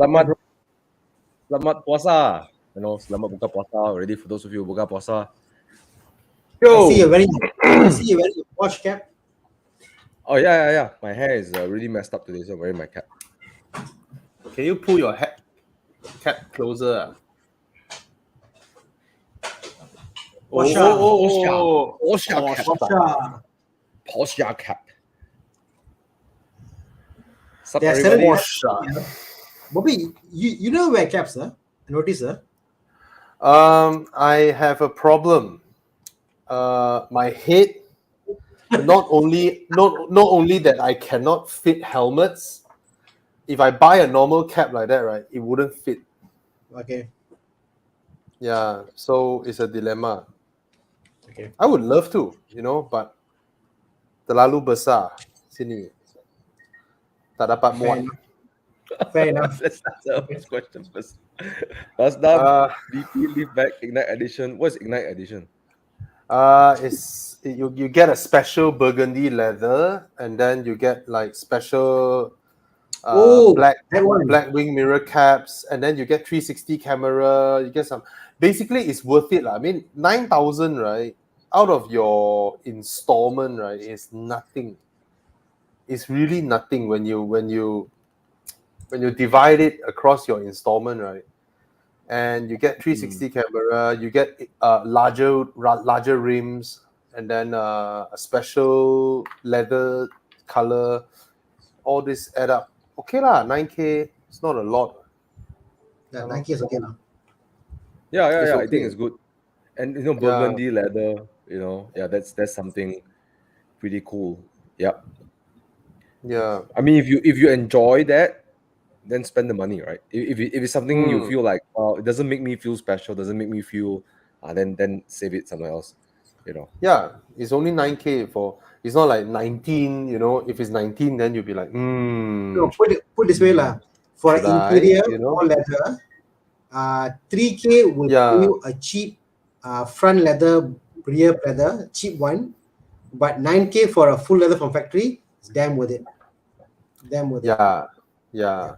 Selamat puasa. Selamat buka puasa already for those of you who buka puasa. I see you wearing a watch cap. Oh yeah. My hair is really messed up today, so I'm wearing my cap. Can you pull your cap closer? Porsche cap. Sup, There are everybody? Bobby, you don't wear caps, huh? I notice, huh? I have a problem. My head. Not only that I cannot fit helmets. If I buy a normal cap like that, right, it wouldn't fit. Okay. Yeah, so it's a dilemma. Okay. I would love to, but terlalu besar sini. Tak dapat muat. Fair enough. Let's answer our first question first. Basdam, DP Live Back Ignite Edition. What's Ignite Edition? It's you get a special burgundy leather, and then you get like special black wing mirror caps, and then you get 360 camera. You get some. Basically, it's worth it. I mean, 9,000, right? Out of your installment, right, is nothing. It's really nothing when you divide it across your installment, right? And you get 360 camera, you get larger rims, and then a special leather color. All this add up. Okay lah, 9K. It's not a lot. Yeah, 9K is okay now. Yeah. Okay. I think it's good. And burgundy leather. That's something pretty cool. Yep. Yeah. I mean, if you enjoy that, then spend the money, right? If it's something you feel like, it doesn't make me feel special, doesn't make me feel, then save it somewhere else. Yeah, it's only 9K for. It's not like 19. If it's 19, then you'll be like, No, put this way lah. For interior or leather, 3K will give you a cheap front leather, rear leather, cheap one. But 9K for a full leather from factory is damn worth it. Yeah.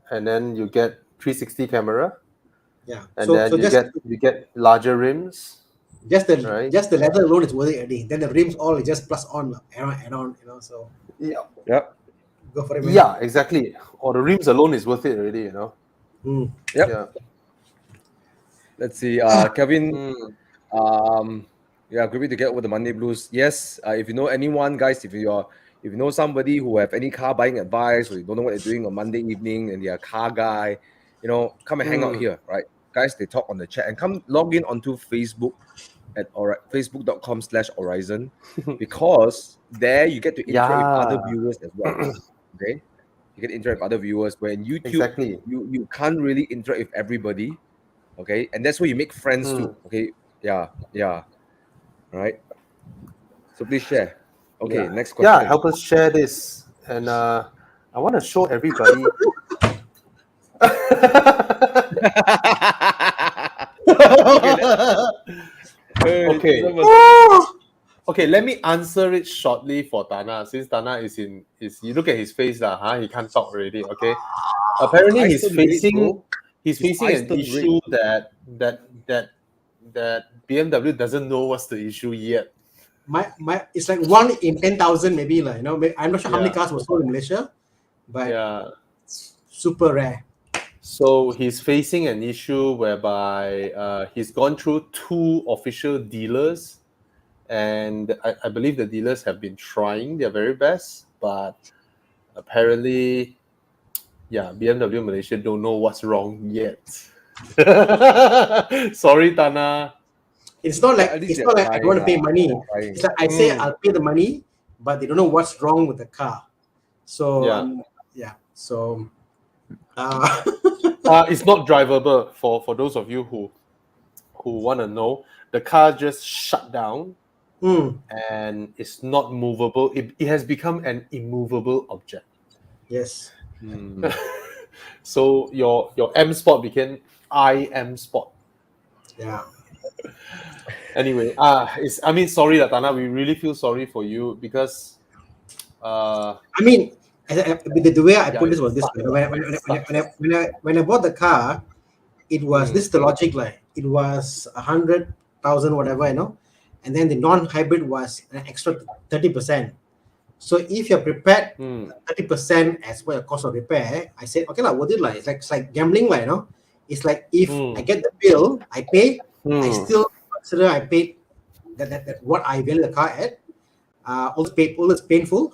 And then you get 360 camera. Yeah. And then you get larger rims. Just the leather alone is worth it already. Then the rims all is just plus on add on, so. Yeah. Go for it, man. Yeah, exactly. Or the rims alone is worth it already, Yep. Yeah. Let's see. Kevin, great to get over the Monday blues. Yes, if you know anyone, guys, if you know somebody who have any car buying advice, or you don't know what they're doing on Monday evening and they're a car guy, come and hang out here, right? Guys, they talk on the chat, and come log in onto Facebook at facebook.com/Horizon, because there you get to interact with other viewers as well. Okay, you get to interact with other viewers. Where in YouTube, you can't really interact with everybody. Okay, and that's where you make friends too. Okay, yeah. All right. So please share. Okay, next question. Yeah, help us share this, and I want to show everybody. Okay, let me answer it shortly for Thana, since Thana is you look at his face, he can't talk already. Okay, apparently he's facing an issue that BMW doesn't know what's the issue yet. It's like 1 in 10,000 maybe, I'm not sure how many cars were sold in Malaysia, but it's super rare. So he's facing an issue whereby he's gone through 2 official dealers, and I believe the dealers have been trying their very best, but apparently, BMW Malaysia don't know what's wrong yet. Sorry, Thana. It's not like I don't want to pay money. It's like I say I'll pay the money, but they don't know what's wrong with the car. So so it's not drivable for those of you who want to know. The car just shut down, and it's not movable. It has become an immovable object. Yes. So your M Sport became IM Sport. Yeah. Anyway, sorry, Thana. We really feel sorry for you because. The way I put this was this way. When I bought the car, it was this is the logic, like it was 100,000 whatever, and then the non-hybrid was an extra 30%. So if you're prepared 30% as well cost of repair, I said okay lah, worth it lah. It's like gambling lah, It's like if I get the bill, I pay, I still consider I paid that what I value the car at. All it's painful.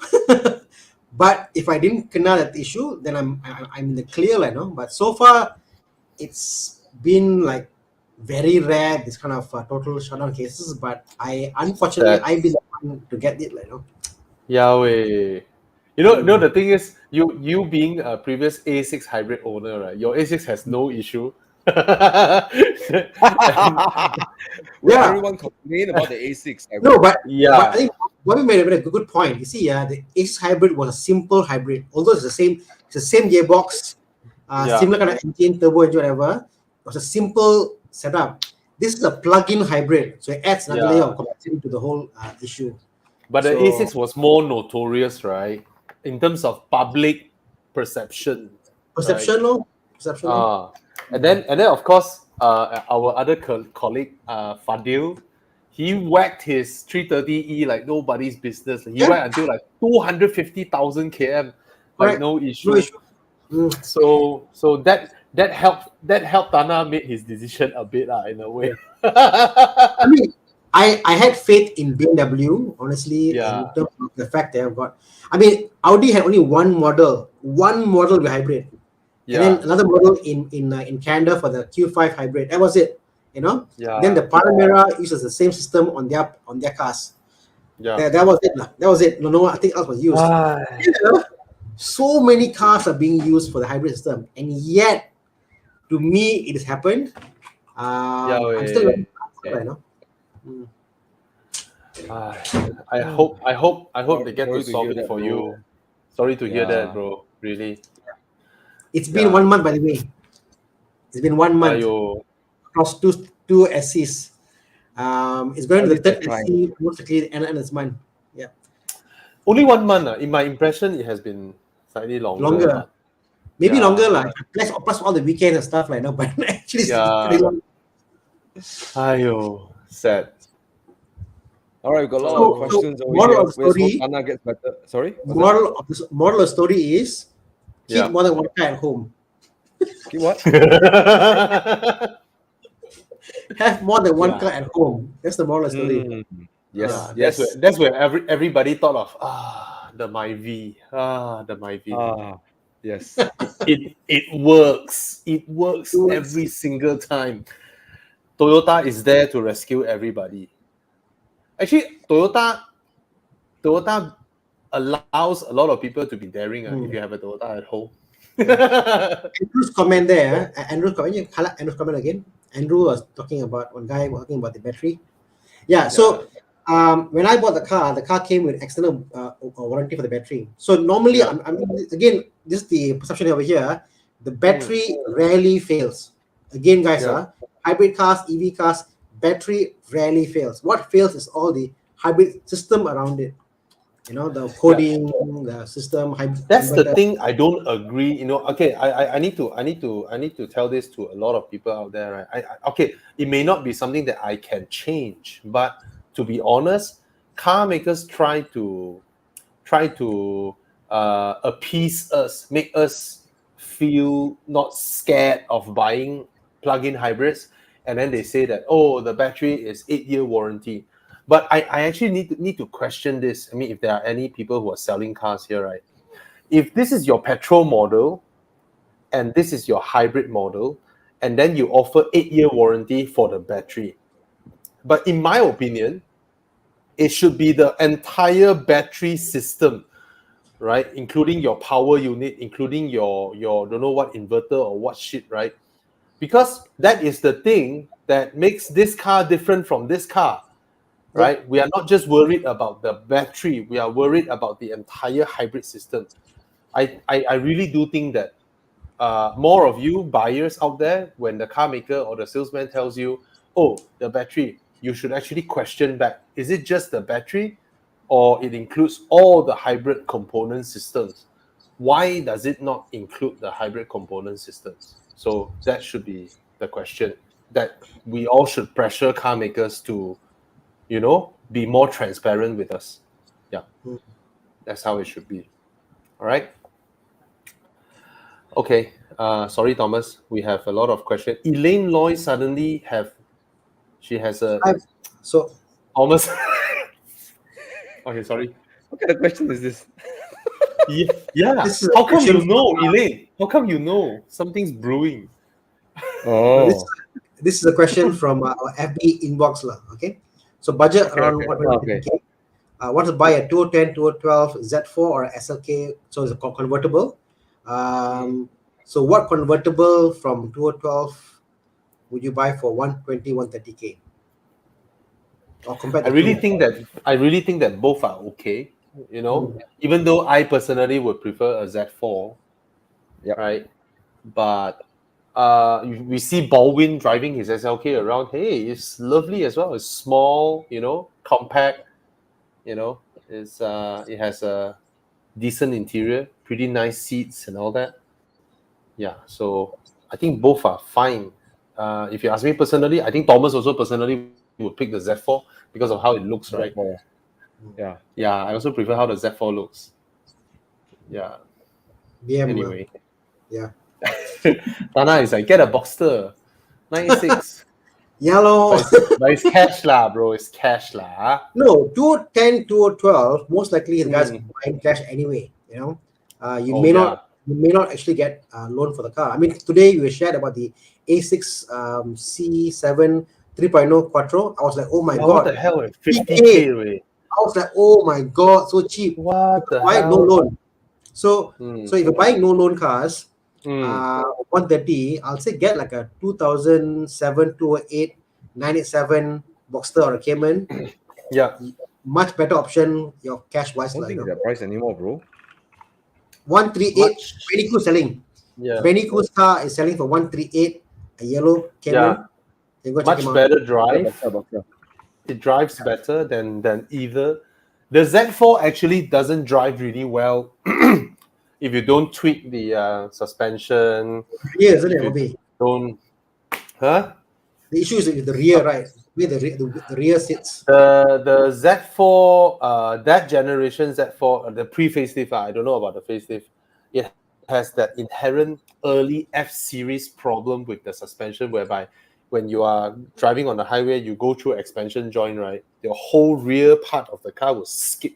But if I didn't kena that issue, then I'm in the clear, But so far, it's been like very rare this kind of total shutdown cases. But unfortunately I've been the one to get it, Yahweh. The thing is, you being a previous A6 hybrid owner, right? Your A6 has no issue. Everyone complain about the A6. No, but I think Bobby made a good point. You see, the A6 hybrid was a simple hybrid, although it's the same gearbox, similar kind of engine, turbo engine, whatever. It was a simple setup. This is a plug-in hybrid, so it adds another layer of complexity to the whole issue. But the A6 was more notorious, right? In terms of public perception. Perception. And then of course, our other colleague, Fadil, he whacked his 330E like nobody's business. He went until like 250,000 km, like no issue. So that helped Thana make his decision a bit in a way. I mean, I had faith in BMW, honestly, in terms of the fact they have got. I mean, Audi had only one model with hybrid, and then another model in Canada for the Q5 hybrid. That was it, Then the Panamera uses the same system on their cars. That was it. That was it. No, nothing else was used. So many cars are being used for the hybrid system, and yet, to me, it has happened. I'm still looking right now. I hope they get to solve it for you. Sorry to hear that, bro. Really. It's been 1 month, by the way. It's been 1 month. Across two SCs. It's going to the third SC most likely end of this month. Yeah. Only 1 month. In my impression, it has been slightly longer. Maybe longer, plus all the weekends and stuff like that. But actually, it's pretty long. Sad. All right, we've got a lot of questions over moral here. Of the story, Thana gets better. Sorry? Moral of the story is keep more than one car at home. Keep what? Have more than one car at home. That's the moral of the story. Yes. That's where everybody thought of the Myvi. The Myvi. Yes. It works. It works every single time. Toyota is there to rescue everybody. Actually, Toyota allows a lot of people to be daring if you have a Toyota at home. Andrew's comment there. Andrew's comment again. Andrew was talking about one guy talking about the battery. So when I bought the car came with external warranty for the battery. So normally, again, this is the perception over here. The battery rarely fails. Again, guys, hybrid cars, EV cars, battery rarely fails. What fails is all the hybrid system around it. The coding, the system. That's the thing I don't agree. Okay, I need to tell this to a lot of people out there. Right? Okay, it may not be something that I can change, but to be honest, car makers try to appease us, make us feel not scared of buying plug-in hybrids, and then they say that the battery is 8-year warranty. But I actually need to question this. I mean, if there are any people who are selling cars here, right? If this is your petrol model and this is your hybrid model, and then you offer 8-year warranty for the battery. But in my opinion, it should be the entire battery system, right? Including your power unit, including your don't know what inverter or what shit, right? Because that is the thing that makes this car different from this car. Right? We are not just worried about the battery. We are worried about the entire hybrid system. I really do think that more of you buyers out there, when the car maker or the salesman tells you, the battery, you should actually question back. Is it just the battery, or it includes all the hybrid component systems? why does it not include the hybrid component systems? So that should be the question that we all should pressure car makers to, be more transparent with us. Yeah, that's how it should be. All right. Okay. Sorry, Thomas. We have a lot of questions. Elaine Loy suddenly has a so Thomas. Okay, sorry. What kind of question is this? Yeah. How come you know, Elaine? How come you know something's brewing? Oh, this is a question from our FB inbox lah. Okay, so budget around what? Want to buy a 2010, 2012 Z4 or SLK? So it's a convertible. So what convertible from 2012 would you buy for 120, 130K? Or compared to I really think that both are okay. Even though I personally would prefer a Z4, right? But we see Baldwin driving his SLK around. Hey, it's lovely as well. It's small, compact. It has a decent interior, pretty nice seats and all that. Yeah, so I think both are fine. If you ask me personally, I think Thomas also personally would pick the Z4 because of how it looks, right? Yeah, I also prefer how the Z4 looks. Yeah. Anyway. Yeah. Thana is like, get a Boxster 96. Yellow. But it's cash lah, bro. It's cash lah. No, 2010, 2012, most likely the guys are buying cash anyway. You may not actually get a loan for the car. I mean, today we shared about the A6 C7 3.0 Quattro. I was like, oh my god. What the hell? 50K. I was like, oh my god, so cheap. What the hell? No loan. So if you're buying no loan cars, 130, I'll say get like a 2007, 2008, 987 Boxster or a Cayman. Yeah. Much better option, your cash wise. I don't think that price anymore, bro. 138, Benny Cruz selling. Yeah. Benny Cruz car is selling for 138, a yellow Cayman. Yeah. Much better drive. It drives better than either. The Z4 actually doesn't drive really well if you don't tweak the suspension. Yeah, isn't it, Bobby? The issue is with the rear, right? Where the rear sits. The Z4, that generation Z4, the pre-facelift, I don't know about the facelift. It has that inherent early F-series problem with the suspension, whereby when you are driving on the highway, you go through expansion joint, right? The whole rear part of the car will skip.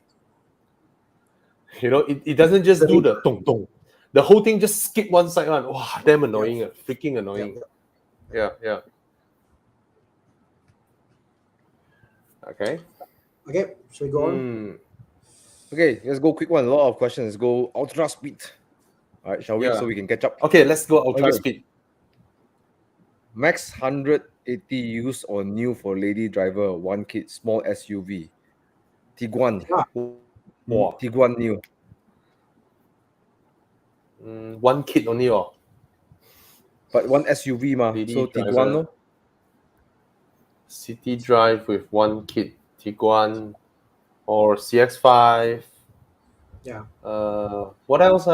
It doesn't just do the dong dong. The whole thing just skip one side. Wow, damn annoying. Freaking annoying. Yeah. Okay, so we go on. Okay, let's go quick one. A lot of questions. Let's go ultra speed. All right, shall we? So we can catch up. Okay, let's go ultra speed. Max 180 used or new for lady driver, one kid, small SUV. Tiguan. Tiguan new. One kid only, but one SUV ma. Lady so driver. Tiguan no? City drive with one kid, Tiguan or CX5. Yeah. What else?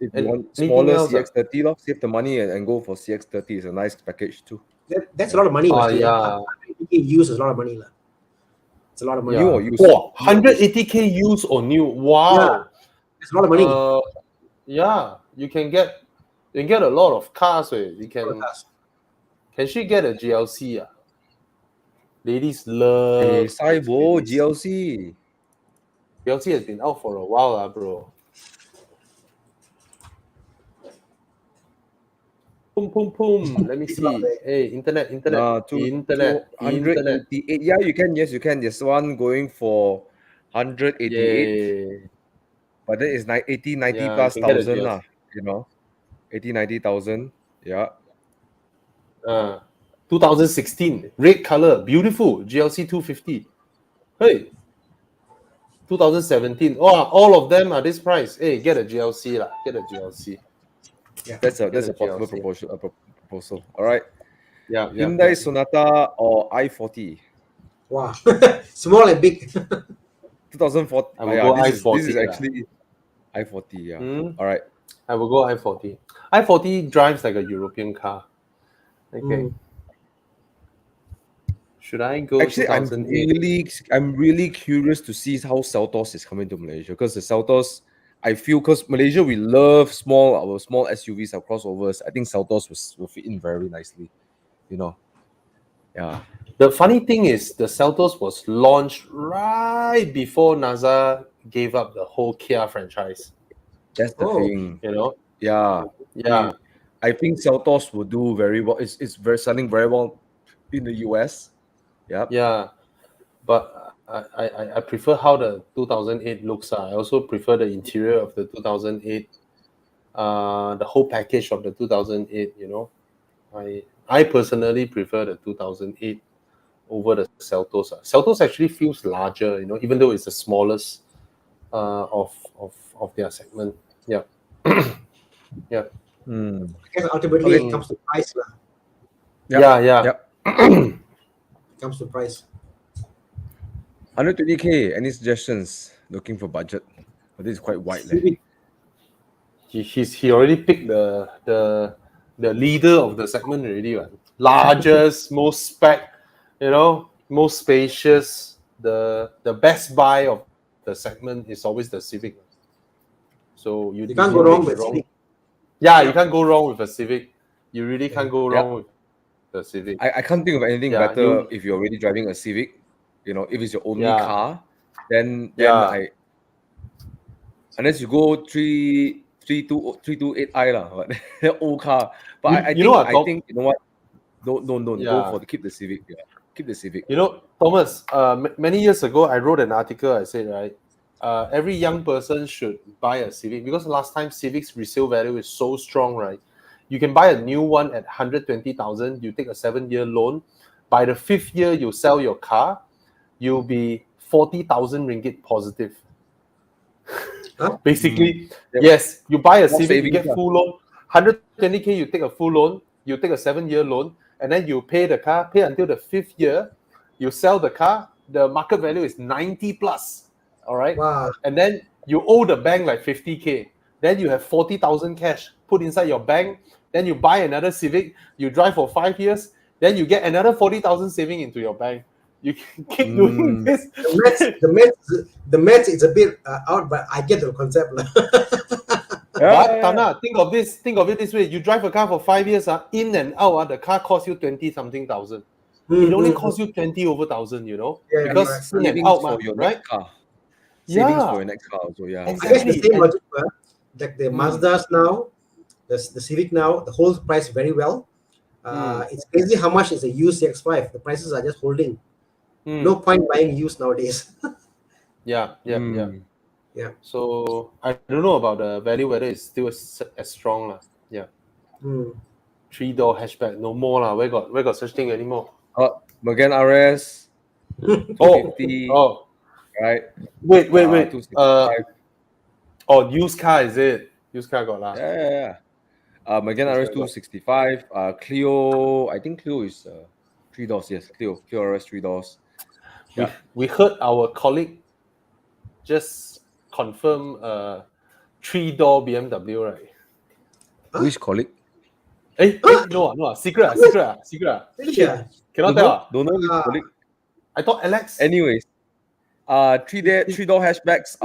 If you want smaller CX30, save the money and go for CX30. It's a nice package too. That's a lot of money. Yeah. 180K use is a lot of money. It's a lot of money. New or used? 180K use or new? Wow. Yeah. It's a lot of money. Yeah. You can get a lot of cars. You can. Can she get a GLC? Ladies love. Hey, Saibo, GLC. GLC has been out for a while, bro. Boom. Let me see. Hey, internet. 188. Yeah, you can. Yes, you can. There's one going for 188. Yay. But then it's 80, 90 plus thousand lah. 80, 90,000. Yeah. 2016, red color, beautiful. GLC 250. Hey. 2017. All of them are this price. Hey, get a GLC lah. Get a GLC. Yeah, that's a possible proposal. All right. Yeah. Hyundai Sonata or i40. Wow, small and big. 2014. I will go i40. This is actually i40. Yeah. All right. I will go I40. I40 drives like a European car. Okay. Should I go Actually, 2008? I'm really curious to see how Seltos is coming to Malaysia, because the Seltos, I feel, because Malaysia, we love our small SUVs, our crossovers. I think Seltos will fit in very nicely, you know. Yeah. The funny thing is, the Seltos was launched right before NASA gave up the whole Kia franchise. That's the thing. You know? Yeah. Yeah. I think Seltos will do very well. It's very selling very well in the US. Yeah. Yeah. But I prefer how the 2008 looks. I also prefer the interior of the 2008, the whole package of the 2008. You know, I personally prefer the 2008 over the Seltos. Seltos actually feels larger. You know, even though it's the smallest of their segment. Yeah, yeah. Because ultimately it comes to price, lah. Yeah. It comes to price. 120K. Any suggestions? Looking for budget. But this is quite wide. He already picked the leader of the segment already, right? Largest, most spec, you know, most spacious. The best buy of the segment is always the Civic. So you can't go wrong with Civic. Yeah, you can't go wrong with a Civic. You really can't go wrong with the Civic. I can't think of anything better if you're already driving a Civic. You know, if it's your only car, then I, unless you go 328i lah, but old car. But I think you know what? Don't go for keep the Civic. Yeah, keep the Civic. You know, Thomas, many years ago I wrote an article. I said, right, every young person should buy a Civic, because last time Civic's resale value is so strong, right? You can buy a new one at 120,000. You take a 7-year loan. By the 5th year, you sell your car, you'll be 40,000 ringgit positive. Basically, yes, you buy a Civic, you get full loan. 120K, you take a full loan, you take a 7-year loan, and then you pay the car, pay until the 5th year, you sell the car, the market value is 90 plus. All right. Wow. And then you owe the bank like 50K. Then you have 40,000 cash put inside your bank. Then you buy another Civic, you drive for 5 years, then you get another 40,000 saving into your bank. You can keep doing this. The maths is a bit out, but I get the concept. But Thana, think of it this way: you drive a car for 5 years, in and out, the car costs you 20-something thousand. It only costs you 20 over thousand, you know, because in and out, for your right? next car. Savings for your next car also, Exactly. I guess the same logic, like the Mazdas now, the Civic now, the whole price very well. It's crazy how much is a used CX-5. The prices are just holding. No point buying used nowadays. Yeah. So I don't know about the value, whether it's still as strong. Yeah. 3-door hatchback, no more lah. Where got such thing anymore? Megane RS. 250. Right. Wait. Used car, is it? Used car got lah. Yeah. Megane RS 265. Clio. I think Clio is 3 doors. Yes, Clio RS 3 doors. We heard our colleague just confirm 3-door BMW, right? Which colleague? No, secret. Really? Cannot tell. Don't know which colleague. I thought Alex. Anyways, 3-door hatchbacks.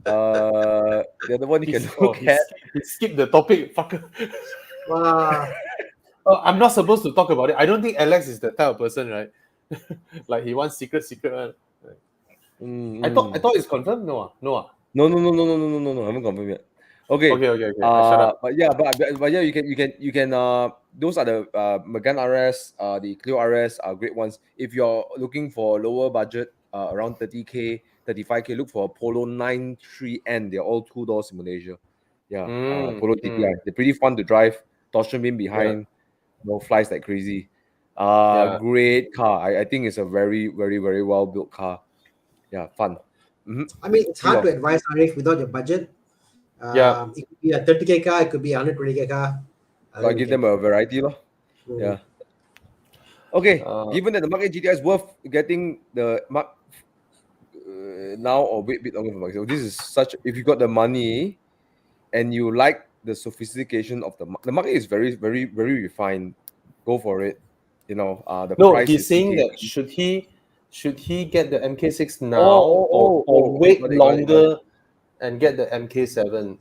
The other one you can look at. He skipped the topic, fucker. Wow. I'm not supposed to talk about it. I don't think Alex is the type of person, right? Like he wants secret. I thought it's confirmed. No. No. I haven't confirmed yet. Okay. Shut up. But yeah, you can. Those are the Megane RS, the Clio RS are great ones. If you're looking for lower budget, around 30K, 35K, look for a Polo 93N. They're all 2 doors in Malaysia. Yeah, Polo TPI. They're pretty fun to drive. Torsion beam behind, flies like crazy. Great car. I think it's a very, very, very well built car. Yeah, fun. I mean, it's hard to advise Arif without your budget. It could be a 30K car, it could be a 120K car. I give them a variety, lor. Yeah. Okay. Given that the Mark 8 GTI is worth getting the Mark now or wait a bit longer for Mark. So this is such. If you got the money, and you like the sophistication of the Mark 8 is very, very, very refined, go for it. You know, the price he's is saying okay. that should he get the MK6 now Oh, or wait got it. longer and get the MK7?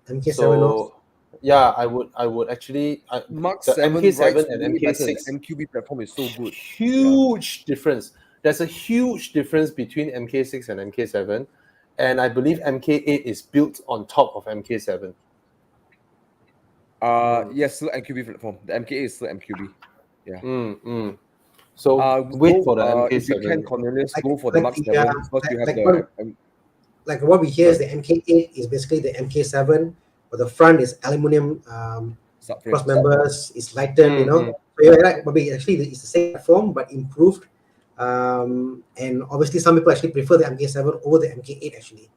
MK7 So yeah, I would actually Mark the 7 MK7 rides and way better. The MK6 MQB platform is so good. huge difference. There's a huge difference between MK6 and MK7, and I believe MK8 is built on top of MK7. Yes, still MQB platform. The MK8 is still MQB. Yeah. So wait for the MK7. If you can, Cornelius, go for the Mark 7 because you have like what we hear is the MK8 is basically the MK7, but the front is aluminium cross members. It's lightened, you know. So you're right, Bobby. Actually, it's the same platform but improved. And obviously, some people actually prefer the MK7 over the MK8. Actually,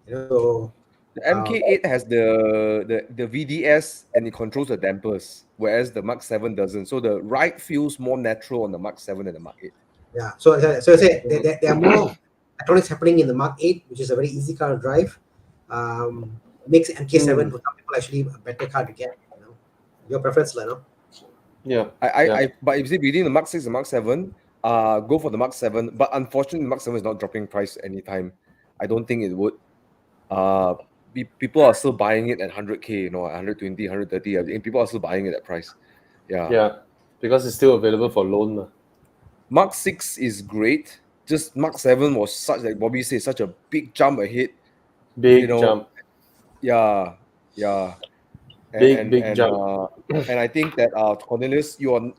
you know. So, the MK8 has the VDS and it controls the dampers, whereas the Mark 7 doesn't. So the ride feels more natural on the Mark 7 than the Mark 8. Yeah. So I say there are more electronics happening in the Mark 8, which is a very easy car to drive. Makes MK7 for some people actually a better car to get. You know, your preference, no? Yeah. But if you see between the Mark 6 and Mark 7, go for the Mark 7. But unfortunately, the Mark 7 is not dropping price anytime. I don't think it would. People are still buying it at 100K, you know, 120, 130. And people are still buying it at price. Yeah, because it's still available for loan. Mark 6 is great. Just Mark 7 was such, like Bobby said, such a big jump ahead. Big jump. Yeah. Big jump. And I think that Cornelius, you are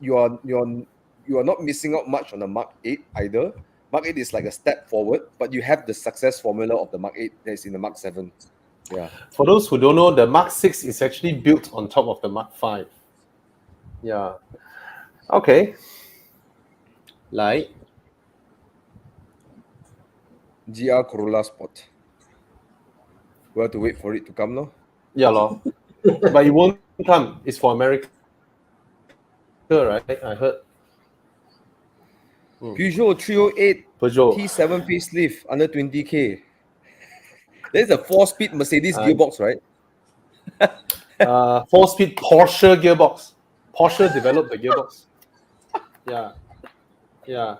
not missing out much on the Mark 8 either. Mark 8 is like a step forward, but you have the success formula of the Mark 8 that's in the Mark 7. Yeah. For those who don't know, the Mark 6 is actually built on top of the Mark 5. Yeah. Okay. Like GR Corolla Sport. We have to wait for it to come now. Yeah, lor. But it won't come. It's for America, right? I heard. Peugeot 308 T7 facelift under 20K. There's a 4-speed Mercedes gearbox, right? 4-speed Porsche gearbox. Porsche developed the gearbox. Yeah.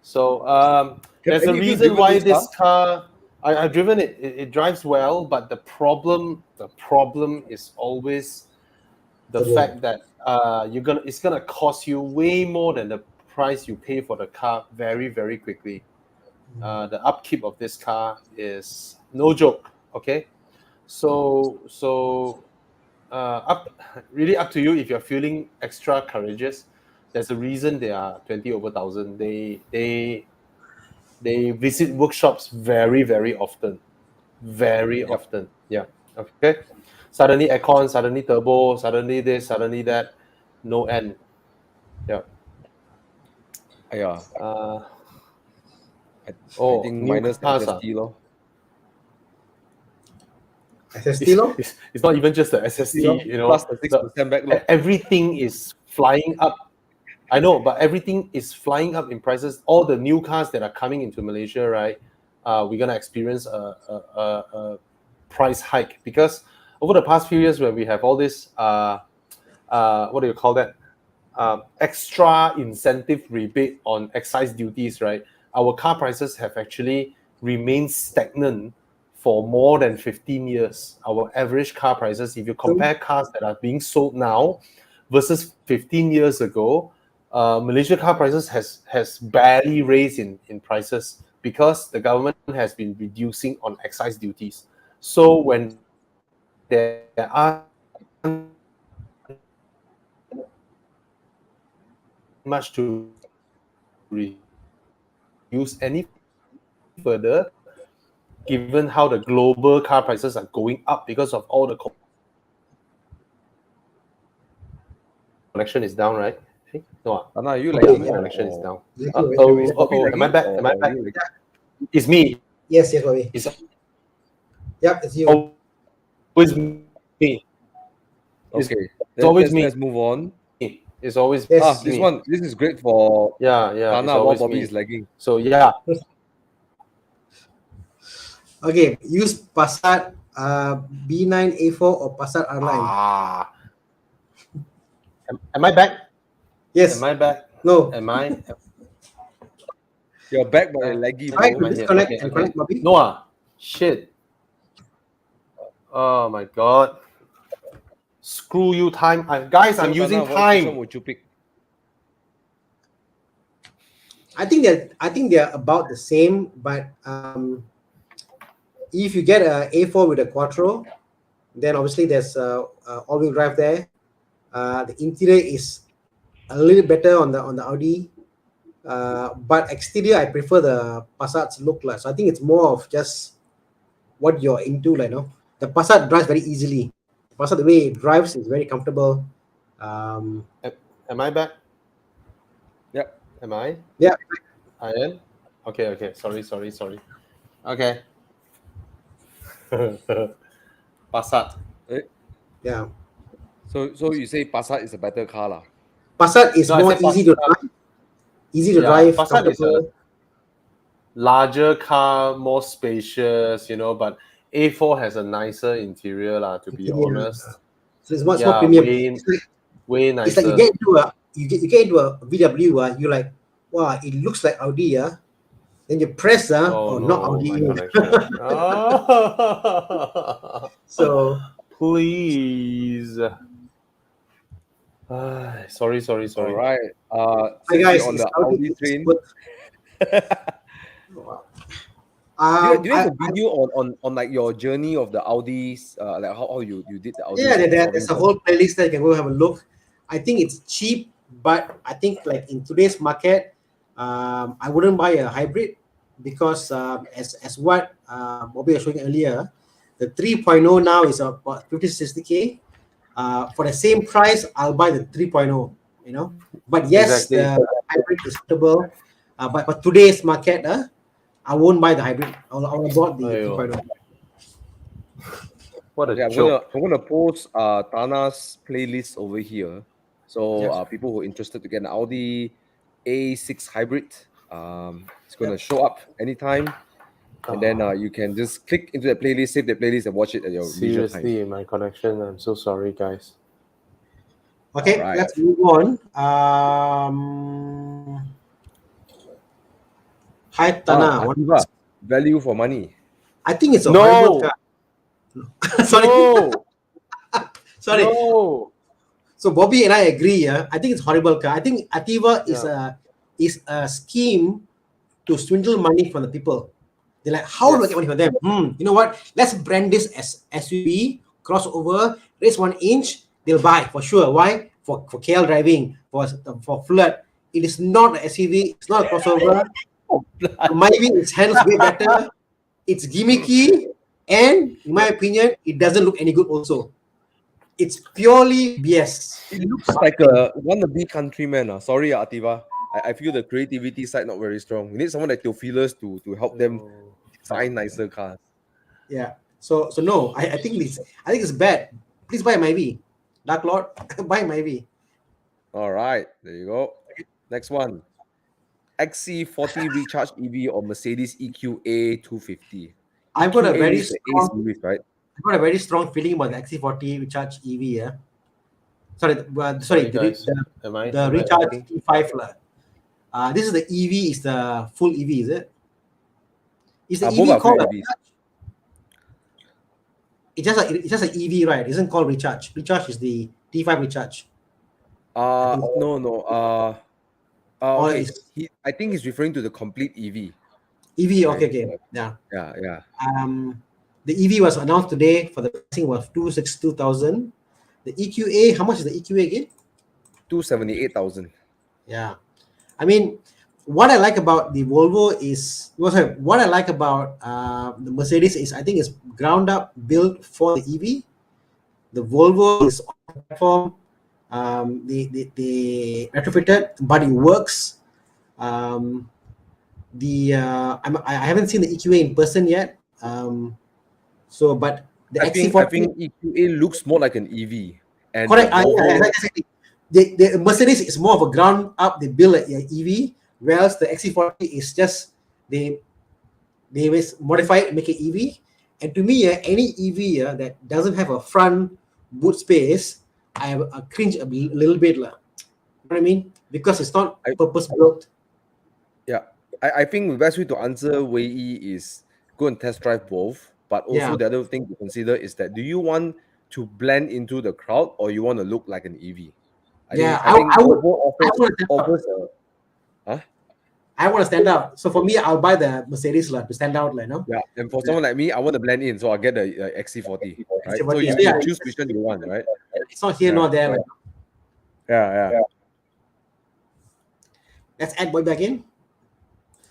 So there's a reason why this car. I've driven it. It drives well, but the problem is always the fact that it's gonna cost you way more than the price you pay for the car very, very quickly. The upkeep of this car is no joke. Okay, so really up to you if you're feeling extra courageous. There's a reason they are 20 over 1,000. They visit workshops very, very often. Very often. Yeah. Okay. Suddenly aircon, suddenly turbo, suddenly this, suddenly that. No end. Yeah. Yeah. I think new minus cars, SST law. SST law? It's not even just the SST, you know. Plus the 6% backlog. Everything is flying up. I know, but everything is flying up in prices. All the new cars that are coming into Malaysia, right? We're gonna experience a price hike because over the past few years, when we have all this, what do you call that? Extra incentive rebate on excise duties, right? Our car prices have actually remained stagnant for more than 15 years. Our average car prices, if you compare cars that are being sold now versus 15 years ago, Malaysia car prices has barely raised in prices because the government has been reducing on excise duties. So when there are much to reduce any further, given how the global car prices are going up because of all the connection is down, right? No, you connection is down. Am I back? Am I back? It's me. Yes, Bobby. It's you. Always me. Okay. It's always me. Let's move on. It's always me. This is great for Thana while Bobby is lagging. So yeah. Okay, used Passat B9, A4, or Passat R-Line? Am I back? Yes. Am I back? No. Am I? You're back, but you're laggy, Try bro. to disconnect and connect, Bobby. Noah, shit. Oh my god. Screw you, time. Guys, I'm using Which one time. would you pick? I think they're about the same, but if you get a A4 with a Quattro, then obviously there's all-wheel drive there. The interior is a little better on the Audi, but exterior I prefer the Passat's look like. So I think it's more of just what you're into, like, no. The Passat drives very easily. Passat, the way it drives is very comfortable. Am I back? Yep. Am I? Yeah. I am? Okay. Sorry. Okay. Passat. Yeah. So you say Passat is a better car, lah? Passat is more easy to drive. Easy to drive. Passat is a larger car, more spacious, but A4 has a nicer interior, to be honest. So it's much more premium. Way nicer. It's like you get into a VW, you're like, wow, it looks like Audi, Then you press, not Audi. So please. Sorry. All right. Hi guys, on the Audi train. Do you have a video on like your journey of the Audis, like how you did the Audi? Yeah, there's a whole playlist that you can go have a look. I think it's cheap, but I think like in today's market, I wouldn't buy a hybrid because as what Bobby was showing earlier, the 3.0 now is about 50-60K. For the same price, I'll buy the 3.0. But yes, exactly. The hybrid is suitable. But for today's market, I won't buy the hybrid. I'll bought the 3.0. What a joke. I'm gonna post Thana's playlist over here. So people who are interested to get an Audi A6 hybrid, it's gonna show up anytime. And then you can just click into the playlist, save the playlist, and watch it at your leisure time. Seriously, my connection. I'm so sorry, guys. Okay, let's move on. Hi, Thana. Value for money. I think it's a horrible car. Sorry. No. Sorry. No. So Bobby and I agree. I think it's a horrible car. I think Ativa is a scheme to swindle money from the people. They're like, how do I get money from them? You know what? Let's brand this as SUV, crossover, raise 1 inch. They'll buy for sure. Why? For KL driving, for flood. It is not an SUV. It's not a crossover. My view, its handles way better. It's gimmicky, and in my opinion, it doesn't look any good. Also, it's purely BS. It looks like a wannabe countryman. Sorry, Ativa. I feel the creativity side not very strong. We need someone like Theophilus to help them design nicer cars. Yeah. So no, I think it's bad. Please buy my V. Dark Lord, buy my V. All right, there you go. Next one. XC40 Recharge EV or Mercedes EQA 250. I've got a very strong series, right? I've got a very strong feeling about the XC40 Recharge EV. Yeah. Sorry, the Recharge T5. This is the EV. Is the full EV? Is it? Is the EV called? It's just an EV, right? It isn't called Recharge. Recharge is the T5 Recharge. No. Okay. I think he's referring to the complete EV. EV, okay. Yeah. The EV was announced today for the pricing was 262,000. The EQA, how much is the EQA again? 278,000. Yeah. I mean, what I like about the Volvo is what I like about the Mercedes is I think it's ground up built for the EV. The Volvo is on the platform. They retrofitted, but it works. I haven't seen the EQA in person yet. But the XC40, I think EQA looks more like an EV. And correct. Exactly. The Mercedes is more of a ground up. They build an EV, whereas the XC40 is just they modify it, make it EV, And to me, any EV that doesn't have a front boot space, I have a cringe a little bit. You know what I mean? Because it's not purpose built. Yeah. I think the best way to answer Wei Yi is go and test drive both. But also the other thing to consider is that do you want to blend into the crowd or you want to look like an EV? I think Volvo offers a, I want to stand out. So for me, I'll buy the Mercedes to stand out. Yeah, and for someone like me, I want to blend in, so I'll get the XC40. Right? So you choose which one you want, right? It's not here nor there. Right. Yeah. Let's add boy back in.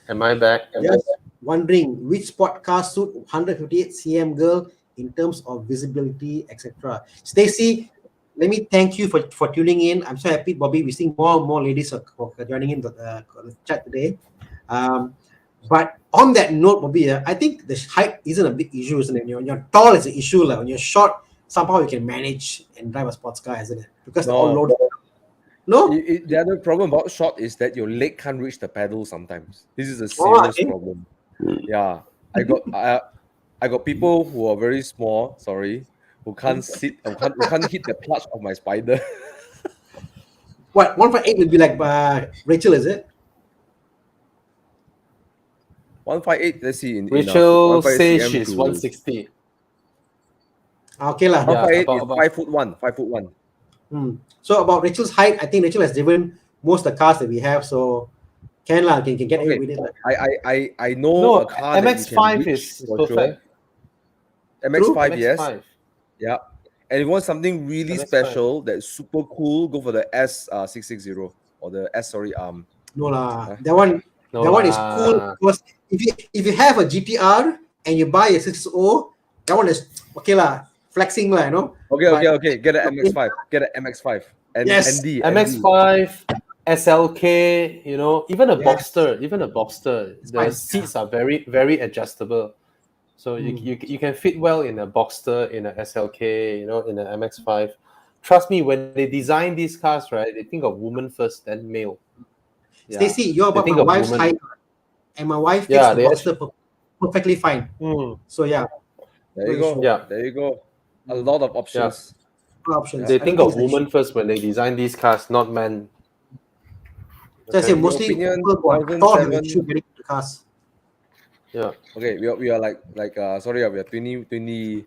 Am I back? Yes. Wondering which sport car suit 158 cm girl in terms of visibility, etc. Stacy, let me thank you for tuning in. I'm so happy, Bobby. We're seeing more and more ladies for joining in the chat today. But on that note, Bobby, I think the height isn't a big issue, isn't it? When you're tall, it's an issue. When you're short, somehow you can manage and drive a sports car, isn't it? Because they're all loaded. No. The other problem about short is that your leg can't reach the pedal sometimes. This is a serious problem. Yeah. I got people who are very small, who can't sit, who can't hit the clutch of my Spider. What, 158 would be like Rachel, is it? 158, let's see. Rachel says she's 160. Okay lah. 158 is 5'1", 5'1". So about Rachel's height, I think Rachel has driven most of the cars that we have, so can get away with it. I know a car MX-5 is perfect. MX-5, yes. Yeah. And if you want something really MX-5. special that's super cool, go for the S660 or the No lah, that one is cool because if you have a GTR and you buy a 660, that one is okay lah, flexing lah, you know. Okay. Get an MX-5. Get an MX-5. And yes. ND. MX-5, SLK, even a Boxster, the seats are very, very adjustable. So you can fit well in a Boxster, in a SLK, in an MX-5. Trust me, when they design these cars, right, they think of woman first, then male. Yeah. Stacy, you're about my wife's height, and my wife fits the Boxster perfectly fine. So yeah. There you go. Yeah. There you go. A lot of options. They think of woman first when they design these cars, not men. So I say mostly people who are tall have issue getting into cars. Yeah. Okay, we are like sorry, we are 28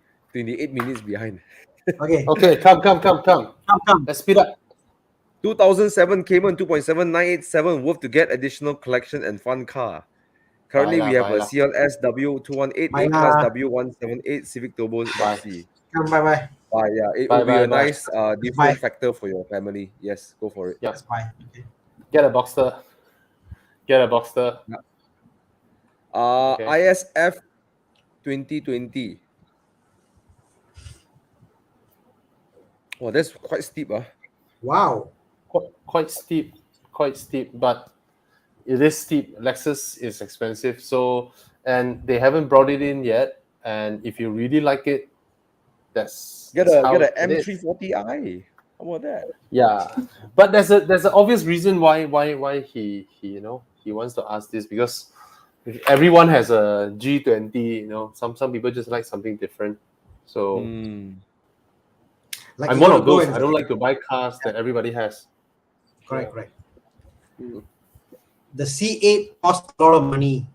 minutes behind. Okay. Okay, come. Let's speed up. 2007 Cayman 2.7 worth to get additional collection and fun car. Currently, we have a CLS W218, A-Class W178, Civic Turbo XC. Bye. Yeah, it will be a nice different factor for your family. Yes, go for it. Yes, bye. Okay. Get a Boxster. ISF 2020. Oh, that's quite steep. Wow. Quite steep, but it is steep. Lexus is expensive, and they haven't brought it in yet. And if you really like it, get a M340i. How about that? Yeah, but there's an obvious reason why he wants to ask this, because everyone has a G20. Some people just like something different. So like I'm one of those. I don't like to buy cars that everybody has. Correct. The C8 costs a lot of money.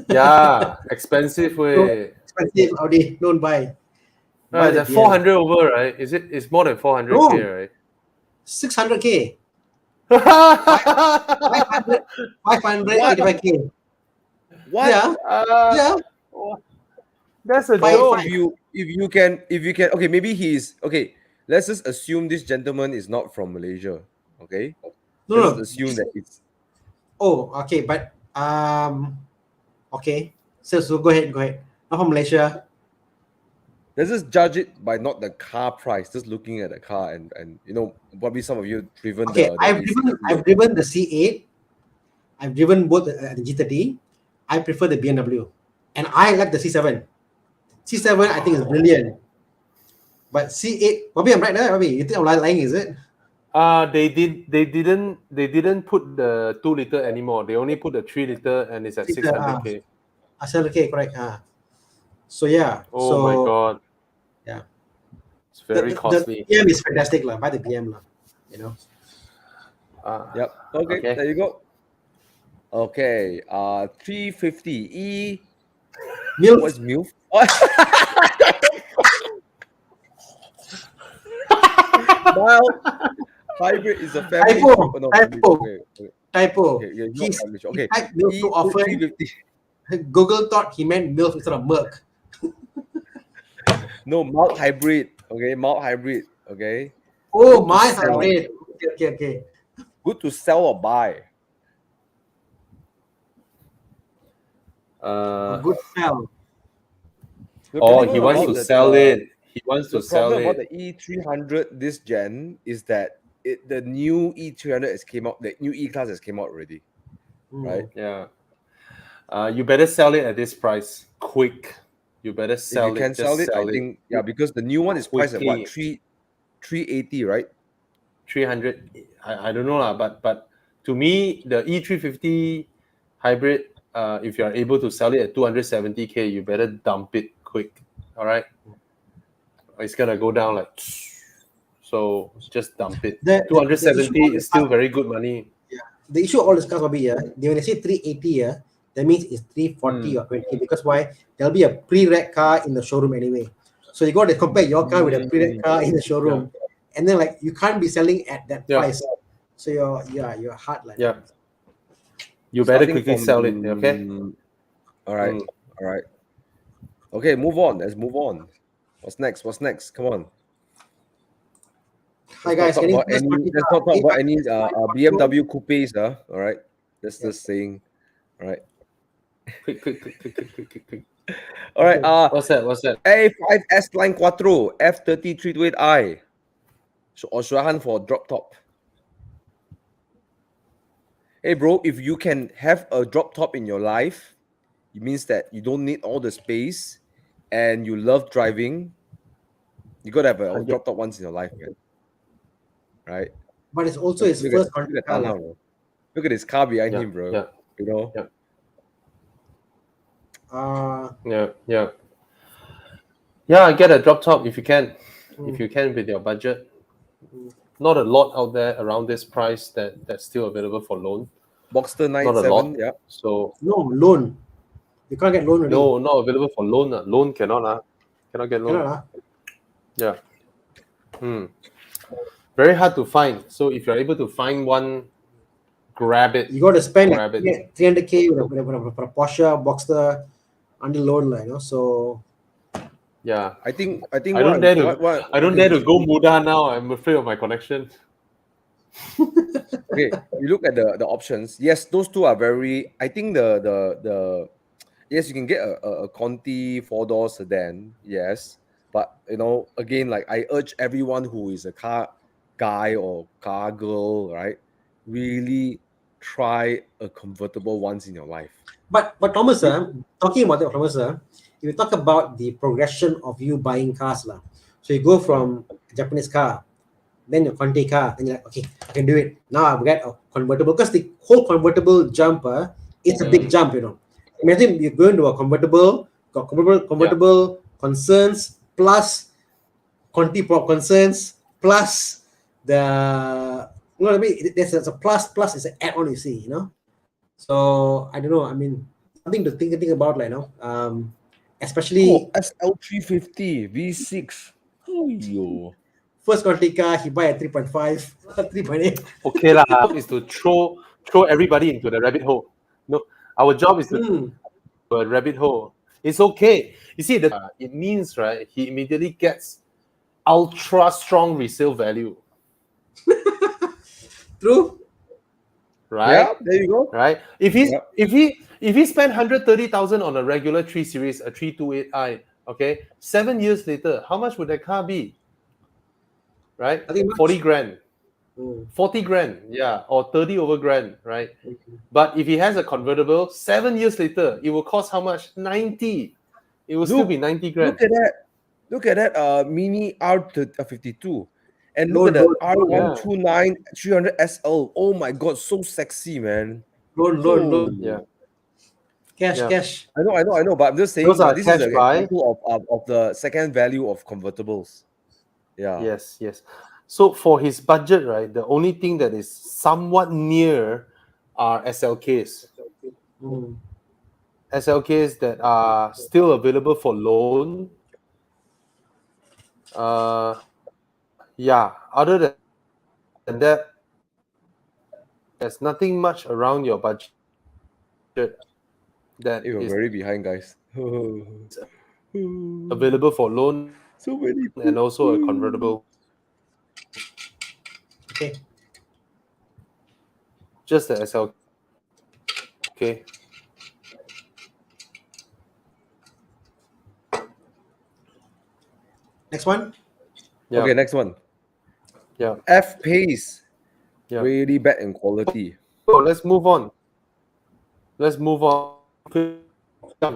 Yeah, expensive way. Expensive Audi, don't buy. Right, the 400 over, right? It's more than 400k, right? 600k. 585k. What? Yeah. That's a joke. If you can, okay, maybe he's okay. Let's just assume this gentleman is not from Malaysia. Okay. Let's assume that it's. Oh, okay, but okay. So go ahead. Not from Malaysia. Let's just judge it by not the car price, just looking at the car and probably some of you driven. Okay, I've driven the C8. I've driven both the G30. I prefer the BMW, and I like the C7. C7 I think is brilliant, but C8. Bobby, I'm right there. Bobby, you think I'm lying? Is it? They didn't put the 2 liter anymore. They only put the 3 liter, and it's at 600k. 600k, correct. So yeah. Oh my god. Yeah. It's very costly. The BM is fantastic, lah. Buy the BM, lah. You know. Yep. Okay, Okay. there you go. Okay. 350E. MILF. What's MILF? Mild hybrid is a family. Typo. No, Typo. Typo. Okay, yeah, he okay. typed MILF too often. 350. Google thought he meant MILF instead of Merc. No, mild hybrid. Okay, mild hybrid. Okay. Oh, Good to my sell. hybrid. Okay. Good to sell or buy. A good sell. He wants to sell it. He wants to sell The problem about it. the E300 this gen is that the new E300 has came out. The new E-Class has came out already, right? Yeah. You better sell it at this price, quick. You better sell If you can it. sell Just it, sell I it. think because the new one is priced at what, Quickly. 380, right? 300. I don't know lah, but to me the E350 hybrid, if you are able to sell it at 270K, you better dump it quick. All right, it's gonna go down like, so just dump it. 270 is still very good money. Yeah. The issue of all this cars will be when they say 380, that means it's 340 or 20, because why? There'll be a pre-reg car in the showroom anyway. So you got to compare your car with a pre-reg car in the showroom, and then like you can't be selling at that price. So you're hard like. Yeah. You better quickly sell it. Okay. All right. Okay, move on. Let's move on. What's next? Come on. Hi guys, let's not talk about any BMW coupes. All right. That's just saying. All right. Quick. All right. What's that? A5S Line Quattro F30328i. Or should I hunt for a drop top? Hey bro, if you can have a drop top in your life, it means that you don't need all the space and you love driving. You gotta have a drop top once in your life, man. Right? But it's also his first content car. Look at his car behind him, bro. Yeah. You know? Yeah, get a drop top if you can. If you can with your budget. Not a lot out there around this price that's still available for loan. Boxster 97, not a lot. Yeah. So no loan. You can't get loan already. No, not available for loan. Loan cannot get loan. Yeah. Very hard to find. So if you're able to find one, grab it. You got to spend 300K with a Porsche Boxster under loan, So yeah, I think I don't dare to go Muda now. I'm afraid of my connection. Okay, you look at the options. Yes, those two are very. I think the yes, you can get a Conti 4-door sedan. Yes, but again, like I urge everyone who is a car guy or car girl, right, really try a convertible once in your life. But Thomas, talking about that, Thomas, if you talk about the progression of you buying cars, so you go from a Japanese car, then your Conti car, and you're like, okay, I can do it. Now I've got a convertible, because the whole convertible jump, it's a big jump, Imagine you're going to a convertible, got convertible concerns, plus Conti Pro concerns, plus the, you know what I mean? There's a plus is an add-on, you see, So I don't know. I mean, something to think about, especially SL350 V6. Oh yo. First Conti car, he buy a 3.5, 3.8. Okay lah, is to throw everybody into the rabbit hole. No, our job is to a rabbit hole. It's okay. You see, it means, right, he immediately gets ultra strong resale value. True. Right? Yeah, there you go. Right? If he spent 130,000 on a regular 3 Series, a 328i, okay, 7 years later, how much would that car be? Right? 40 grand. 40 grand, yeah, or 30 over grand, right? But if he has a convertible, 7 years later, it will cost how much? 90. It will still be 90 grand. Look at that mini R52. And look at the R129 300 SL. Oh my god, so sexy, man. Loan. Yeah. Cash. I know, but I'm just saying Those are this is cash an buy. example of the second value of convertibles. Yeah. Yes. So for his budget, right, the only thing that is somewhat near are SLKs. SLKs that are still available for loan. Other than that, there's nothing much around your budget that You're is very behind, guys. available for loan So many. and also a convertible. Okay. Just the SLK. Okay. Next one. Yeah. Okay, next one. Yeah. F-Pace. Yeah. Really bad in quality. So let's move on.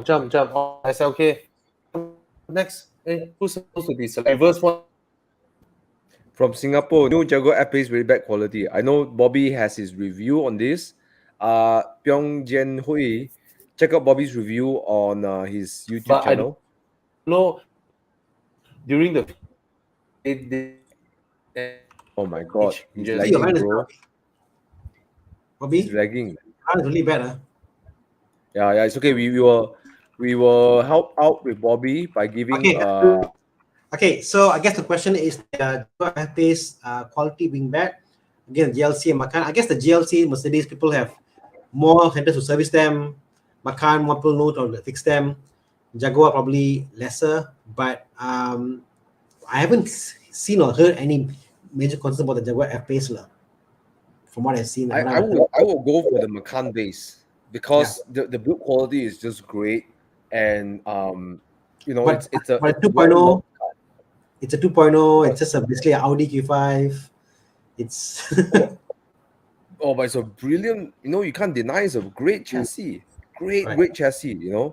Jump. Oh, SLK. Next. Hey, who's supposed to be selected? Reverse one. From Singapore, new Jaguar F-Pace really bad quality. I know Bobby has his review on this. Pyong Jian Hui, check out Bobby's review on his YouTube channel. No, during the oh my god, he's Your lagging, line is bro. down. Bobby, He's lagging. it's really bad. Yeah, it's okay. We will help out with Bobby by giving Okay, so I guess the question is F-Pace quality being bad. Again, GLC and Macan. I guess the GLC Mercedes people have more centers to service them. Macan more people know to fix them. Jaguar probably lesser, but I haven't seen or heard any major concern about the Jaguar F-Pace from what I've seen. I will go for the Macan base because the build quality is just great, and it's a 2.0. It's a 2.0. It's just basically an Audi Q5. It's but it's a brilliant. You can't deny it's a great chassis. Great chassis. Yeah.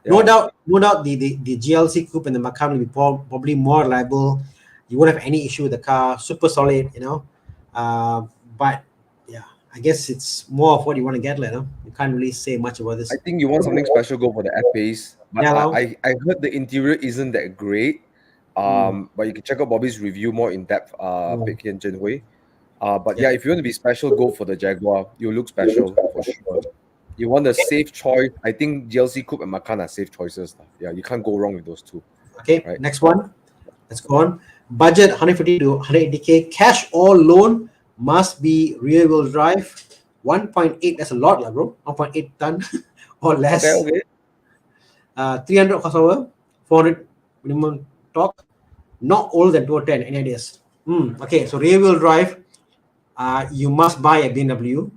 No doubt. The GLC coupe and the Macan will be probably more reliable. You won't have any issue with the car. Super solid. But yeah, I guess it's more of what you want to get. You can't really say much about this. I think you want something special, go for the F-Pace. But Yeah, I heard the interior isn't that great. But you can check out Bobby's review more in depth. Pek Hian Chen Hui. But yeah, if you want to be special, go for the Jaguar. You look special for sure. You want a safe choice. I think GLC Coupe and Macan are safe choices. Yeah, you can't go wrong with those two. Okay, right. Next one. Let's go on. Budget 150 to 180k. Cash or loan, must be rear wheel drive. 1.8. That's a lot, bro. 1.8 ton or less. Okay. 300 horsepower. 400 minimum torque. Not older than 210. Any ideas? Okay, so rear wheel drive. You must buy a BMW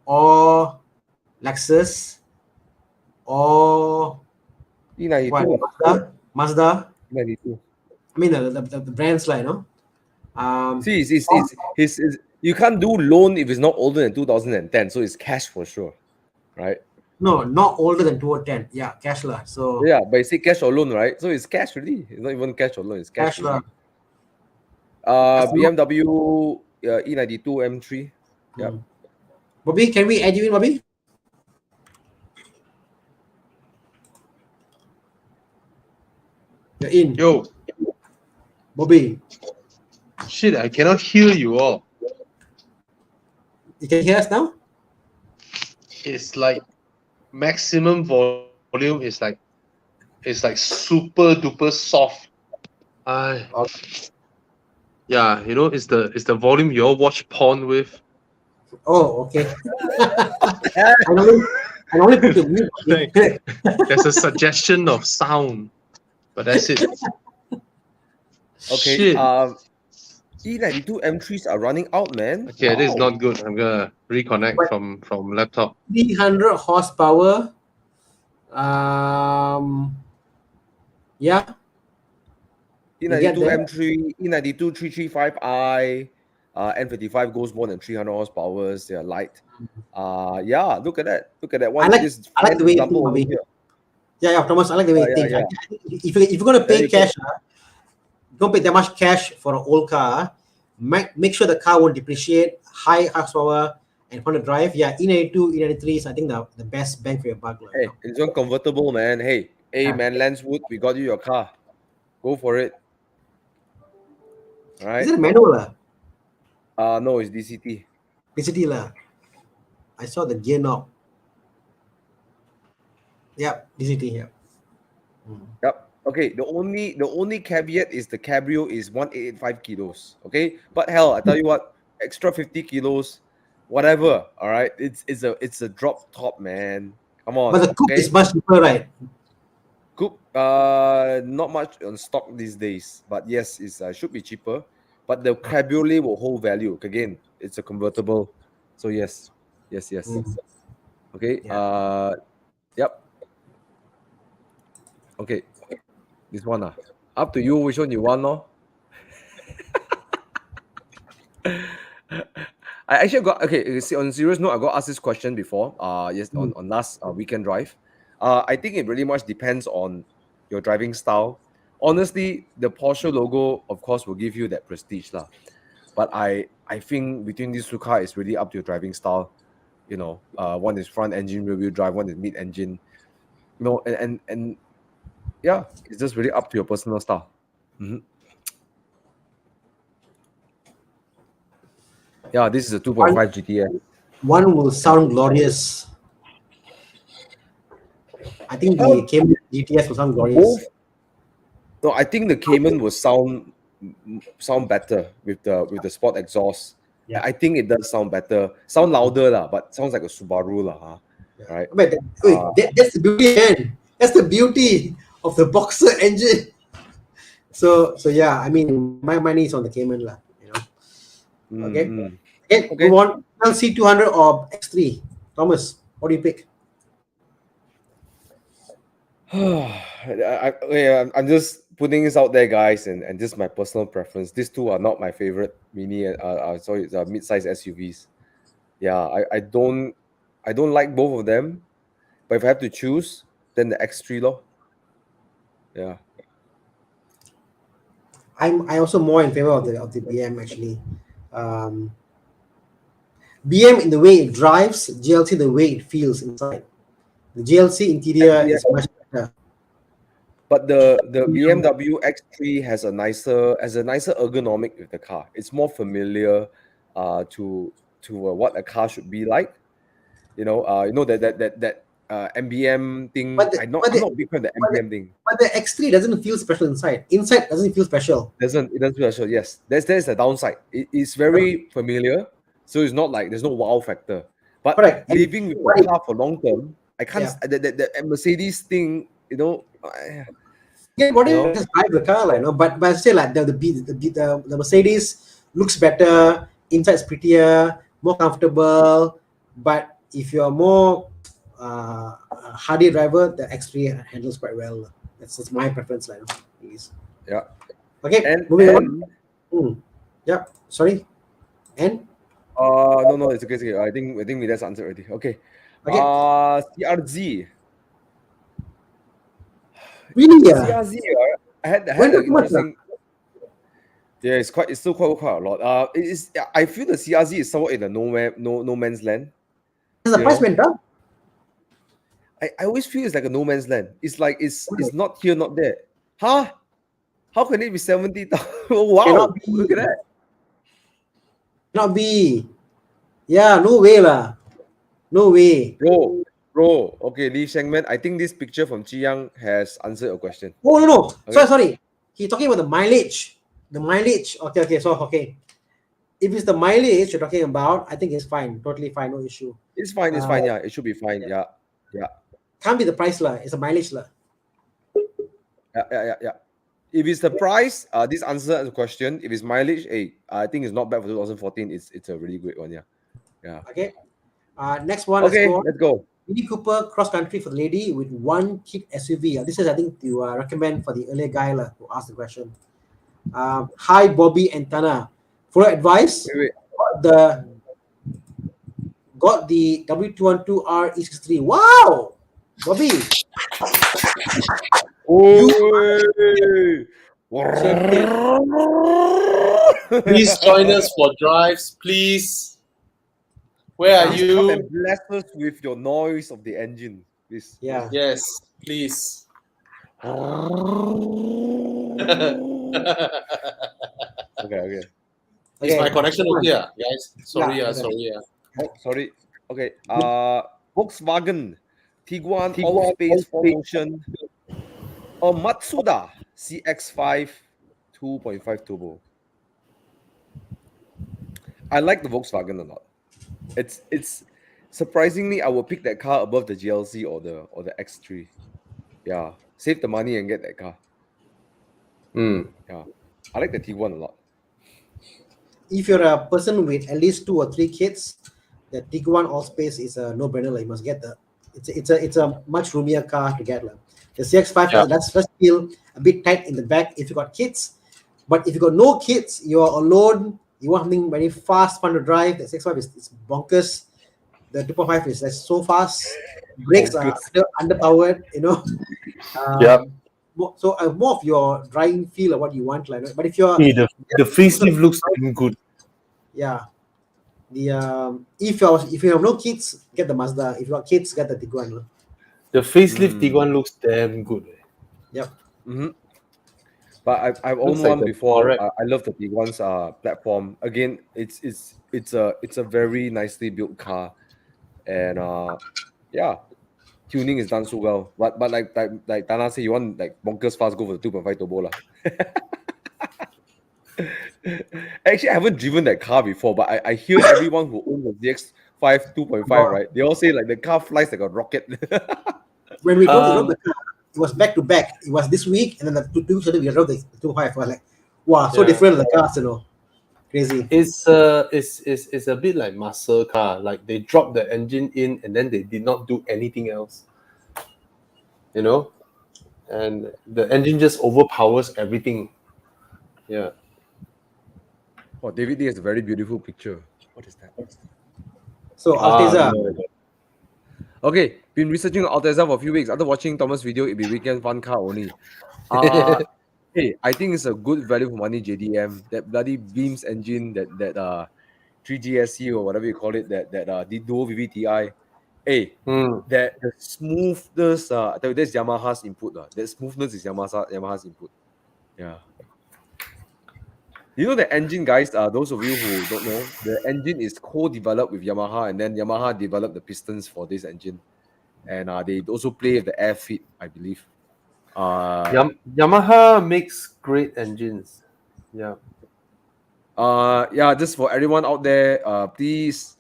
or Lexus or E92. Mazda. E92. I mean the brands you can't do loan if it's not older than 2010, so it's cash for sure, right? No, not older than 2010. Yeah, cash So yeah, but you say cash or loan, right? So it's cash really. It's not even cash or loan. It's cash. BMW E92 M3. Yeah. Bobby, can we add you in, Bobby? You're in. Yo. Bobby. Shit, I cannot hear you all. You can hear us now? It's like maximum volume is like super duper soft. Yeah, it's the volume you all watch porn with. Oh, okay. I only put the mute. There's a suggestion of sound, but that's it. Okay. Shit. E92 M3s are running out, man. Okay, this is not good. I'm gonna reconnect from laptop. 300 horsepower. Yeah. E92 M3, E92 335i, N55 goes more than 300 horsepower. They are light. Yeah, look at that. Look at that one. I like the way you think, Yeah, Thomas, I like the way you think. Yeah. If you're going to pay cash, don't pay that much cash for an old car. Make sure the car won't depreciate, high horsepower, and want to drive, E92, E93 is I think the best bang for your buck. Hey, it's one convertible, man. Hey, man, Lancewood, we got you your car. Go for it. All right. Is it manual? No, it's DCT. DCT lah. I saw the gear knob. Yep, DCT. Yep. Yep. Okay. The only caveat is the cabrio is 1885 kilos. Okay, but hell, I tell you what, extra 50 kilos, whatever. All right, it's a drop top, man. Come on. But the coupe is much cheaper, right? Coupe, not much on stock these days, but yes, it should be cheaper. But the cabriolet will hold value. Again, it's a convertible, so yes. Okay. Yep. Okay. This one up to you. Which one you want, no? I actually got on serious note, I got asked this question before. Yes, on last weekend drive. I think it really much depends on your driving style. Honestly, the Porsche logo, of course, will give you that prestige lah. But I think between these two cars, it's really up to your driving style. You know, one is front engine rear wheel drive, one is mid engine. You know, and yeah, it's just really up to your personal style. Yeah, this is a 2.5 GTS. One will sound glorious. I think the Cayman GTS will sound glorious. No, I think the Cayman will sound better with the sport exhaust. Yeah. I think it does sound better. Sound louder lah, but sounds like a Subaru lah. Right? But that's the beauty, man. That's the beauty of the Boxer engine. So yeah, I mean, my money is on the Cayman lah. You know. Okay. Move on. C200 or X3. Thomas, what do you pick? I'm just putting this out there, guys, and just my personal preference. These two are not my favorite mini. Sorry, mid-size SUVs. Yeah, I don't like both of them. But if I have to choose, then the X3 lo. Yeah. I also more in favor of the BM actually. BM in the way it drives, GLC the way it feels inside. The GLC interior is much better. But the BMW X3 has a nicer ergonomic with the car. It's more familiar to what a car should be like. You know that MBM thing. I'm not a big fan of the MBM thing. But the X3 doesn't feel special inside. Inside doesn't feel special. It doesn't feel special. Yes, there's the downside. It's very familiar, so it's not like there's no wow factor. But living with the car for long term, I can't. The Mercedes thing, you know. Whatever, just drive the car, like, you know. But still, like the Mercedes looks better. Inside's prettier, more comfortable. But if you're more hardy driver, the X3 handles quite well. That's my preference, like, please. Yeah. Okay. Moving on. Yeah. Sorry. And. No, it's okay. I think we just answered already. Okay. CRZ. Really? CRZ. I had an interesting. Yeah, it's still quite a lot. I feel the CRZ is somewhat in the no man's land. The price went down. I always feel it's like a no man's land. It's like it's not here, not there. Huh? How can it be 70,000? Wow! Look at that. Not be. Yeah, no way lah. No way. Bro. Okay, Lee Shengman, I think this picture from Chi Yang has answered your question. Oh, no. Okay. Sorry. He's talking about the mileage. The mileage. Okay. So, okay. If it's the mileage you're talking about, I think it's fine. Totally fine. No issue. It's fine. Yeah, it should be fine. Yeah. Can't be the price lah. It's a mileage lah. Yeah. If it's the price, this answers the question. If it's mileage, I think it's not bad for 2014. It's a really great one. Yeah. Okay. Next one. Okay, let's go. Mini Cooper cross country for the lady with one kit SUV. This is, I think, you recommend for the earlier guy who asked the question. Hi, Bobby and Thana. For advice, wait. Got the W212R E63. Wow, Bobby. Please join us for drives, please. Where are Please you? come and bless us with your noise of the engine. Please. Yeah. Yes, please. Okay. Is my Okay. connection okay, guys? Sorry, Yeah. sorry. Oh, sorry. Okay. Volkswagen Tiguan All-Space 4Motion or Matsuda CX-5 2.5 turbo. I like the Volkswagen a lot. It's surprisingly I will pick that car above the GLC or the X3. Yeah, save the money and get that car. Yeah, I like the Tiguan a lot. If you're a person with at least 2 or 3 kids, the Tiguan All Space is a no-brainer. Like, you must get the. It's a much roomier car to get. Like. The CX-5 that's feel a bit tight in the back if you got kids, but if you got no kids, you're alone. You want something very fast, fun to drive. The CX-5 is bonkers. The 2.5 is like so fast. Brakes are underpowered. So more of your driving feel of what you want, like. But if you're the facelift looks good. Yeah. If you have no kids, get the Mazda. If you have kids, get the Tiguan. The facelift Tiguan looks damn good. Yep. Mm-hmm. But I've owned like one before. I love the Tiguan's platform. Again, it's a very nicely built car, and yeah, tuning is done so well. But like Thana said, you want like bonkers fast, go for the 2.5 turbo lah. Actually, I haven't driven that car before, but I hear everyone who owns the ZX5 2.5, right? They all say like the car flies like a rocket. When we drove the car, it was back to back. It was this week, and then the 2 weeks later we drove the 2.5. I was like, wow, so different the cars, Crazy. It's a bit like muscle car. Like they dropped the engine in and then they did not do anything else. And the engine just overpowers everything. Yeah. Oh, David D has a very beautiful picture. What is that? So Alteza. Okay, been researching Alteza for a few weeks. After watching Thomas' video, it'll be weekend fun car only. Hey, I think it's a good value for money JDM. That bloody Beams engine, that 3GSC or whatever you call it, that the dual VVTI. Hey, that the smoothness, I tell you, that's Yamaha's input. That smoothness is Yamaha's input. Yeah. You know the engine, guys, those of you who don't know, the engine is co-developed with Yamaha, and then Yamaha developed the pistons for this engine. And they also play with the air feed, I believe. Yamaha makes great engines. Yeah. Just for everyone out there, please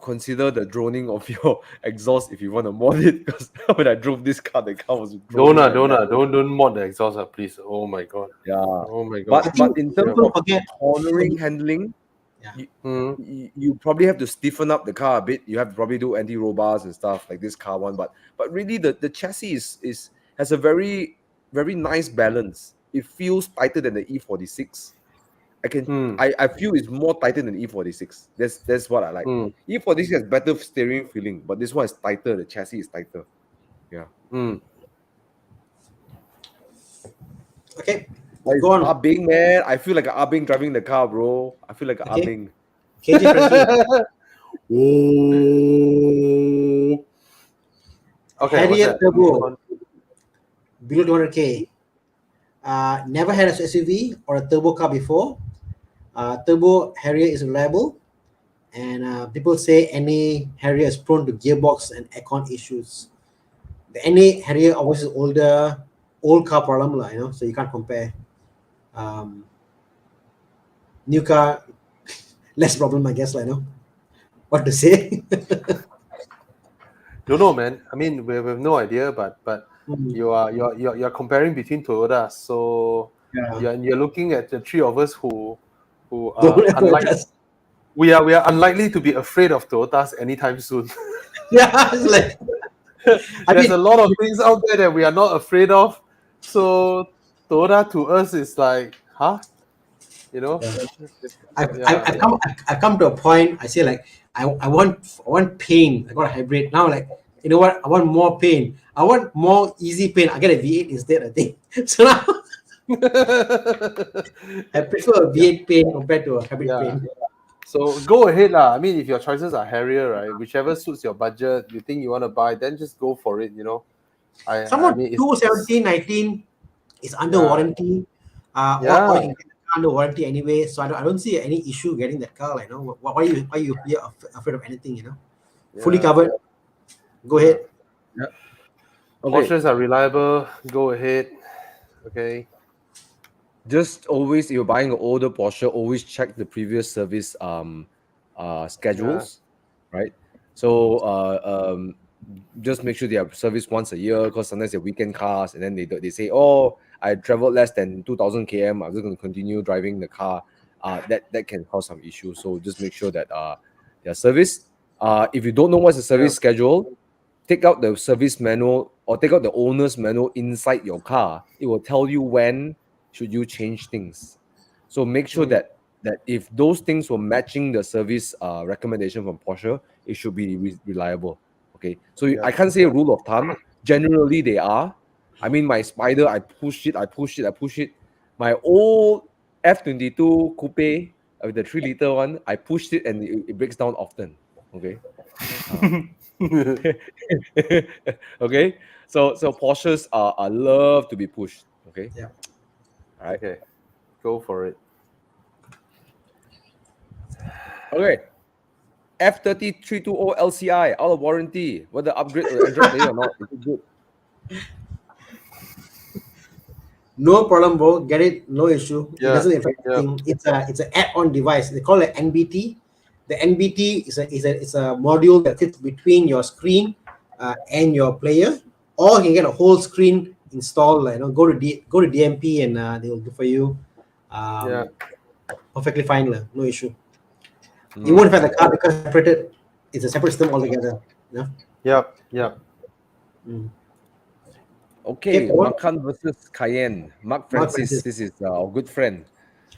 consider the droning of your exhaust if you want to mod it. Because when I drove this car, the car was droning. Don't mod the exhaust, please. Oh my god. Yeah. Oh my god. But in terms of cornering handling, you probably have to stiffen up the car a bit. You have to probably do anti-roll bars and stuff like this car one. But really, the chassis has a very, very nice balance. It feels tighter than the E46. I feel it's more tighter than E46. That's what I like. E46 has better steering feeling, but this one is tighter. The chassis is tighter. Yeah. Okay. Like go on. Abing, man. I feel like an Abing driving the car, bro. I feel like an Abing. KJ Okay. Harrier Turbo. Below 200K. Never had an SUV or a turbo car before. Turbo Harrier is reliable, and people say any Harrier is prone to gearbox and aircon issues. The NA Harrier always is older, old car problem, so you can't compare. New car, less problem, I guess. What to say? Don't know, man. I mean, we have no idea, but you're comparing between Toyotas, so you're looking at the three of us who are unlikely. We are unlikely to be afraid of Toyotas anytime soon. Yeah, it's like there's a lot of things out there that we are not afraid of. So Toyota to us is like, huh? I've come to a point. I say I want pain. I got a hybrid now. You know what? I want more pain. I want more easy pain. I get a V8 instead. I think so now. I prefer a V8 pain compared to a hybrid pain. So go ahead lah. I mean, if your choices are Harrier, right, whichever suits your budget, you think you want to buy, then just go for it. I Someone mean, 21719 is under warranty. Or you can get the car under warranty anyway. So I don't see any issue getting that car. Like, why are you here afraid of anything? Fully covered. Go ahead. Yeah. Okay. Porsches are reliable. Go ahead. Okay. Just always, if you're buying an older Porsche, always check the previous service schedules, right? So just make sure they are serviced once a year, because sometimes they're weekend cars, and then they say, oh, I traveled less than 2,000 km, I'm just going to continue driving the car. That can cause some issues. So just make sure that they're serviced. If you don't know what's the service schedule, take out the service manual or take out the owner's manual inside your car. It will tell you when should you change things. So make sure that if those things were matching the service recommendation from Porsche, it should be reliable. Okay, so I can't say a rule of thumb. Generally, they are. I mean, my Spider, I push it. My old F22 coupe with the 3-liter one, I pushed it and it breaks down often. Okay. Okay, so Porsches are love to be pushed. Okay. Yeah. All right. Okay. Go for it. Okay. F30320 LCI out of warranty. Whether upgrade or Android player or not, is it good? No problem, bro. Get it? No issue. It Yeah, doesn't affect anything. It's an add-on device. They call it NBT. The NBT is a module that sits between your screen and your player, or you can get a whole screen installed. Go to DMP and they will do for you. Perfectly fine, no issue. You won't affect the car because separated. It's a separate system altogether. Yeah. Yep. Okay, Macan versus Cayenne. Mark Francis, this is our good friend.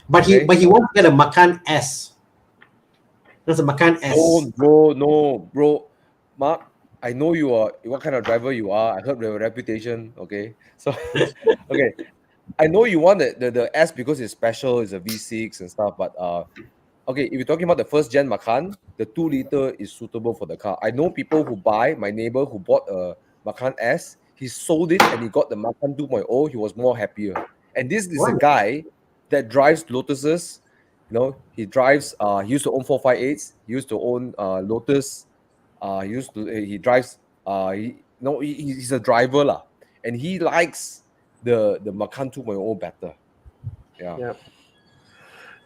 But he won't get a Macan S. That's a Macan S. Oh, bro. Mark, I know you are what kind of driver you are. I heard your reputation. Okay, so okay, I know you want the S because it's special. It's a V6 and stuff. But okay, if you're talking about the first gen Macan, the 2-liter is suitable for the car. I know people who buy. My neighbor who bought a Macan S, he sold it and he got the Macan 2.0. He was more happier. And this is a guy that drives Lotuses. He drives. He used to own 458s. He used to own Lotus. He drives. He's a driver lah, and he likes the Macan 2.0 better. Yeah.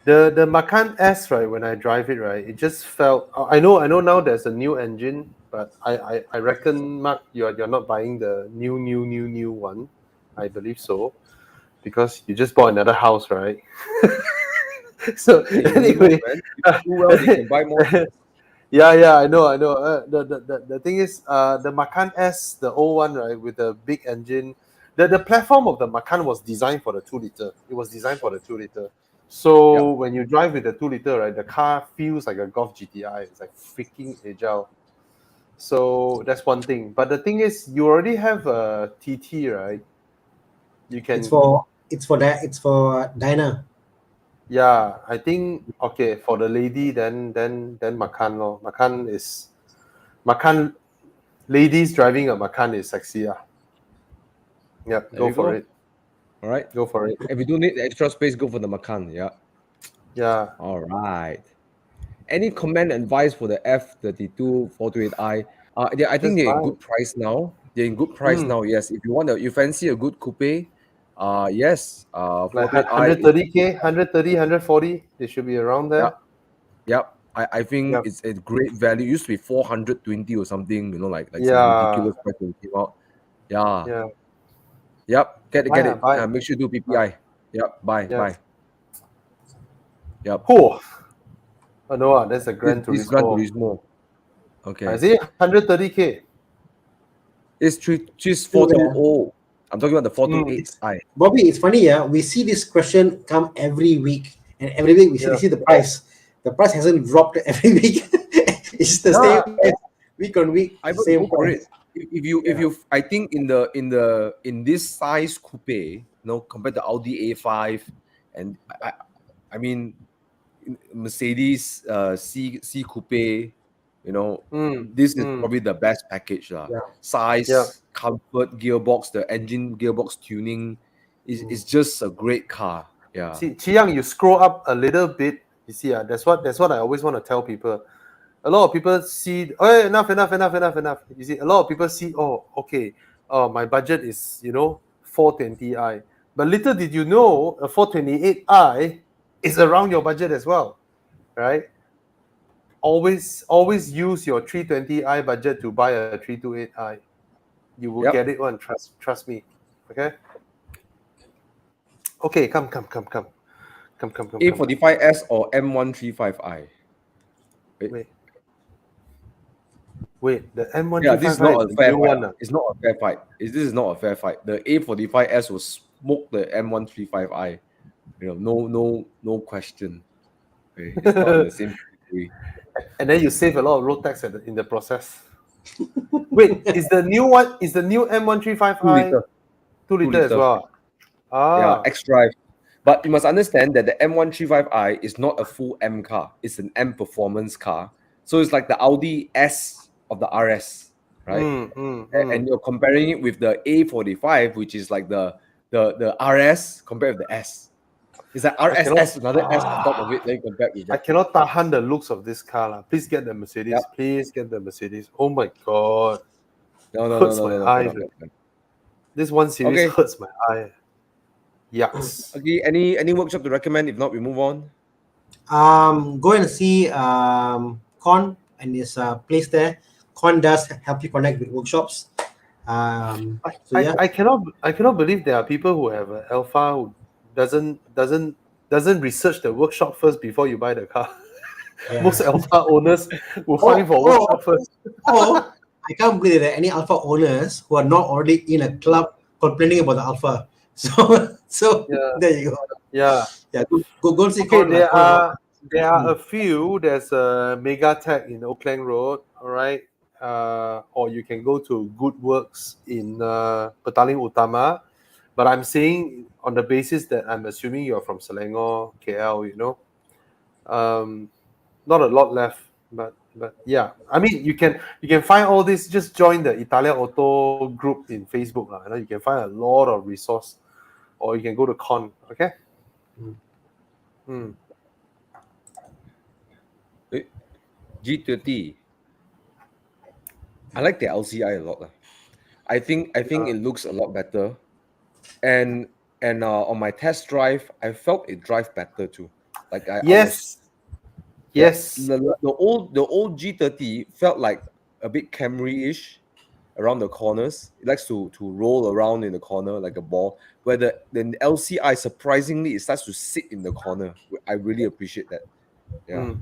The Macan S, right? When I drive it, right, it just felt. I know now there's a new engine, but I reckon, Mark, you're not buying the new one. I believe so, because you just bought another house, right? So anyway, you can buy more. Yeah, I know. The thing is, the Macan S, the old one, right, with the big engine, the platform of the Macan was designed for the 2-liter. It was designed for the 2-liter. So when you drive with the 2-liter, right, the car feels like a Golf GTI. It's like freaking agile. So that's one thing. But the thing is, you already have a TT, right? You can. It's for Dinah. Yeah, I think okay for the lady, then Macan lor. Macan. Ladies driving a Macan is sexier. Yep, go for it. All right, go for it. If you do need extra space, go for the Macan. Yeah. All right. Any comment and advice for the F32 428i? I think they're in good price now. Yes, if you fancy a good coupe, yes. Like 130K, 130, 140, they should be around there. Yep. I think it's a great value. It used to be 420 or something, like some ridiculous price when it came out. Yeah. Yep. Get it. Make sure you do PPI. Yep. Buy. Yep. Oh no, that's a Gran Turismo. This Gran Turismo. Okay. Is it 130K? It's just 420. I'm talking about the 428i. Bobby, it's funny, we see this question come every week, and every week we see the price. The price hasn't dropped every week. It's the same price, week on week. I would go for it. If you, I think in this size coupe, compared to Audi A5, and I mean, Mercedes C Coupe, this is probably the best package. Size, comfort, gearbox, the engine gearbox tuning is just a great car. Yeah. See, Chiang, you scroll up a little bit. You see, that's what I always want to tell people. A lot of people see, oh, enough. You see, a lot of people see, oh, okay, my budget is 420i. But little did you know, a 428i is around your budget as well, right? Always use your 320i budget to buy a 328i. You will get it one. Trust me. Okay. Okay, come. A45S or M135i. Wait, the M135i. Yeah, this is not a fair fight. One. It's not a fair fight. This is not a fair fight. The A45S will smoke the M135i. No question. Okay, it's not in the same category. And then you save a lot of road tax in the process. Wait, is the new M135i 2 liter as well? Yeah, X-Drive. But you must understand that the M135i is not a full M car. It's an M performance car. So it's like the Audi S of the RS, right? And you're comparing it with the A45, which is like the RS compared with the S. It's like RSS, another S on top of it. Then you compare with that. I cannot tahan the looks of this car. Please get the Mercedes. Yep. Please get the Mercedes. Oh my god. No. Hurts my eyes. This 1 Series hurts my eye. Yucks. Okay, any workshop to recommend? If not, we move on. Go and see Con and his place there. Con does help you connect with workshops. I cannot believe there are people who have an Alpha who doesn't research the workshop first before you buy the car. Yeah. Most Alpha owners will find for workshop first. I can't believe there are any Alpha owners who are not already in a club complaining about the Alpha. So there you go. Yeah. Go see. Okay, there are a few. There's a Megatech in Oakland Road. All right. Or you can go to Good Works in Petaling Utama. But I'm saying on the basis that I'm assuming you're from Selangor, KL. Not a lot left, but yeah. I mean, you can find all this. Just join the Italia Auto group in Facebook. You can find a lot of resource, or you can go to Con. Okay. G30. I like the LCI a lot. I think it looks a lot better, and on my test drive, I felt it drive better too. Like yes. The old G30 felt like a bit Camry-ish around the corners. It likes to roll around in the corner like a ball. Where the LCI, surprisingly, it starts to sit in the corner. I really appreciate that. Yeah.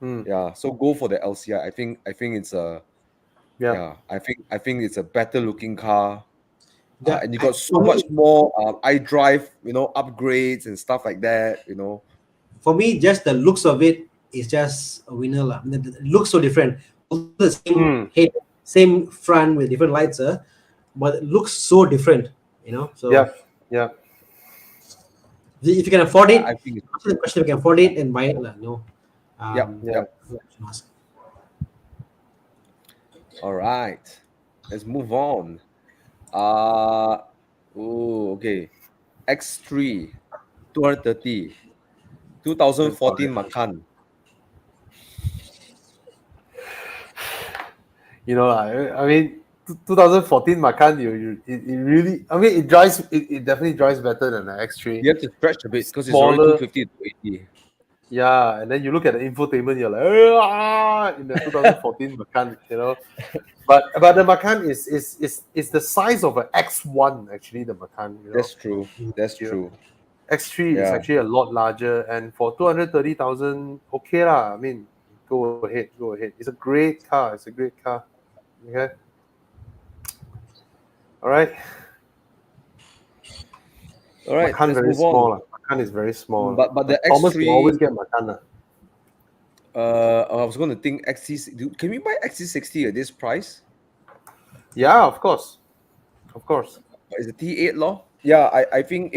Yeah. So go for the LCI. I think it's a I think it's a better looking car. And you got so much more iDrive, upgrades and stuff like that. For me, just the looks of it is just a winner. It looks so different. The same head, same front with different lights, but it looks so different. So yeah. If you can afford it, I think it's the question if you can afford it and buy it. No. All right, let's move on. Okay. X3 230 2014 Macan. I mean, 2014 Macan, it really, I mean, it definitely drives better than the X3. You have to stretch a bit because it's only 250 to 80. Yeah, and then you look at the infotainment, you're like, in the 2014 Macan, But the Macan is the size of an X1 actually. The Macan, That's true. True. X3 is actually a lot larger, and for 230,000, okay lah. I mean, go ahead. It's a great car. Okay. All right. Macan very small. Macan is very small. But the Thomas X3 will always get Macan. I was going to think XC. Can we buy XC60 at this price? Yeah, of course. Is the T8 law? Yeah, I think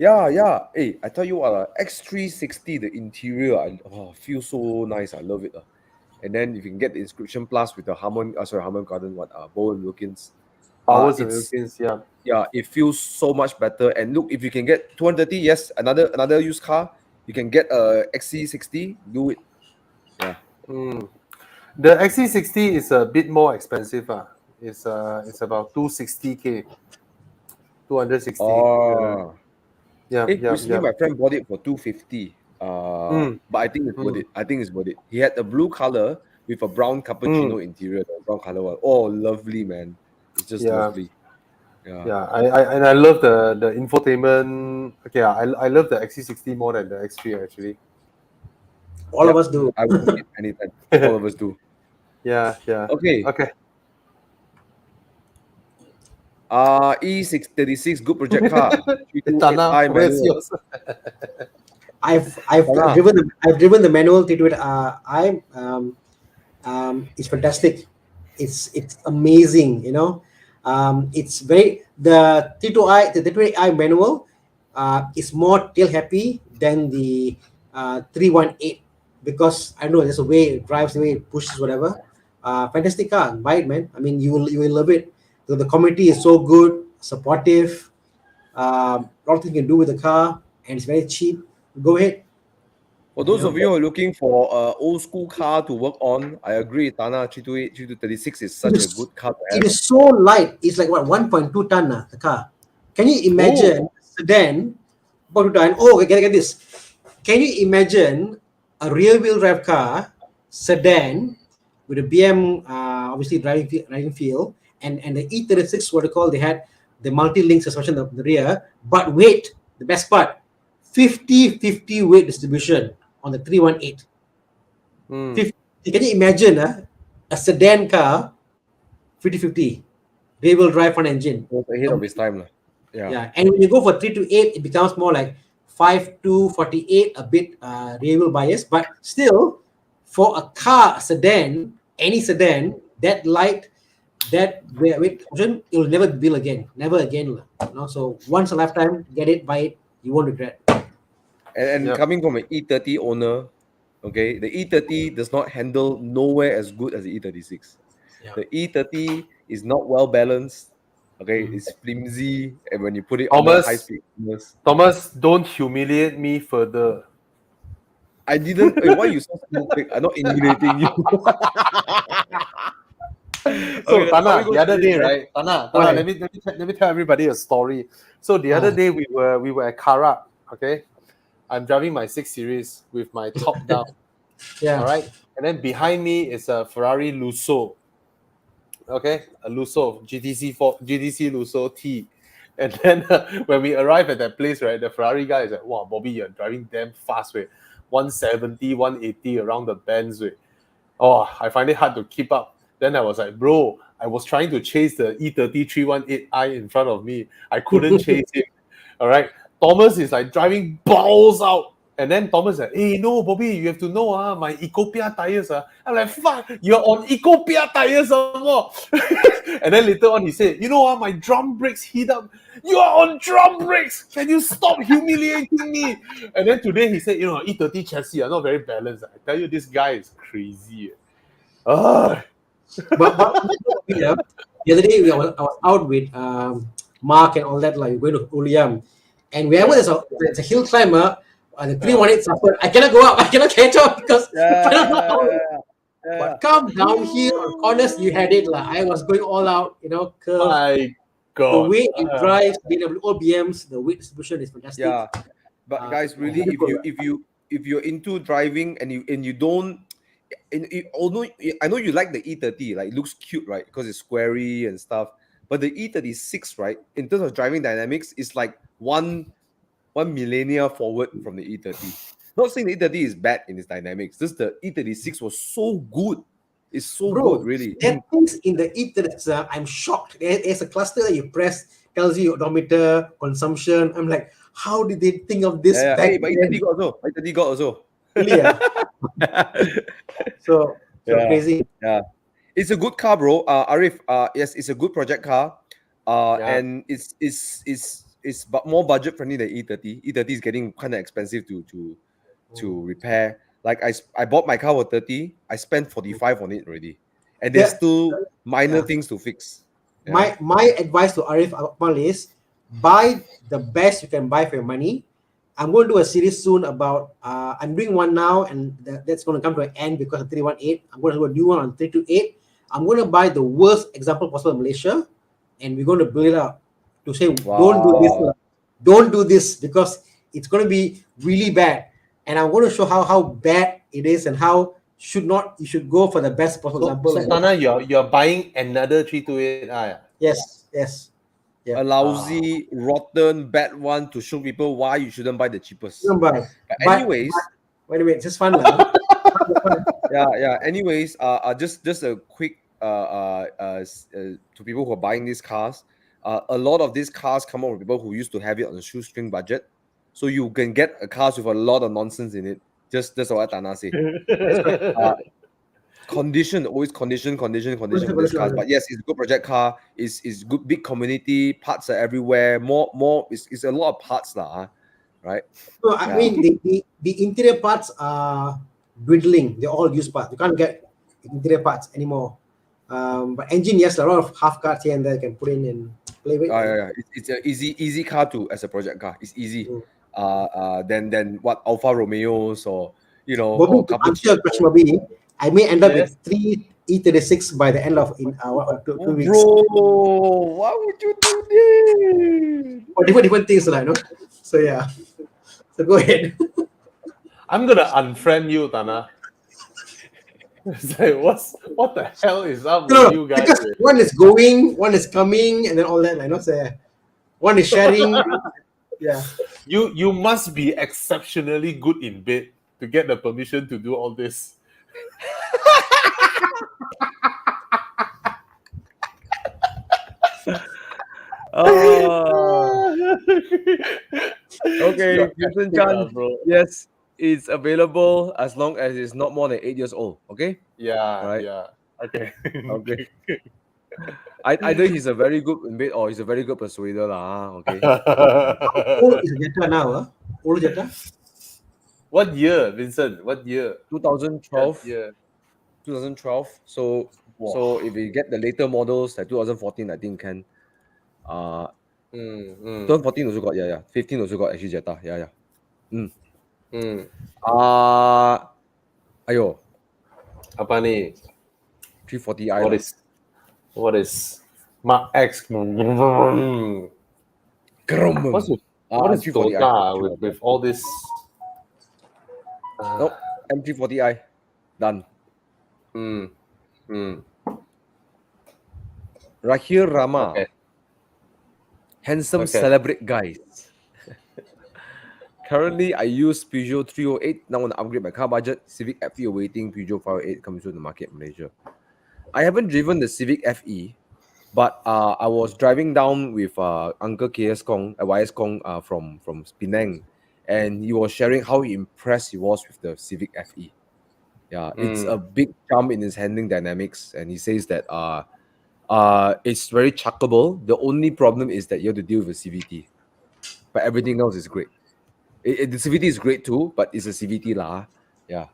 Yeah. Hey, I tell you what, X360, the interior, feels so nice. I love it. And then if you can get the Inscription Plus with the Harmon Garden, Bowen Wilkins. Powers and It's Wilkins, yeah. Yeah, it feels so much better. And look, if you can get 230, yes, another used car, you can get a XC60, do it. Yeah. The XC60 is a bit more expensive. It's about 260K. 260. Oh. Yeah. Recently my friend bought it for 250. But I think it's worth it. I think it's worth it. He had a blue color with a brown cappuccino interior, the brown color one. Oh, lovely, man. It's just lovely. Yeah. I love the infotainment. Okay, I love the XC60 more than the X3 actually. All of us do. I would take it anytime. All of us do. Yeah. Okay. Okay. E36 good project car. Thana, where's yours? I've driven the manual T28. It's fantastic. It's amazing. It's very the T28i manual is more tail happy than the 318 because I know there's a way it drives, the way it pushes, whatever. Fantastic car, buy it, man. I mean, you will love it. The community is so good, supportive. A lot of things you can do with the car, and it's very cheap. Go ahead. For those of you who are looking for an old school car to work on, I agree. Thana 328, 3236 is such a good car to have. It is so light. It's like what 1.2 ton the car. Can you imagine sedan? 1.2 ton. Oh, get this. Can you imagine a rear-wheel drive car sedan with a BM obviously driving feel and the E36 what they call they had the multi-link suspension of the rear, but weight, the best part, 50-50 weight distribution on the 318. 50, can you imagine a sedan car 50-50 rear-wheel drive front engine? It was ahead of its time. Yeah. And when you go for 328, it becomes more like 5-48, a bit rear-wheel bias, but still for a car sedan, any sedan, that light, that weight option, it will never be built again. Never again. So once a lifetime, get it, buy it, you won't regret. And coming from an E30 owner, okay, the E30 does not handle nowhere as good as the E36. The E30 is not well balanced. Okay, it's flimsy, and when you put it on high speed. Thomas, don't humiliate me further. I didn't. Why you so stupid? I'm not humiliating you. So Thana, the other day, right? Thana, let me tell everybody a story. So the other day we were at Karak, okay? I'm driving my 6 Series with my top down. All right. And then behind me is a Ferrari Lusso. Okay, a Lusso GTC Lusso T. And then when we arrive at that place, right, the Ferrari guy is like, wow, Bobby, you're driving damn fast, way. 170, 180 around the bends, way. Oh, I find it hard to keep up. Then I was like, bro, I was trying to chase the E30 318i in front of me. I couldn't chase it. All right. Thomas is like driving balls out. And then Thomas said, hey, no, Bobby, you have to know, my Ecopia tires. I'm like, fuck, you're on Ecopia tires some more. And then later on, he said, you know, my drum brakes heat up. You are on drum brakes. Can you stop humiliating me? And then today he said, E30 chassis are not very balanced. I tell you, this guy is crazy. But the other day I was out with Mark and all that, like going to Uliam, and wherever there's a hill climber, the 318 suffered. I cannot go up. I cannot catch up because but come down here on corners, you had it lah. I was going all out, curve. My God. The way it drives, all BMs, the weight distribution is fantastic. Yeah, but guys, really, if you're into driving and you don't. Although I know you like the E30, like it looks cute, right? Because it's squarey and stuff. But the E36, right, in terms of driving dynamics, is like one millennia forward from the E30. Not saying the E30 is bad in its dynamics. Just the E36 was so good. It's so good, really. There are things in the E36, I'm shocked. There's a cluster that you press, tells you odometer, consumption. I'm like, how did they think of this? Hey, but E30 got also. Really, so crazy. Yeah, it's a good car, bro. Arif, yes, it's a good project car. And it's it's more budget friendly than E30. E30 is getting kind of expensive to repair. Like I bought my car for 30, I spent 45 on it already, and there's still minor things to fix. My advice to Arif Akmal is buy the best you can buy for your money. I'm going to do a series soon about I'm doing one now, and that's going to come to an end because of 318. I'm going to do a new one on 328. I'm going to buy the worst example possible in Malaysia, and we're going to build it up to say don't do this because it's going to be really bad. And I'm going to show how bad it is and how you should go for the best possible example. So Thana, you're buying another 328i. Yes. Yeah. A lousy, rotten, bad one to show people why you shouldn't buy the cheapest. But anyways, wait a minute, just fun. Yeah. Anyways, just a quick to people who are buying these cars. A lot of these cars come out with people who used to have it on a shoestring budget, so you can get a cars with a lot of nonsense in it. Just what Thana said. Condition with this car. But yes, it's a good project car. It's good, big community. Parts are everywhere. More. It's a lot of parts right? So I mean, the interior parts are dwindling. They're all used parts. You can't get interior parts anymore. But engine, yes, a lot of half cards here and there you can put in and play with. Yeah. It's an easy car as a project car. It's easy. Than what Alfa Romeos or or Cappuccino. I may end up with 3 E36 by the end of 2 weeks. Bro, why would you do this? Or different things, like, no? So yeah. So go ahead. I'm gonna unfriend you, Thana. It's like, what the hell is up with you guys? Because one is going, one is coming, and then all that. I know, so one is sharing. Yeah. You must be exceptionally good in bed to get the permission to do all this. Okay, Vincent Chan. Yes, it's available as long as it's not more than 8 years old. Okay. Yeah. Right. Yeah. Okay. Okay. Either he's a very good in bed or he's a very good persuader, Okay. How old is Jetta now? Old Jetta? What year, Vincent? What year? 2012. Yeah. 2012. So if we get the later models like 2014, I think can. 2014 also got 15 also got actually Jetta. Ayo. Apa ni? 340i. What is Mark X? What is Toyota with all this? Nope, M340i. Done. Rahir Rama. Okay. Handsome celebrate guys. Currently, I use Peugeot 308. Now I want to upgrade my car budget. Civic FE awaiting Peugeot 508 comes to the market in Malaysia. I haven't driven the Civic FE, but I was driving down with Uncle KS Kong, YS Kong from Penang, and he was sharing how impressed he was with the Civic FE. Yeah, it's a big jump in his handling dynamics, and he says that it's very chuckable. The only problem is that you have to deal with a CVT, but everything else is great. The CVT is great too, but it's a CVT lah. Yeah.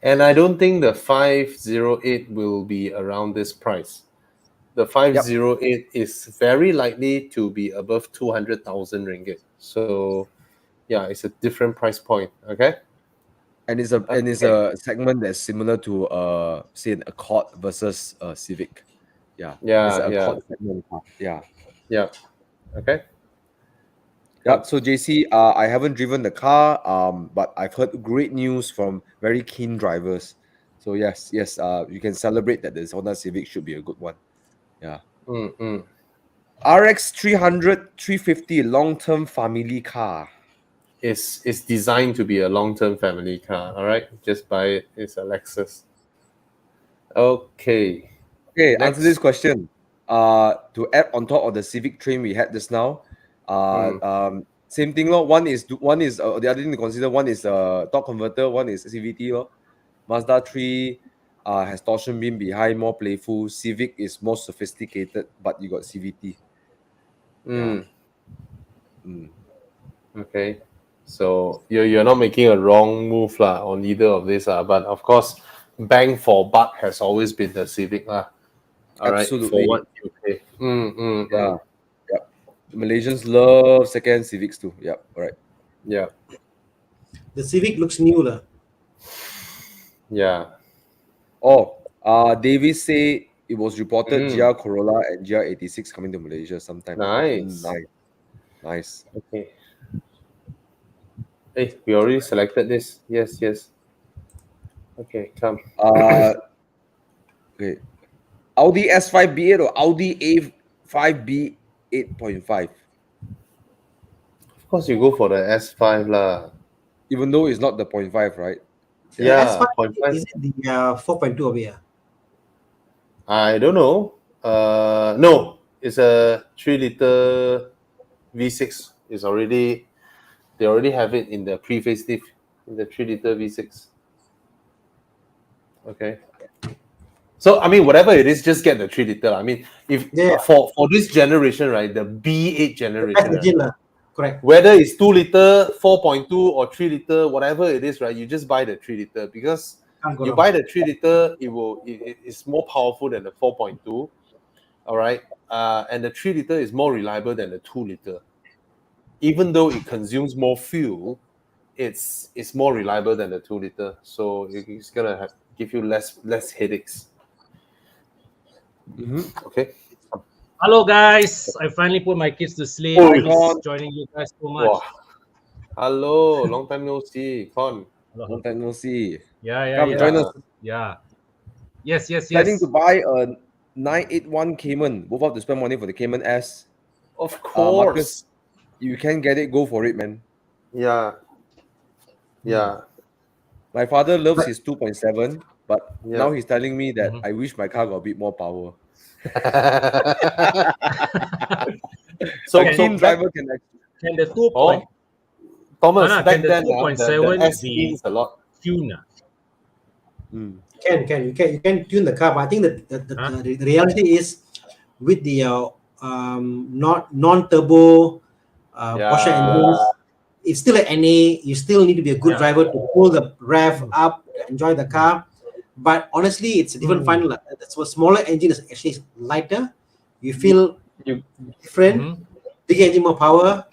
And I don't think the 508 will be around this price. The 508 is very likely to be above 200,000 ringgit. So, yeah, it's a different price point. Okay. And it's a segment that's similar to say an Accord versus a Civic. Yeah. It's an Accord segment. Yeah. Okay. Yeah. So JC, I haven't driven the car, but I've heard great news from very keen drivers. So yes, you can celebrate that this Honda Civic should be a good one. Yeah. RX 300, 350 long-term family car. It's designed to be a long-term family car. All right, just buy it. It's a Lexus. Okay. Answer this question. To add on top of the Civic train we had just now, same thing. One is the other thing to consider. One is torque converter. One is CVT. Mazda 3 has torsion beam behind, more playful. Civic is more sophisticated, but you got CVT. Okay, so you're not making a wrong move on either of these, but of course, bang for buck has always been the Civic All right, Absolutely. for what you pay. Yeah. The Malaysians love second Civics too. Yeah, all right. Yeah. The Civic looks new lah. Yeah. Oh, Davis say it was reported GR Corolla and GR86 coming to Malaysia sometime. Nice. Nice. Okay. Hey, we already selected this. Yes. Okay, come. Okay. Audi S5 B8 or Audi A5 B8.5? Of course, you go for the S5 lah. Even though it's not the 0.5, right? Yeah, S5, 0.5. is it the 4.2 of it? I don't know. No, it's a 3-liter V6. They already have it in the pre-facelift in the 3-liter V6. Okay. So I mean, whatever it is, just get the 3-liter. I mean, if for this generation, right, the B8 generation, right, correct. Whether it's 2-liter, 4.2, or 3-liter, whatever it is, right, you just buy the 3-liter because you buy the 3-liter, it's more powerful than the 4.2. All right, and the 3-liter is more reliable than the 2-liter. Even though it consumes more fuel, it's more reliable than the 2-liter. So it's gonna give you less headaches. Okay. Hello guys, I finally put my kids to sleep. Joining you guys so much. Wow. Hello, long time no see, Con. Long time no see. Yeah. Come join us. Yeah. Yes. Planning to buy a 981 Cayman. Both have to spend money for the Cayman S. Of course. Marcus, you can get it. Go for it, man. Yeah. My father loves his 2.7, but now he's telling me that I wish my car got a bit more power. so driver can the 2. Thomas, back then the 2.7 S means a lot. Tuna. You can tune the car, but I think the reality is with the non-turbo Porsche engines, it's still an NA. You still need to be a good driver to pull the rev up, enjoy the car. But honestly, it's a different fun. So a smaller engine is actually lighter. You feel different. Big engine, more power.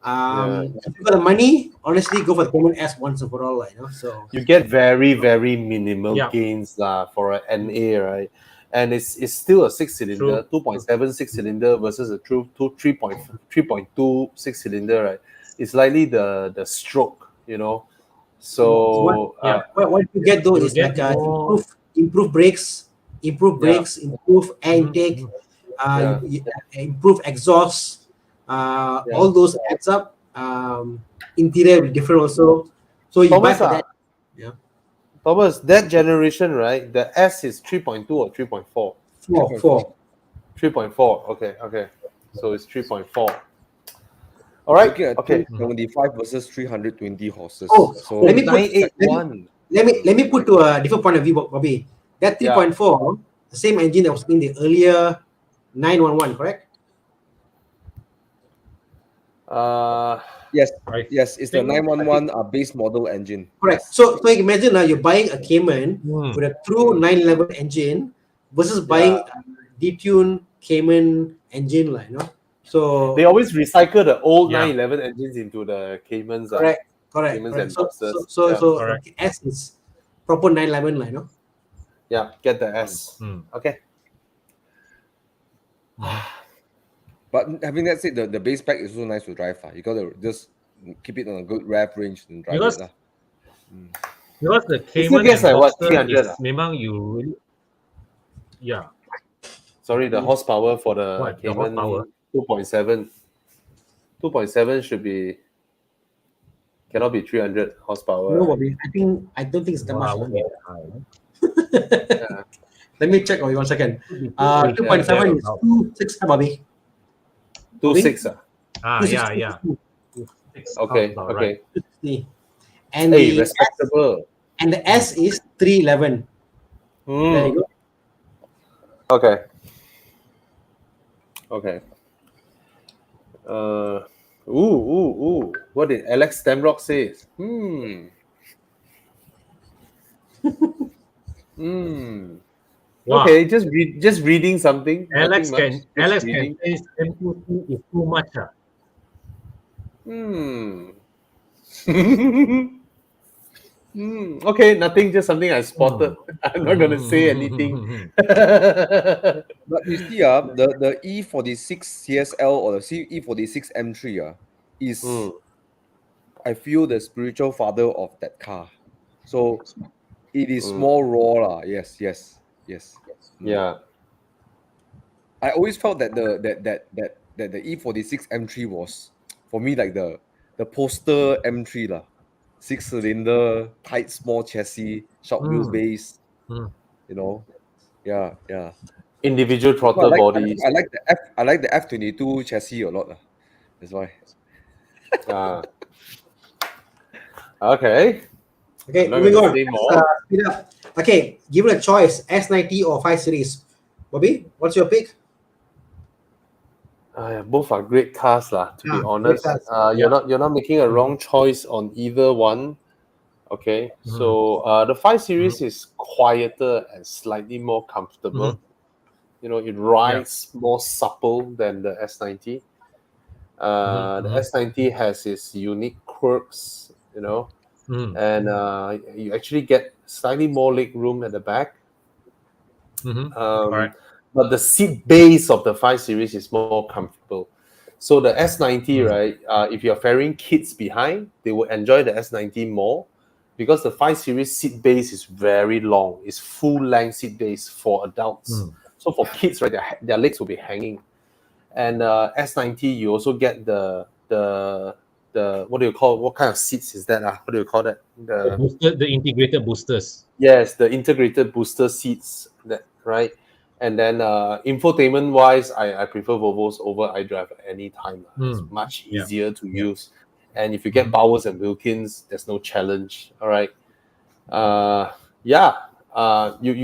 If you got the money, honestly, go for the Cayman S once and for all. So you get very, very minimal gains for an NA, right? And it's still a 6-cylinder, 2.7 6-cylinder versus a true 3.2 6-cylinder, right? It's likely the stroke, So what you get though is like improve brakes, improve air intake, improve exhaust. All those adds up. Interior will differ also. So you buy for that. Thomas, that generation, right? The S is 3.2 or 3.4? 4. 3.4. Okay. So it's 3.4. All right. Looking at okay. 275 versus 320 horses. So let me put to a different point of view, Bobby. That 3.4, the same engine that was in the earlier 911, correct? Yes, it's the 911 base model engine. Correct. So imagine you're buying a Cayman with a true 911 engine versus buying a detuned Cayman engine, So they always recycle the old 911 engines into the Caymans. Correct. Caymans and so S is proper 911, Yeah, get the S. Okay. But having that said, the base pack is also nice to drive. You gotta just keep it on a good rev range and drive it. Because the Cayman and what, Boxster 300? is memang you really, Sorry, the horsepower for the Cayman 2.7. 2.7 cannot be 300 horsepower. No, Bobby. I don't think it's that much. Let me check 1 second. 2.7 is 2.6, Bobby. 2.6. Yeah. Okay. And respectable. And the S is 311. There you go. Okay. Ooh. What did Alex Stamrock say? Wow. Okay, just reading something. Alex Nothing much. can Just Alex can reading. say M2C is too much. Okay, nothing. Just something I spotted. I'm not gonna say anything. But you see, the E46 CSL or the E46 M3 is, I feel, the spiritual father of that car. So it is more raw, lah. Yes. Yeah. I always felt that the E46 M3 was, for me, like the poster M3 lah. 6-cylinder, tight, small chassis, short wheelbase. You know, yeah. Individual That's why throttle bodies. I like the F22 chassis a lot lah. That's why. Okay. Okay, I'm not moving gonna on. say Let's, more. speed up. Okay, given a choice, S90 or 5 Series. Bobby, what's your pick? Both are great cars, lah. To be honest, cars. you're not making a wrong choice on either one. Okay, so the 5 Series is quieter and slightly more comfortable. You know, it rides more supple than the S90. The S90 has its unique quirks, you know, and you actually get slightly more leg room at the back. Right. But the seat base of the 5 Series is more comfortable. So the S90, right? If you're ferrying kids behind, they will enjoy the S90 more because the 5 Series seat base is very long. It's full length seat base for adults. So for kids, right, their legs will be hanging. And S90, you also get the what do you call, what kind of seats is that? What do you call that? The integrated boosters. Yes, the integrated booster seats, that right. And then infotainment wise, I prefer Volvos over iDrive at any time. It's much easier to use. And if you get Bowers and Wilkins, there's no challenge. All right. You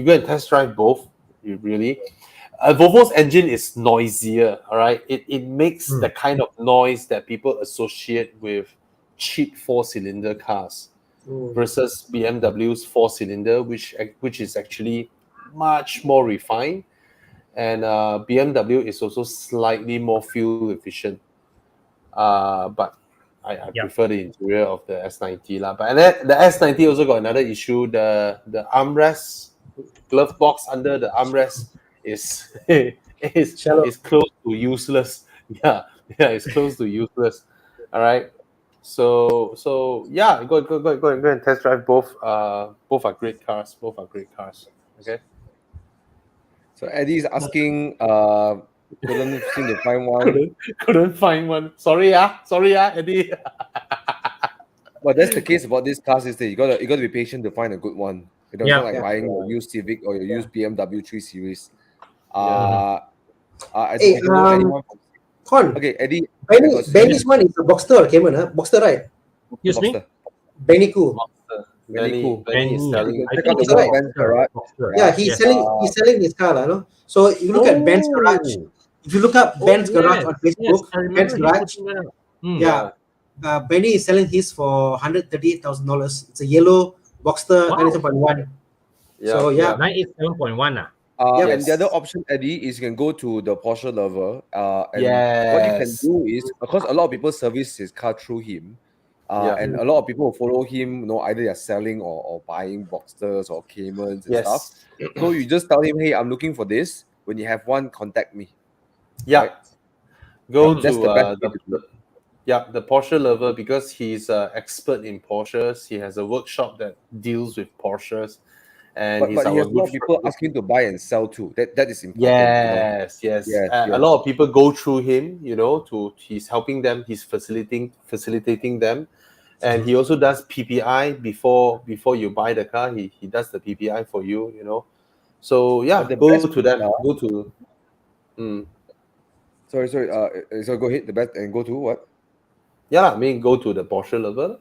go and test drive both. You really. Volvo's engine is noisier. All right. It makes the kind of noise that people associate with cheap 4-cylinder cars versus BMW's 4-cylinder, which is actually much more refined, and BMW is also slightly more fuel efficient. But I prefer the interior of the S90 lah. But the S90 also got another issue. The armrest, glove box under the armrest is is close to useless. Yeah, it's close to useless. All right. So yeah, go and test drive both. Both are great cars. Both are great cars. Okay. So Eddie is asking, couldn't seem to find one. Couldn't find one. Sorry, Eddie. But that's the case about this cars, is that you gotta be patient to find a good one. It's not like buying a used Civic or your used BMW 3 Series. I think you know anyone. Con. Okay, Eddie. Benny's one is a Boxster, Cayman, huh? Boxster, right? Excuse me? Benny Cool. Benny is selling. Check out the Ben's garage. Yeah, he's selling his car, no? So you look at Ben's garage. If you look up Ben's garage on Facebook, Ben's garage. Benny is selling his for $138,000. It's a yellow Boxster 97.1. So 97.1. And the other option, Eddie, is you can go to the Porsche Lover. And what you can do is, because a lot of people service his car through him, and a lot of people follow him, either they're selling or buying Boxsters or Caymans and stuff. So you just tell him, hey, I'm looking for this. When you have one, contact me. Yeah. Right? Go that's to the best the Porsche Lover, because he's an expert in Porsches. He has a workshop that deals with Porsches. And but he has a lot of people asking to buy and sell too. That is important. Yes. A lot of people go through him. He's helping them. He's facilitating them, and he also does PPI before you buy the car. He does the PPI for you. So yeah, go to them. Go to. Sorry. So go ahead. The best and go to what? Yeah, I mean go to the Porsche Lover.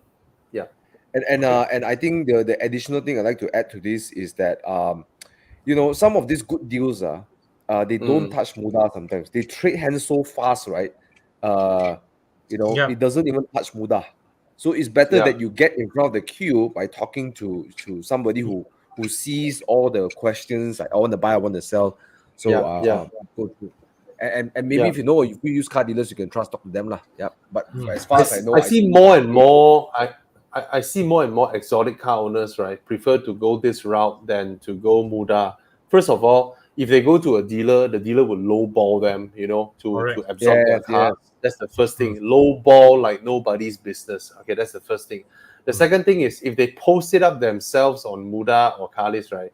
Yeah. And I think the additional thing I'd like to add to this is that some of these good deals they don't touch Muda sometimes. They trade hands so fast, right? it doesn't even touch mudah. So it's better that you get in front of the queue by talking to somebody who sees all the questions, like I want to buy, I want to sell. So go through. And maybe if you know if you use car dealers, you can trust talk to them lah. Yeah. But as far as I know, I see more and more. I see more and more exotic car owners, right, prefer to go this route than to go mudah. First of all, if they go to a dealer, the dealer will lowball them, to absorb their car. That's the first thing. Lowball like nobody's business. Okay, that's the first thing. The second thing is if they post it up themselves on mudah or Carlist, right,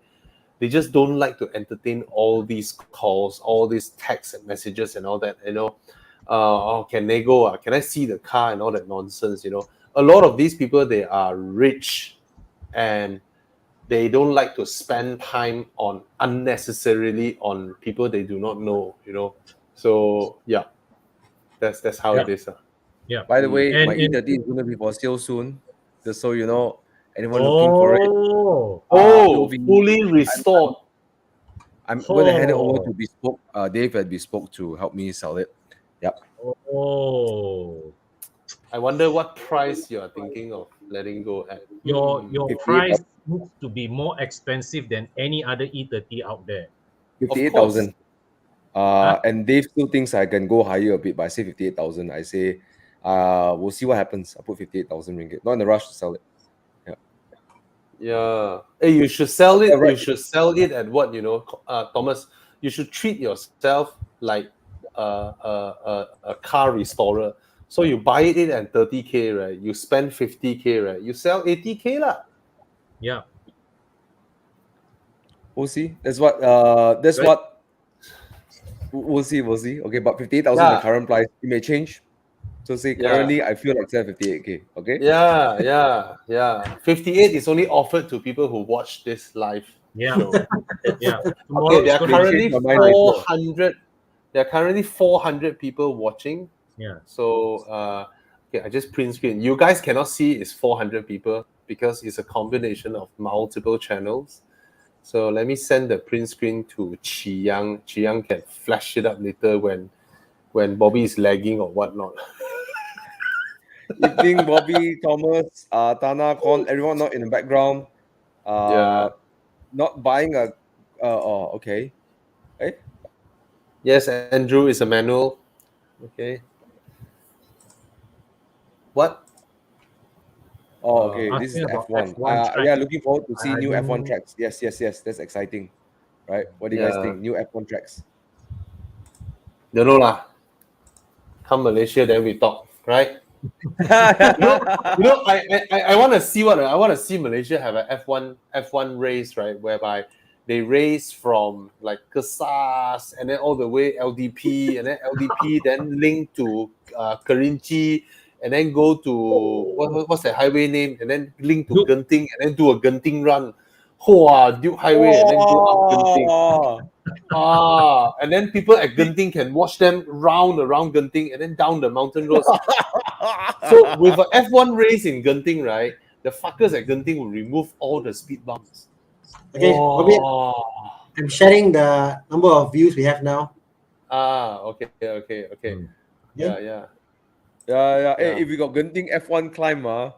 they just don't like to entertain all these calls, all these texts and messages and all that, can they go? Can I see the car and all that nonsense, A lot of these people, they are rich and they don't like to spend time on unnecessarily on people they do not know, So yeah, that's how it is. Yeah. By the way, my E30 is going to be for sale soon. Just so you know, anyone looking for it. Fully restored. I'm going to hand it over to Bespoke, Dave at Bespoke to help me sell it. Yep. I wonder what price you are thinking of letting go at. Your price needs to be more expensive than any other E30 out there. 58,000. And Dave still thinks I can go higher a bit, but I say 58,000. I say, we'll see what happens. I put 58,000 ringgit. Not in a rush to sell it. Yeah. Hey, you should sell it. You should sell it at what, Thomas? You should treat yourself like a car restorer. So you buy it at 30K, right? You spend 50K, right? You sell 80K lah. Yeah. We'll see. That's what. We'll see. Okay, but 58,000 the current price. It may change. So say currently I feel like 58K. Okay. Yeah. 58 is only offered to people who watch this live. Yeah. Yeah. Okay, there are currently 400. There are currently 400 people watching. Yeah. So I just print screen. You guys cannot see it's 400 people because it's a combination of multiple channels. So let me send the print screen to Chi Yang. Chi Yang can flash it up later when Bobby is lagging or whatnot. Evening, Bobby, Thomas, Thana, Con, everyone not in the background. Not buying a. Okay. Hey. Yes, Andrew is a manual. Okay. What? Oh, okay. This is F1. Looking forward to see new F1 tracks. Yes. That's exciting. Right? What do you guys think? New F1 tracks. Don't know lah. Come Malaysia, then we talk. Right? I want to see I want to see Malaysia have an F1 race, right? Whereby they race from like Kesas and then all the way LDP and then LDP then link to Kerinci and then go to what's that highway name and then link to Genting and then do a Genting run. Duke Highway and then go up Genting. And then people at Genting can watch them round around Genting and then down the mountain roads. So with an F1 race in Genting, right, the fuckers at Genting will remove all the speed bumps. Okay, I'm sharing the number of views we have now. Okay. Yeah. Hey, if we got Genting F1 climb, I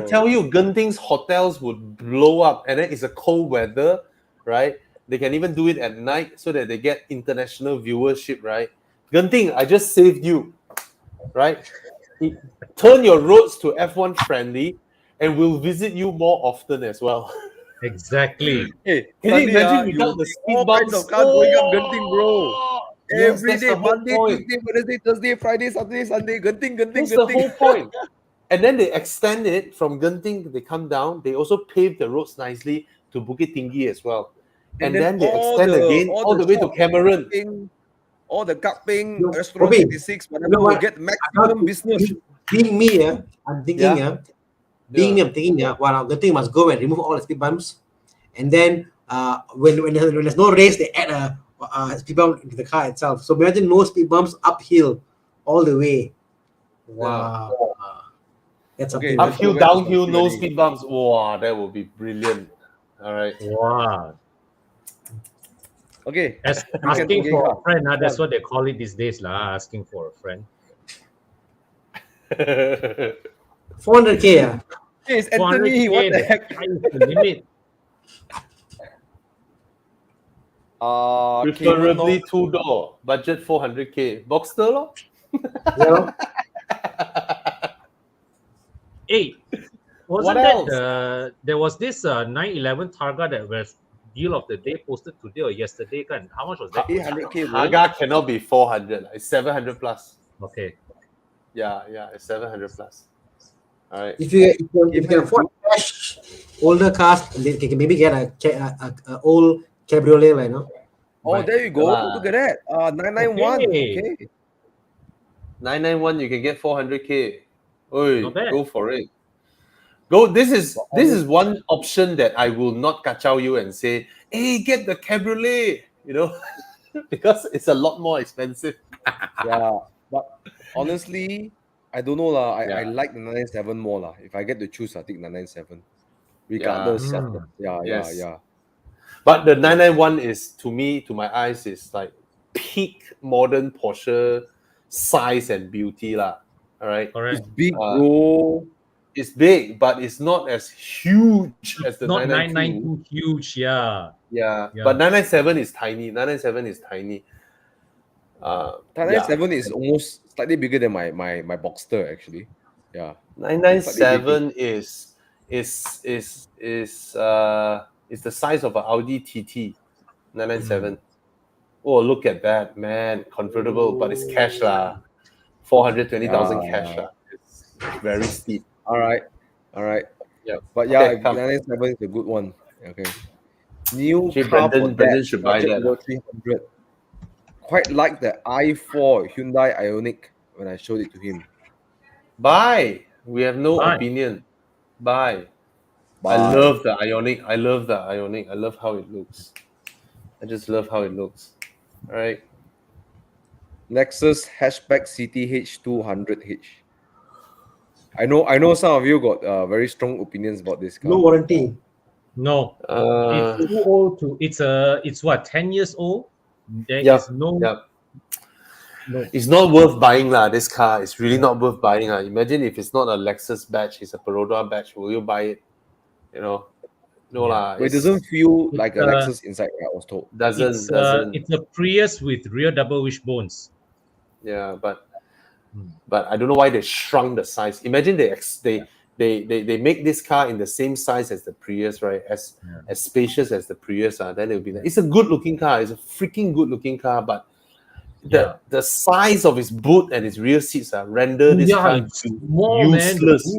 tell you, Genting's hotels would blow up, and then it's a cold weather, right? They can even do it at night so that they get international viewership, right? Genting, I just saved you, right? Turn your roads to F1 friendly, and we'll visit you more often as well. Exactly. Hey, can you imagine without the speed bumps of cars going up Genting, bro? Every day, Monday, point. Tuesday, Wednesday, Thursday, Friday, Saturday, Sunday, Genting. That's the whole point. And then they extend it from Genting, they come down. They also pave the roads nicely to Bukit Tinggi as well. And then they extend again all the way to Cameron. All the Kaping, Restaurant 86, whatever, will get maximum business. Being me, I'm thinking, well, Genting must go and remove all the speed bumps. And then when there's no race, they add a speed bump into the car itself. So imagine no speed bumps uphill all the way. Wow. That's okay. Uphill, downhill, no speed bumps. Wow, that would be brilliant. All right. Wow. Okay. Asking for a friend, that's what they call it these days, asking for a friend. 400K. Hey, it's Anthony. 400K, What the heck? sky is the limit. Preferably 2-door, budget 400K. Boxster lor. Yeah. Hey, What wasn't else? that there was this 911 Targa that was deal of the day posted today or yesterday? How much was that? 800K. Targa cannot be 400. It's 700 plus. Okay. Yeah, it's 700 plus. All right. If you can afford cash, older cars, they can maybe get a old cabriolet, like, no? Oh, Right. there you go. Look at that. 991. Okay. 991, you can get 400K. Oi, Not bad. go for it. Go. This is one option that I will not kacau you and say, hey, get the cabriolet, because it's a lot more expensive. Yeah, but honestly, I don't know lah. I like the 997 more lah. If I get to choose, I think 997. Regardless. Yes. Yeah. But the 991 is, to my eyes, is like peak modern Porsche size and beauty lah. All right. Correct. It's big, bro. It's big, but it's not as huge as the Not 992. 992 huge, yeah. But 997 is tiny. 997 is tiny. 997 is almost slightly bigger than my Boxster actually. Yeah. 997 is the size of an Audi TT. 997. Oh, look at that, man! Convertible, but it's cash lah. 420,000 cash lah. It's very steep. All right. Yeah. But yeah, Okay, 997 is a good one. Okay. New Actually, car Brandon for that. should buy that. 300. Quite like the i4 Hyundai Ioniq when I showed it to him. Buy. We have no opinion. Buy. I love the Ioniq. I love how it looks. I just love how it looks. All right. Nexus Hatchback CTH 200H. I know some of you got very strong opinions about this car. No warranty. No. It's too old to. It's what, 10 years old? There is no. It's not worth buying lah. This car is really not worth buying lah. Imagine if it's not a Lexus badge, it's a Perodua badge. Will you buy it? No lah. It doesn't feel like a Lexus inside. I was told. Doesn't. It's a Prius with rear double wishbones. Yeah, but I don't know why they shrunk the size. Imagine they make this car in the same size as the Prius, right? As spacious as the Prius, then it'll be nice. It's a good looking car. It's a freaking good looking car, but the size of its boot and its rear seats render this car useless.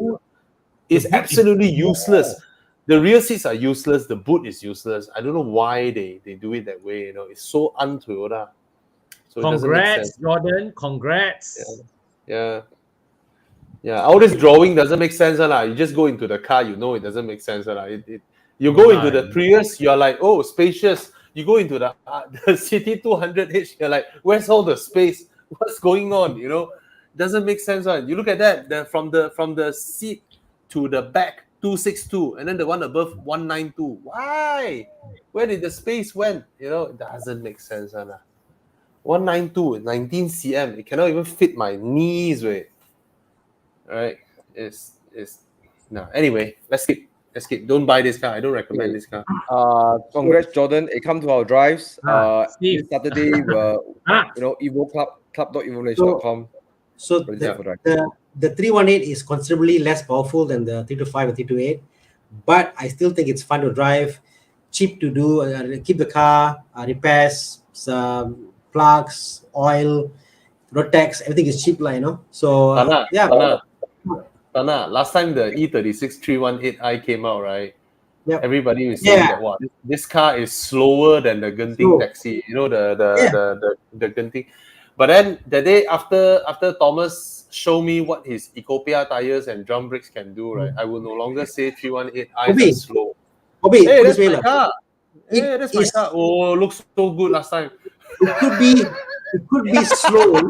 It's absolutely useless. The rear seats are useless. The boot is useless. I don't know why they do it that way. It's so un-Toyota. So congrats, Jordan. Congrats. Yeah. All this drawing doesn't make sense. You just go into the car, it doesn't make sense. You go into the Prius, you're like, oh, spacious. You go into the CT200H, you're like, where's all the space? What's going on? Doesn't make sense. You look at that, from the seat to the back, 262, and then the one above 192. Why? Where did the space went? It doesn't make sense. 192, 19 cm. It cannot even fit my knees. All right. It's no. Anyway, let's skip. Don't buy this car. I don't recommend this car. Congrats, Jordan. Come to our drives. Steve. This Saturday, Evo club.evolution.com. So the 318 is considerably less powerful than the 325 and 328, but I still think it's fun to drive, cheap to do, keep the car, repairs, some plugs, oil, road tax, everything is cheap, So Thana, last time the E46 318i came out, right? Yep. Everybody was saying that this car is slower than the Genting taxi, the Genting. But then the day after Thomas showed me what his Ecopia tires and drum brakes can do, right? I will no longer say 318i is slow. Hey, that's my car. That's my car. Oh, looks so good last time. It could be slow.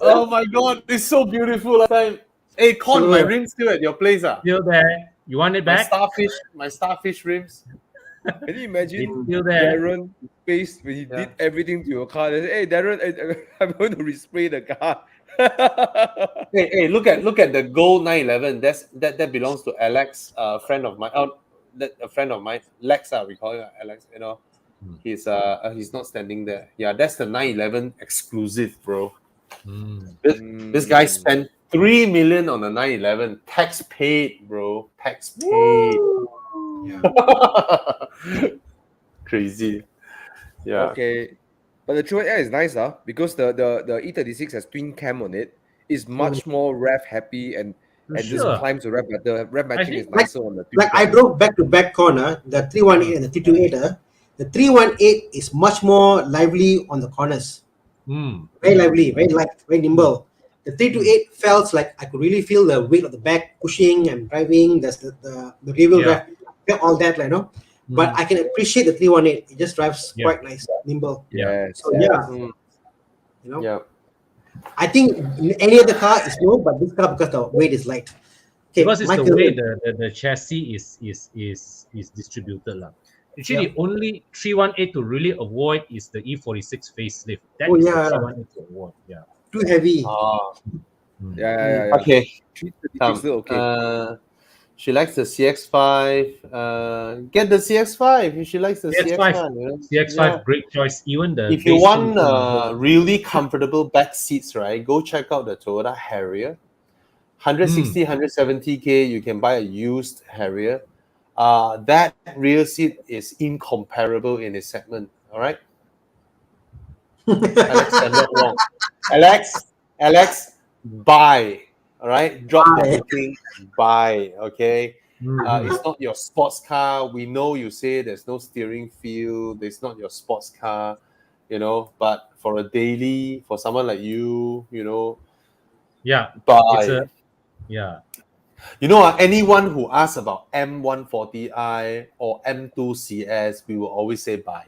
Oh my god, it's so beautiful last time. Hey, Con, my rims still at your place. Still there. You want it back? My starfish rims. Can you imagine Still there. Darren face when he did everything to your car? They say, hey Darren, I'm going to respray the car. Hey, look at the gold 911. That belongs to Alex, a friend of mine. A friend of mine, Lex, we call him Alex. You know, he's not standing there. Yeah, that's the 911 exclusive, bro. This guy spent 3 million on the 911. Tax paid, bro. Tax paid. Crazy. Yeah. Okay. But the 318i is nice, because the E36 has twin cam on it. It's much more rev happy and just climbs the rev better. Rev matching is nicer on the twin Like cam. I drove back to back corner, the 318 and the 328. The 318 is much more lively on the corners. Very lively, very light, very nimble. The 328 felt like I could really feel the weight of the back pushing and driving. There's the rear wheel drive, all that, you know. But I can appreciate the 318. It just drives quite nice, nimble. So you know. Yeah. I think any other car is low, but this car because the weight is light. Okay, because it's the way the chassis is distributed lah. Actually, the only 318 to really avoid is the E46 facelift. That is the 318 to avoid. Yeah. Too heavy. Yeah. Okay. Still okay. She likes the CX5. Get the CX5 if she likes the CX5. You know? CX5, great choice. Even the if you want really comfortable back seats, right? Go check out the Toyota Harrier. 160, 170K. You can buy a used Harrier. That rear seat is incomparable in its segment. All right. Alex, I'm not wrong. Alex, buy. All right, drop the booking, buy. Okay, it's not your sports car. We know you say there's no steering feel. It's not your sports car, you know. But for a daily, for someone like you, you know, buy. You know, anyone who asks about M140i or M2 CS, we will always say buy.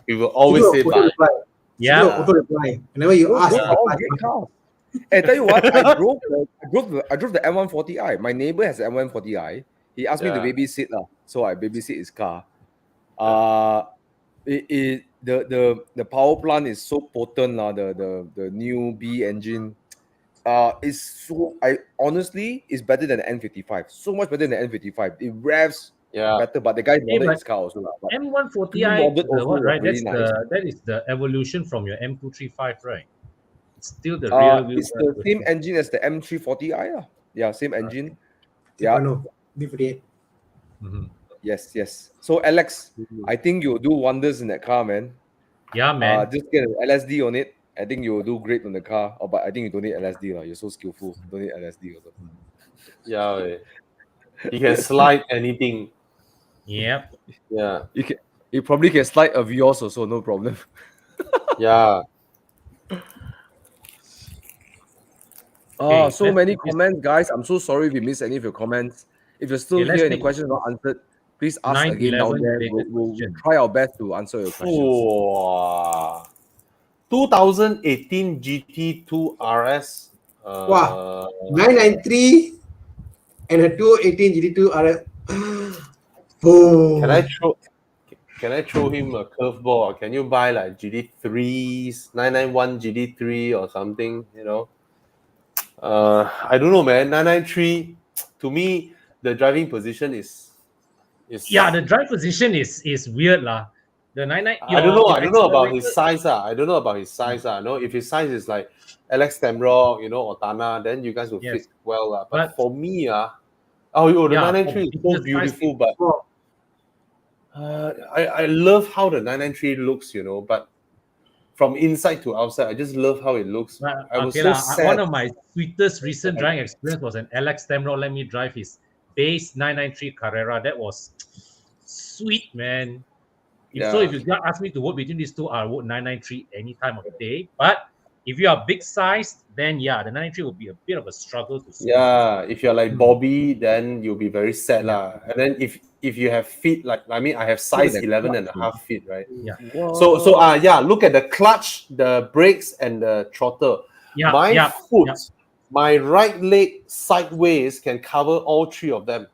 We will always say buy. Yeah. Auto reply. Whenever you ask, great car. I tell you what, I drove the M140i. My neighbor has the M140i. He asked me to babysit so I babysit his car. The power plant is so potent the new B engine. Honestly is better than the N55. So much better than the N55. It revs better, but the guy modded his car also. M140i, right? That is the evolution from your M235, right? It's still the real wheel. It's the same engine as the M340i. Yeah, same engine. B48. Yes. So Alex, I think you'll do wonders in that car, man. Yeah, man. Just get an LSD on it. I think you'll do great on the car. But I think you don't need LSD. You're so skillful. You don't need LSD also. Yeah, you can slide anything. Yep. Yeah. You probably can slide a Vios also, no problem. Yeah. So many comments, guys. I'm so sorry if we missed any of your comments. If you're still here and the question is not answered, please ask again down there. We'll try our best to answer your questions. 2018 GT2 RS. Wow. 993 and a 218 GT2 RS. Can I throw him a curveball? Can you buy like GT3s, 991 GT3 or something? You know, I don't know, man. 993. To me, the driving position is. The drive position is weird lah. The 99. I don't know about his size. I don't know about his size. No, if his size is like Alex Stamrock, you know, or Thana, then you guys will fit well. But for me, the 993 is so beautiful, but I love how the 993 looks, you know, but from inside to outside, I just love how it looks. I was so sad. One of my sweetest recent driving experience was an Alex Stamrock let me drive his base 993 Carrera. That was sweet, man. So if you ask me to vote between these two, I'll vote 993 any time of the day. But if you are big sized, then the 993 will be a bit of a struggle to see. Yeah, if you're like Bobby, then you'll be very sad lah. And then if you have feet like I have size 11 and a half feet, right? Yeah. So look at the clutch, the brakes, and the throttle. My foot, my right leg sideways can cover all three of them.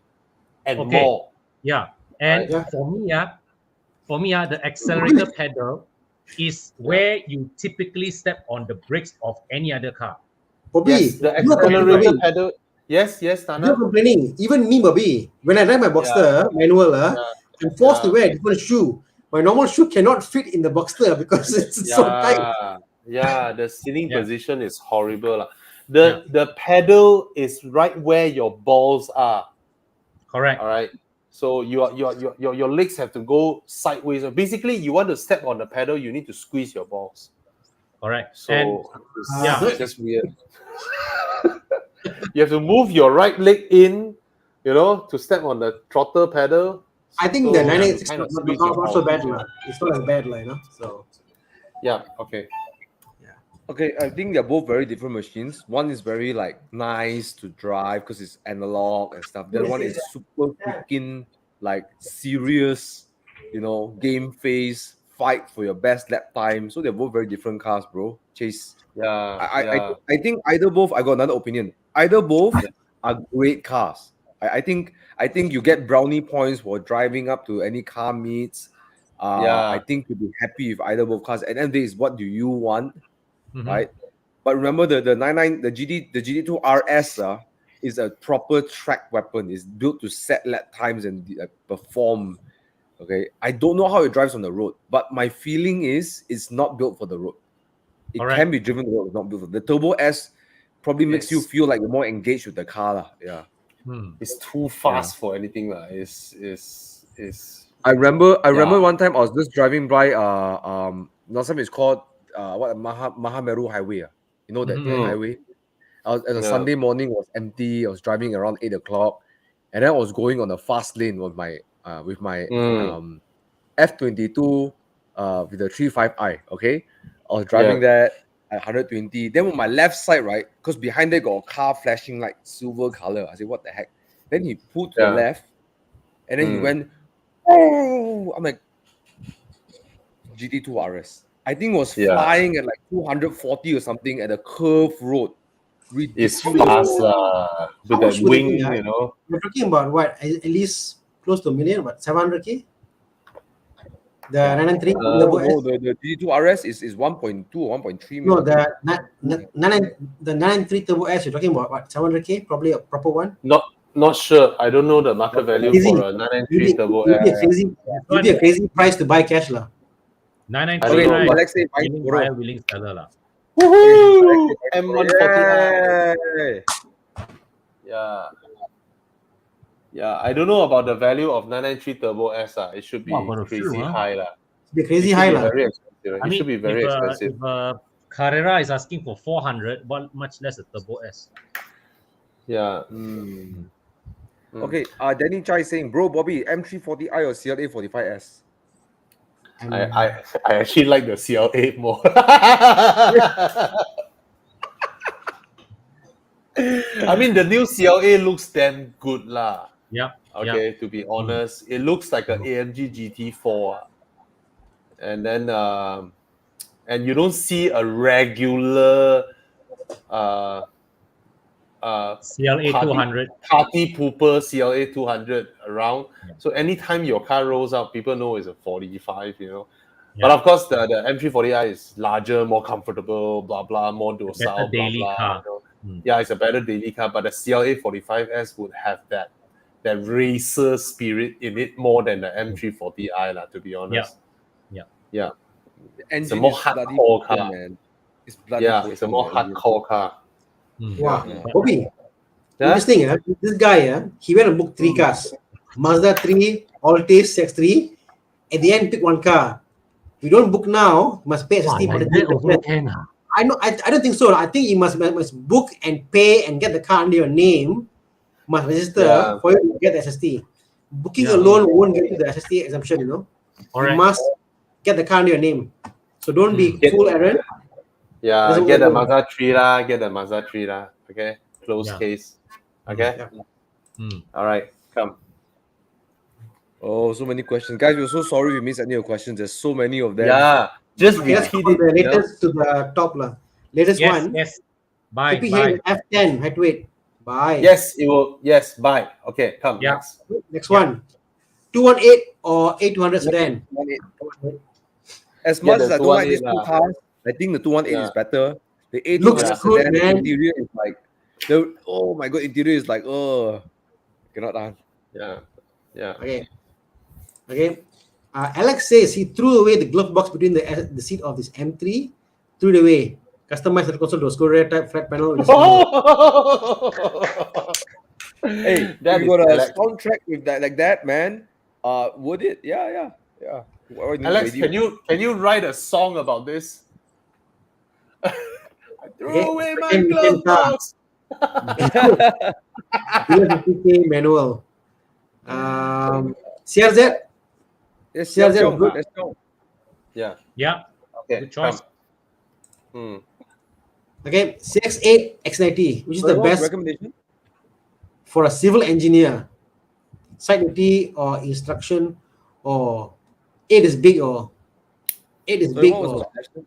and Okay. more. Yeah. And Yeah. for me, the accelerator pedal is where you typically step on the brakes of any other car. Bobby, Yes, the you are complaining. accelerator pedal. Yes, You're Thana. complaining. Even me, Bobby, when I drive my Boxster manual, I'm forced to wear a different shoe. My normal shoe cannot fit in the Boxster because it's so tight. Yeah, the sitting Yeah. position is horrible. Lah. The pedal is right where your balls are. Correct. All right. So your legs have to go sideways. Basically, you want to step on the pedal, you need to squeeze your balls. Correct. So And it's just weird. You have to move your right leg in, to step on the throttle pedal. I think So the you 996 kind of not squeeze your so balls. bad. It's not as bad, so. Yeah, okay. Okay, I think they're both very different machines. One is very like nice to drive because it's analog and stuff. The other one is super freaking like serious, game face, fight for your best lap time. So they're both very different cars, bro. Chase. Yeah, I think either both. I got another opinion. Either both are great cars. I think you get brownie points for driving up to any car meets. I think you'd be happy with either both cars. At the end of the day, is what do you want? Right, but remember the GT2 RS is a proper track weapon. It's built to set lap times and perform. Okay, I don't know how it drives on the road, but my feeling is it's not built for the road. It can be driven on the road, it's not built for the Turbo S. Probably makes you feel like you're more engaged with the car lah. Yeah, it's too fast for anything lah. I remember one time I was just driving by last time it's called Mahameru Highway. You know that highway? A Sunday morning was empty. I was driving around 8 o'clock, and then I was going on a fast lane with my F22 with the 35i. Okay, I was driving that at 120. Then on my left side, right, because behind there got a car flashing like silver color. I said, "What the heck?" Then he pulled to the left, and then he went. Oh, I'm like GT2 RS. I think it was flying at like 240 or something at a curved road. It's fast with that wing, You're talking about what? At least close to a million, what? 700K? The 993? The GT2 RS is 1.2 or 1.3 million. No, the 993 Turbo S, you're talking about what? 700K? Probably a proper one? Not sure. I don't know the market value for a 993 Turbo S. It'd be a crazy price to buy cash lah. 993, right? But let's say willing seller lah. Woohoo! M140i. Yeah. I don't know about the value of 993 Turbo S. It should be crazy high lah. Be crazy high lah. Very expensive. It should be very expensive. If Carrera is asking for 400, but much less a Turbo S. Yeah. Okay. Danny Chai saying, bro, Bobby, M340i or CLA 45S? I actually like the CLA more. I mean, the new CLA looks damn good lah. Yeah. Okay, to be honest, it looks like an AMG GT4, and then and you don't see a regular CLA 200 party pooper CLA 200 around. So anytime your car rolls out, people know it's a 45, But of course, the M340i is larger, more comfortable, blah blah, more docile, blah blah. car. Yeah, it's a better daily car, but the CLA 45S would have that racer spirit in it more than the M340i, to be honest. Yeah. It's a more hardcore car, man. It's a more hardcore car. Wow, Bobby, interesting. This guy, he went and booked 3 cars: Mazda 3, Altis CX-3. At the end, pick one car. If you don't book now, you must pay SST for the I know. I don't think so. I think you must book and pay and get the car under your name. Must register for you to get the SST. Booking alone won't get you the SST exemption. You must get the car under your name. So don't be fool errand. Yeah, get the Mazda 3 lah. Get the Mazda 3 lah. Okay, close case. Okay. All right, come. Oh, so many questions, guys. We're so sorry we missed any of your questions. There's so many of them. Yeah, just repeat it. The latest to the top lah. Latest one. Yes. Bye. F10. Wait. Buy. Yes, it will. Yes, buy. Okay, come Yeah. next. Next one. 218 or 8200 sedan. 218. As Yeah, much the as I don't like these 218 two cars, I think the 218 Yeah. is better. The Looks A200 good, sedan, the man. interior is like, oh my god, interior is like, oh, cannot done. Yeah. Yeah. Okay. Alex says he threw away the glove box between the seat of this M3. Threw it away. Customized the console to a scroll rear type flat panel. Hey, That if you is got a Alex. soundtrack with that like that, man, would it? Yeah. Why need Alex, radio? can you write a song about this? I threw Okay. away my Second glove car. box. 50K manual. CRZ. Yes, CRZ Xiao good. Let's go. Yeah. Yeah. Okay. Good choice. Okay. CX8 X90, which is the What's best recommendation for a civil engineer. Site duty or instruction, or 8 is big, or 8 is So big, what was or the question?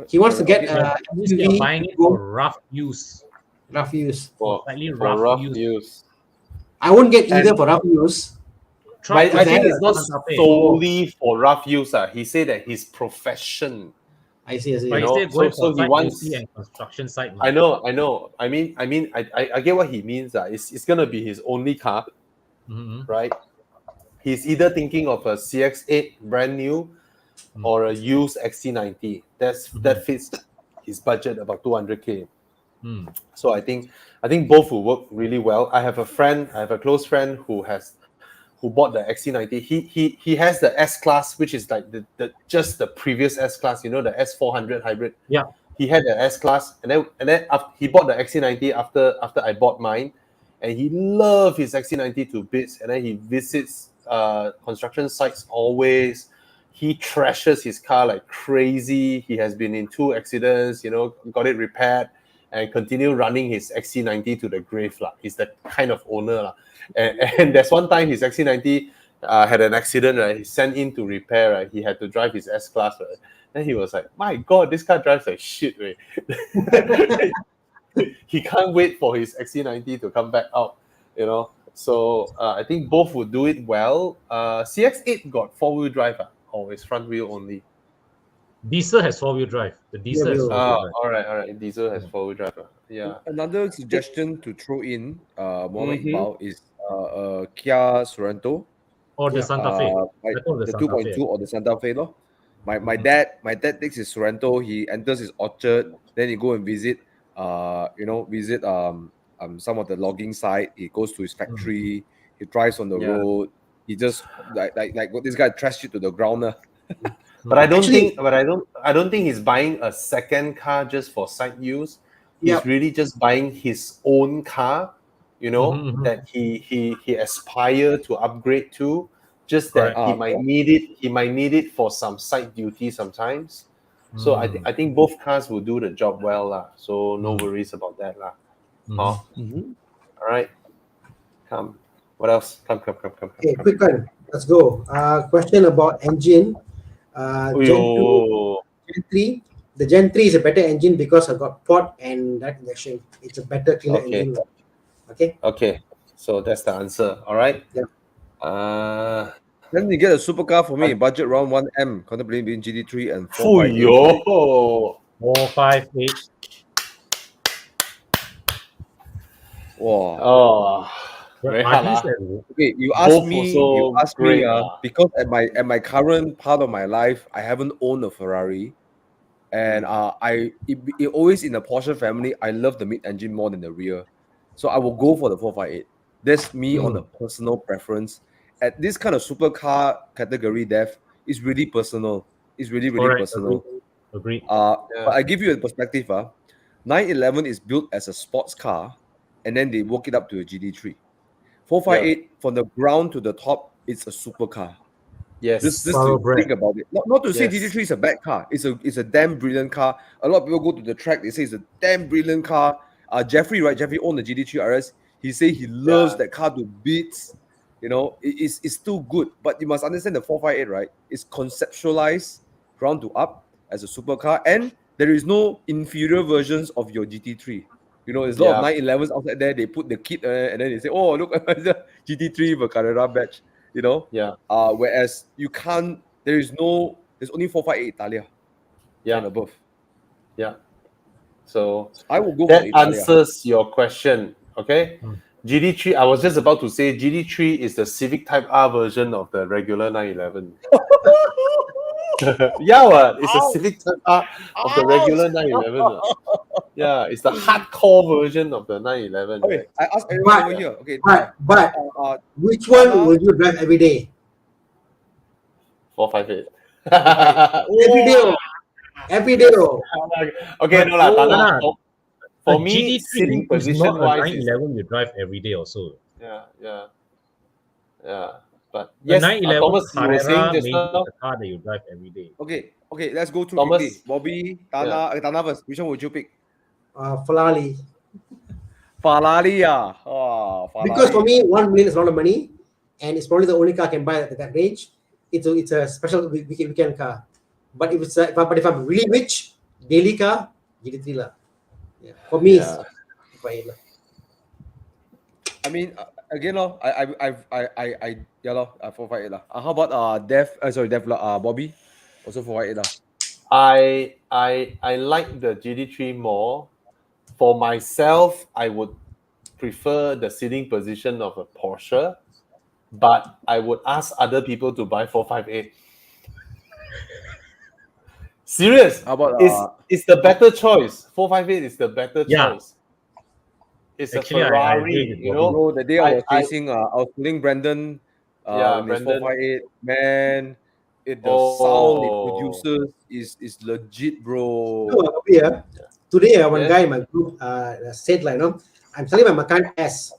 he wants to get Okay. a You're SUV buying it for rough use. rough use. For Slightly rough rough use. use. I won't get either And- for rough use. Try But I think that it's not Santa Fe. solely for rough use. He said that his profession. I see. But know, instead going so for he site wants- duty and construction site. I know. I get what he means. It's gonna be his only car, Mm-hmm. right? He's either thinking of a CX8 brand new or a used XC90. That fits his budget, about 200K. Mm. So I think both will work really well. I have a close friend who bought the XC90. He has the S class, which is like the just the previous S class, the S400 hybrid. Yeah. He had the S class, and then after, he bought the XC90 after I bought mine, and he loved his XC90 to bits. And then he visits construction sites always. He trashes his car like crazy. He has been in 2 accidents, got it repaired, and continue running his XC90 to the grave. He's that kind of owner. And there's one time his XC90 had an accident, right? He sent in to repair, right? He had to drive his S-Class, right? Then he was like, my God, this car drives like shit, right? He can't wait for his XC90 to come back out, So I think both would do it well. CX-8 got 4-wheel drive, or is front wheel only? Diesel has 4-wheel drive. The diesel has 4-wheel drive. All right. Diesel has 4-wheel drive. Yeah. Another suggestion to throw in, Mohammed Mhm. Iqbal, is Kia Sorento. Or the Santa Fe. The 2.2 or the Santa Fe. My dad takes his Sorento. He enters his orchard. Then he go and visit some of the logging site. He goes to his factory. He drives on the road. He just like this guy trashed it to the ground. But I don't think he's buying a second car just for side use. He's really just buying his own car, that he aspire to upgrade to. Just that he might need it for some side duty sometimes. So I think both cars will do the job well, so no worries about that, All right, come. What else? Come. Okay, quick one. Let's go. Question about engine. Gen 3. The Gen 3 is a better engine because I got port and that injection. It's a better, cleaner engine. Okay. So that's the answer. All right. Yeah. Then you get a supercar for me, budget around 1M, contemplating GT3 and 458. 458. Wow. Oh, very hard. Okay, you ask me, because at my current part of my life, I haven't owned a Ferrari, and it always in the Porsche family, I love the mid-engine more than the rear, so I will go for the 458. That's me on a personal preference. At this kind of supercar category, Dev, is really personal. It's really personal. Agreed. But I give you a perspective. 911 is built as a sports car, and then they work it up to a GT3. 458 from the ground to the top, it's a supercar. Yes. Just to think about it. Not to say GT3 is a bad car. It's a damn brilliant car. A lot of people go to the track, they say it's a damn brilliant car. Jeffrey owned the GT3 RS. He say he loves that car to bits. It's still good. But you must understand the 458, right? It's conceptualized ground to up as a supercar, and there is no inferior versions of your GT3. You know, there's a lot of 911s outside there. They put the kit and then they say, "Oh, look, it's a GT3 with Carrera badge." You know. Yeah. Whereas you can't. There's only 458 Italia. Yeah. And above. Yeah. So I will go that for Italia. answers your question. Okay. GD3, I was just about to say GD3 is the Civic Type R version of the regular 911. Yeah, it's a Civic Type R of the regular 911. Yeah, it's the hardcore version of the 911. Okay, Right? I asked everyone over here. Okay, but which one will you drive every day? 458. Every day. Every day. Okay, no lah, Thana. For me, GT3 sitting is position not a wise, 911 you drive every day also. yeah. But The yes, 911 Thomas, you were saying Carrera just maybe now. the car that you drive every day. Okay, let's go through Thomas. quickly. Bobby, Thana, Thana first. Which one would you pick? Ferrari. Ferrari, Ferrari. Because for me, 1 million is a lot of money, and it's probably the only car I can buy at that range. It's a special weekend car. But if if I'm really rich, daily car, GT3 lah. Yeah. For me, it's 458 lah. I mean, again, I 458 lah. How about Bobby, also 458 lah. I like the GT3 more. For myself, I would prefer the sitting position of a Porsche, but I would ask other people to buy 458. Serious? How about it's the better choice. 458 is the better choice. It's actually, a Ferrari, with you know. Bro, the day I was chasing, I was pulling Brandon in his 458. Man, the sound it produces is legit, bro. Today, one guy in my group said, like, I'm selling my Macan S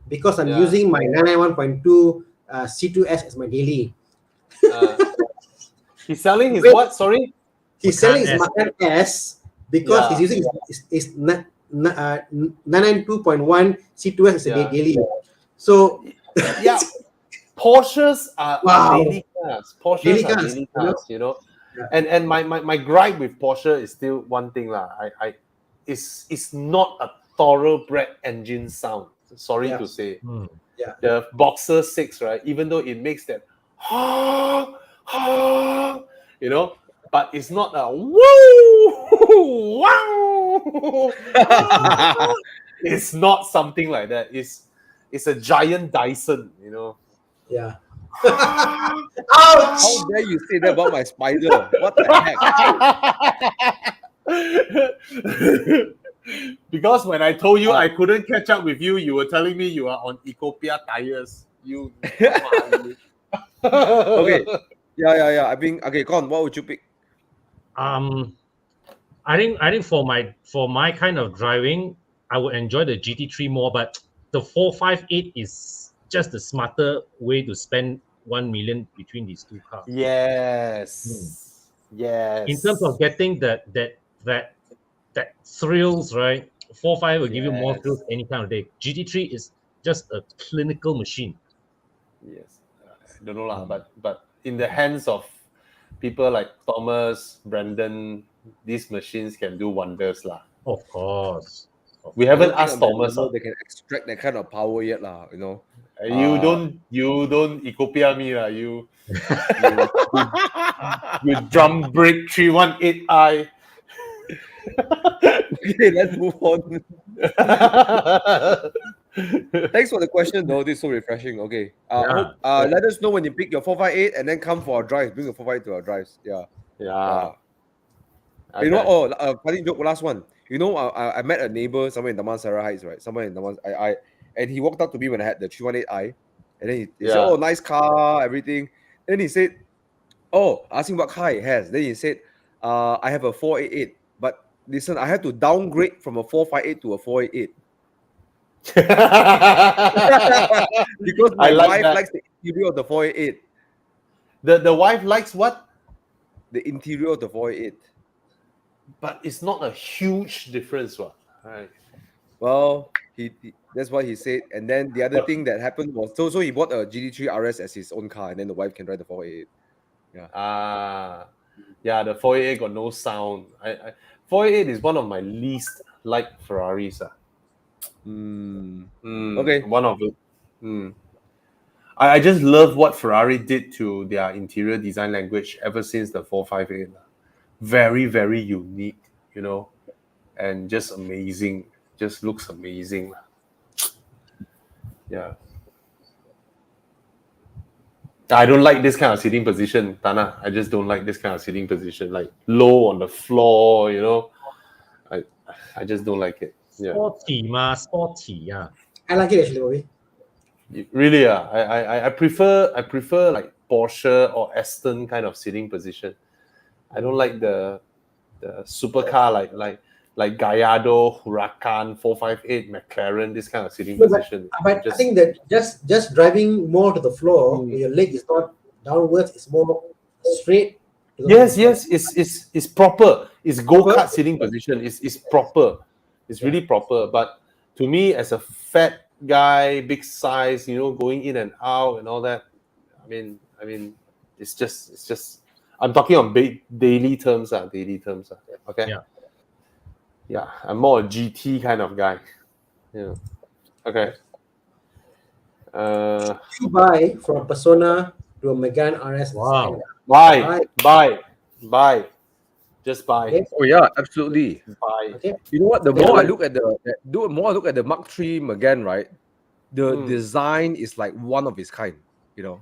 because I'm using my 991.2 C2S as my daily. He's selling his what? Sorry? He's selling his Macan S because he's using his 992.1 C2S as a daily. So, Porsches are daily cars. Porsches are daily cars, you know. And my gripe with Porsche is still one thing lah. It's not a thoroughbred engine sound. Sorry to say. The Boxer 6, right? Even though it makes that you know, but it's not a woo wow. It's not something like that. It's a giant Dyson, you know. Yeah. Ouch! How dare you say that about my Spider? What the heck? Because when I told you I couldn't catch up with you, you were telling me you are on Ecopia tires. You. Okay. Yeah. I think Con, what would you pick? I think for my kind of driving, I would enjoy the GT3 more, but the 458 is just the smarter way to spend 1 million between these two cars. Yes. Yes. In terms of getting that thrills, right? 458 will give you more thrills any kind of day. GT3 is just a clinical machine. Yes. I don't know lah, but in the hands of people like Thomas, Brandon, these machines can do wonders lah. Of course. We haven't asked Thomas. They can extract that kind of power yet lah, you know. You don't Ecopia me lah. You drum brake 318i. Okay, let's move on. Thanks for the question, though. This is so refreshing. Okay. Let us know when you pick your 458 and then come for our drives. Bring your 458 to our drives. Yeah. Okay. You know, funny joke, last one. You know, I met a neighbor somewhere in Damansara Heights, right? Somewhere in Damansara. And he walked up to me when I had the 318i. And then he said, "Oh, nice car, everything." Then he said, "Oh, asking what car he has." Then he said, "I have a 488. But listen, I have to downgrade from a 458 to a 488." Because my wife likes the interior of the 488. The wife likes what? The interior of the 488. But it's not a huge difference, right? Well, he that's what he said. And then the other thing that happened was so he bought a GT3 RS as his own car, and then the wife can drive the 488. Yeah. The 488 got no sound. 488 is one of my least liked Ferraris. Okay. One of it. I just love what Ferrari did to their interior design language ever since the 458. Very, very unique, and just amazing. Just looks amazing. Yeah. I don't like this kind of sitting position, Thana. I just don't like this kind of sitting position, like low on the floor, I just don't like it. Yeah. Sporty, yeah. I like it actually, Bobby. Really, I prefer like Porsche or Aston kind of sitting position. I don't like the supercar like Gallardo, Huracan, 458, McLaren, this kind of sitting position. But I think that just driving more to the floor, where your leg is not downwards, it's more straight. Yes, it's proper. It's go-kart sitting position. It's proper. It's really proper. But to me, as a fat guy, big size, going in and out and all that, I mean, it's just. I'm talking on daily terms. Okay. Yeah, I'm more a GT kind of guy. Yeah. Okay. You buy from Persona to a Megane RS. Wow. Buy. Just buy. Okay. Oh yeah, absolutely. Buy. Okay. You know what? The more I look at the Mark III Megane, right? The design is like one of its kind.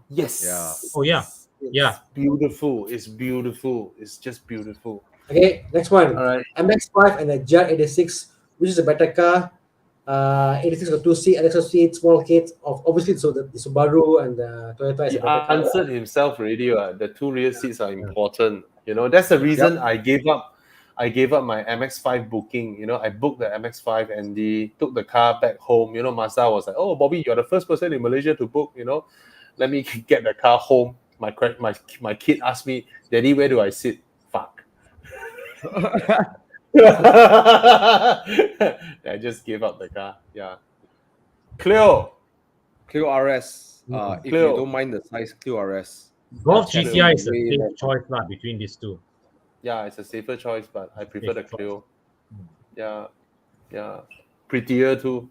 Yes. Yeah. Oh yeah. It's beautiful. It's beautiful. It's just beautiful. Okay, next one. All right. MX-5 and the GR86, which is a better car. 86 got 2 seat, Nexus seat, small kids. Obviously, so the Subaru and the Toyota is He a better car. answered himself already. The 2 rear seats are important. That's the reason I gave up. I gave up my MX-5 booking. I booked the MX-5 and took the car back home. Mazda was like, "Oh, Bobby, you're the first person in Malaysia to book. Let me get the car home." My kid asked me, "Daddy, where do I sit?" Fuck. I just gave up the car. Yeah. Clio RS. If you don't mind the size, Clio RS. Golf GTI is a safe choice between these two. Yeah, it's a safer choice, but I prefer the Clio. Yeah. Prettier too.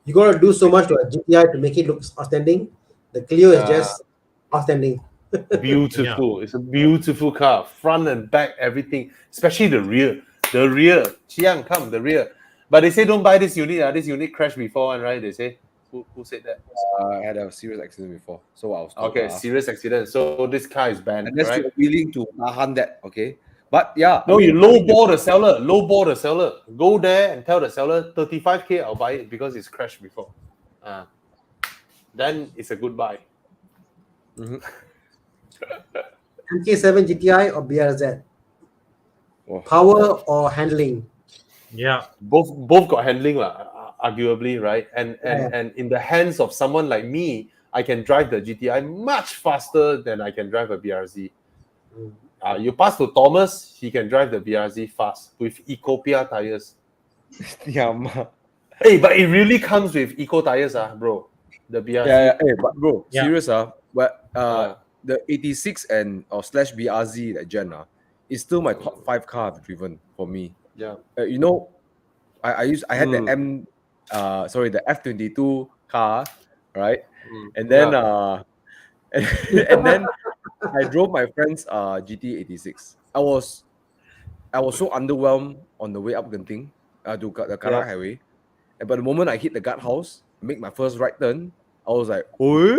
You gotta do so much to a GTI to make it look outstanding. The Clio is just outstanding. Beautiful. It's a beautiful car. Front and back, everything. Especially the rear. The rear. Chiang, come, the rear. But they say don't buy this unit. This unit crashed before, right? They say. Who said that? I had a serious accident before. So I was told, serious accident. So this car is banned. Unless right? you're willing to tahan that, okay? But yeah. No, you lowball the seller. Lowball the seller. Go there and tell the seller 35K, I'll buy it because it's crashed before. Then it's a good buy. MK7 GTI or BRZ? Power or handling? Yeah. Both got handling, arguably, right? And in the hands of someone like me, I can drive the GTI much faster than I can drive a BRZ. You pass to Thomas, he can drive the BRZ fast with Ecopia tires. Hey, but it really comes with Eco tires, bro. The BRZ. Yeah. Hey, but bro, serious, the 86 and or slash BRZ that gen is still my top 5 car I've driven for me. Yeah. I had the the F22 car, right? And then and then I drove my friend's GT86. I was so underwhelmed on the way up Genting to the Karak Highway. But the moment I hit the guardhouse, make my first right turn, I was like, oi.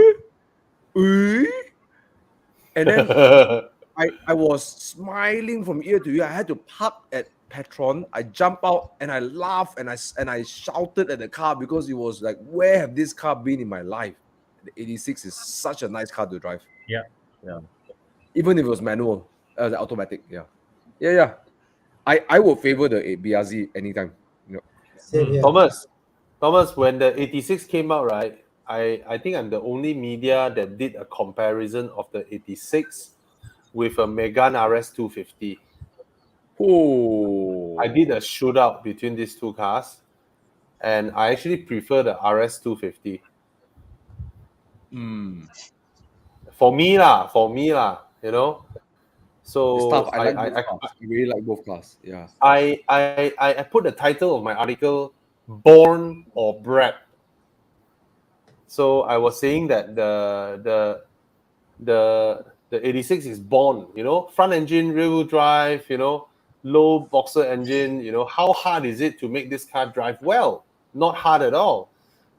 And then I was smiling from ear to ear. I had to park at Petron. I jumped out and I laughed and I shouted at the car because it was like, where have this car been in my life? The 86 is such a nice car to drive. Yeah. Even if it was manual, automatic. Yeah. I would favor the BRZ anytime. Thomas, when the 86 came out, right? I think I'm the only media that did a comparison of the 86 with a Megane RS 250. Oh, I did a shootout between these two cars, and I actually prefer the RS 250. For me, So it's tough. I really like both cars. Yeah. I put the title of my article born or bred. So I was saying that the 86 is born, front engine, rear wheel drive, low boxer engine. How hard is it to make this car drive well? Not hard at all.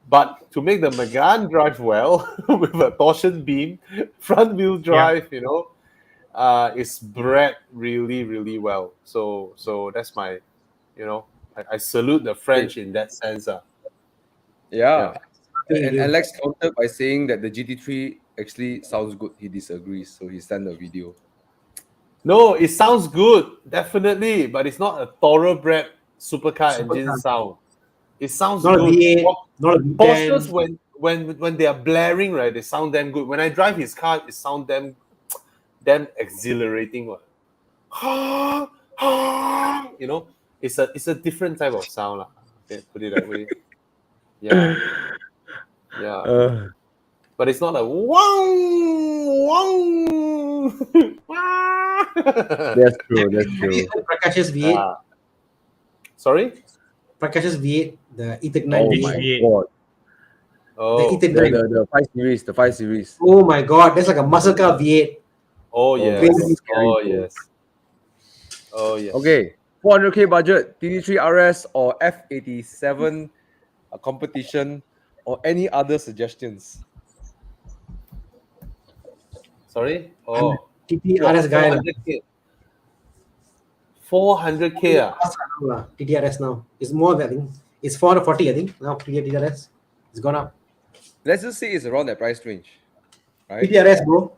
But to make the Megane drive well with a torsion beam, front wheel drive, is bred really, really well. So that's my, I salute the French in that sense. Yeah. And Alex countered by saying that the GT3 actually sounds good. He disagrees, so he sent a video. No, it sounds good, definitely, but it's not a thoroughbred supercar engine sound. It sounds not good. A V8, not a Porsches, V10. when they are blaring, right, they sound damn good. When I drive his car, it sounds damn exhilarating. It's a different type of sound. Okay, put it that way. Yeah. Yeah. But it's not a wow. That's true. That's true. Prakash's V8. Sorry? Prakash's V8, the E39 Oh V8. my god. Oh, The E39. The 5 series. The 5 series. Oh my god, that's like a muscle car V8. Oh yes. Crazy Oh yes. Oh yes. Okay. 400k budget, TD3 RS or F87 competition, or any other suggestions? Sorry? Oh. TTRS guy. 400k. 400k. TTRS now. It's more than, I think. It's 440, I think. Now TTRS. It's gone up. Let's just say it's around that price range. Right? TTRS, bro.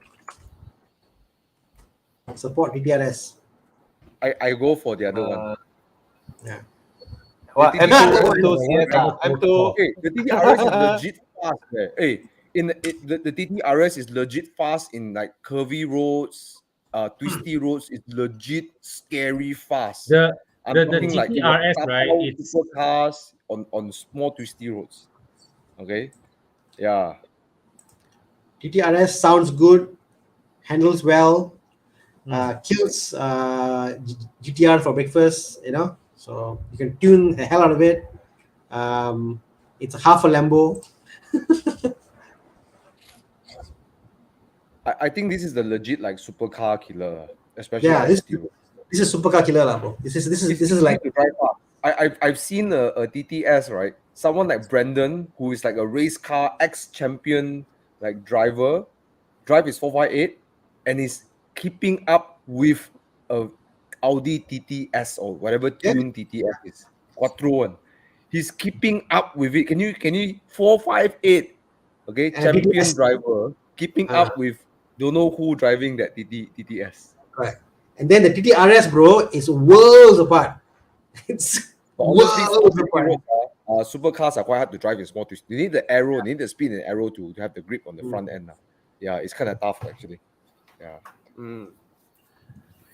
Support TTRS. I go for the other one. Yeah. Well, The M2. Okay, the TTRS is legit fast. Hey, the TTRS is legit fast in like curvy roads, twisty roads. It's legit scary fast. The talking like GTRS, right? It's cars on small twisty roads. Okay, yeah. TTRS sounds good, handles well, kills GTR for breakfast, so you can tune the hell out of it. It's half a Lambo. I think this is the legit like supercar killer, especially this is supercar killer, bro. This is like I've seen a TTS, right? Someone like Brendan, who is like a race car ex-champion like drive his 458 and is keeping up with a Audi TTS or whatever tune TTS is, Quattro one. He's keeping up with it. Can you 458? Okay, champion TTS driver keeping up with don't know who driving that TTS. Right. And then the TTRS, bro, is worlds apart. It's worlds apart. Supercars are quite hard to drive in small twists. You need the arrow, you need the speed and arrow to have the grip on the front end. Yeah, it's kind of tough actually. Yeah.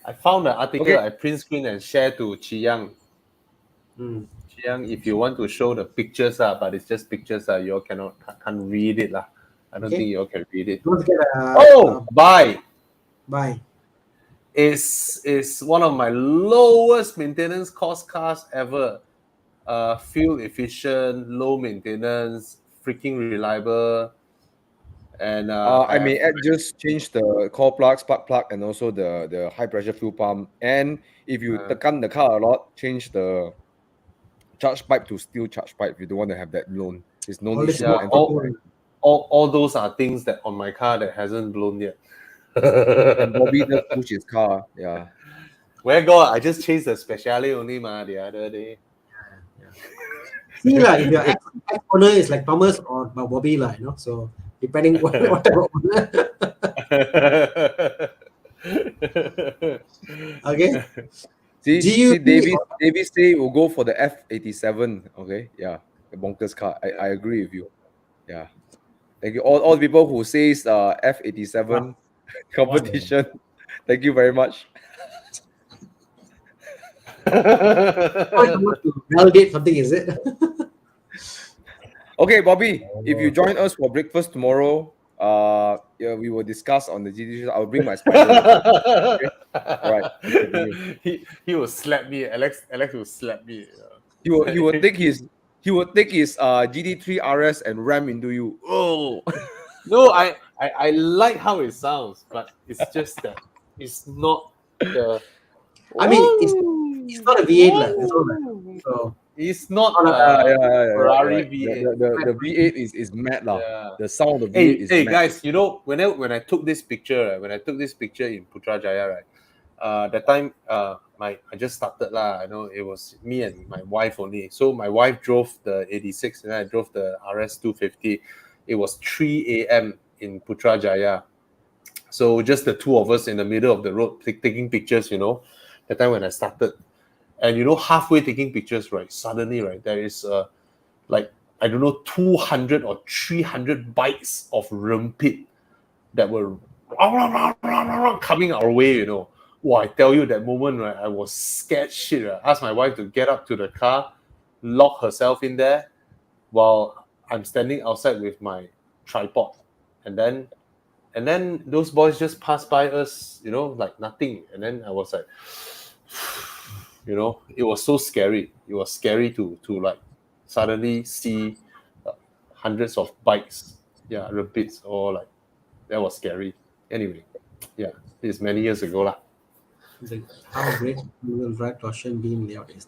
I found an article I print screen and share to Chi Yang. Chi Yang, if you want to show the pictures, but it's just pictures, you all can't read it. I don't think you all can read it. Bye. It's one of my lowest maintenance cost cars ever. Fuel efficient, low maintenance, freaking reliable. And I may just change the core plug, spark plug, and also the high pressure fuel pump. And if you tekan the car a lot, change the charge pipe to steel charge pipe. If you don't want to have that blown, there's no need. All those are things that on my car that hasn't blown yet. And Bobby just push his car. Yeah. Where God? I just changed the speciale only the other day. See, if your ex-owner is like Thomas or Bobby, so depending what owner. Okay. See, David say we'll go for the F87. Okay, yeah, the bonkers car. I agree with you. Yeah, thank you all the people who says F87 competition. Thank you very much. To validate something, is it? Okay, Bobby, if you join us for breakfast tomorrow, we will discuss on the GT. I'll bring my spider. Okay? All right. He will slap me. Alex will slap me. He will take his he would take his GT3 RS and ram into you. Oh, No, I like how it sounds, but it's just that it's not the. I mean, it's not a V8 lah. That's all. So It's not Ferrari right. V8. The V8 is mad lah. Yeah. The sound of the V8 is Hey mad. guys, you know when I took this picture, right, when I took this picture in Putrajaya, right, that time I just started lah. I know it was me and my wife only. So my wife drove the 86 and I drove the RS 250. It was 3 a.m. in Putrajaya. So just the two of us in the middle of the road taking pictures, you know, that time when I started. And you know, halfway taking pictures, right, suddenly, right, there is like, I don't know, 200 or 300 bikes of rumpit that were coming our way, you know. Wow, I tell you, that moment, right, I was scared shit. Right? I asked my wife to get up to the car, lock herself in there while I'm standing outside with my tripod. And then those boys just passed by us, you know, like nothing. And then I was like, you know, it was so scary. It was scary to like suddenly see hundreds of bikes, yeah, repeats, or like that was scary. Anyway, yeah, it's many years ago lah. How great wheel drive torsion beam layout is.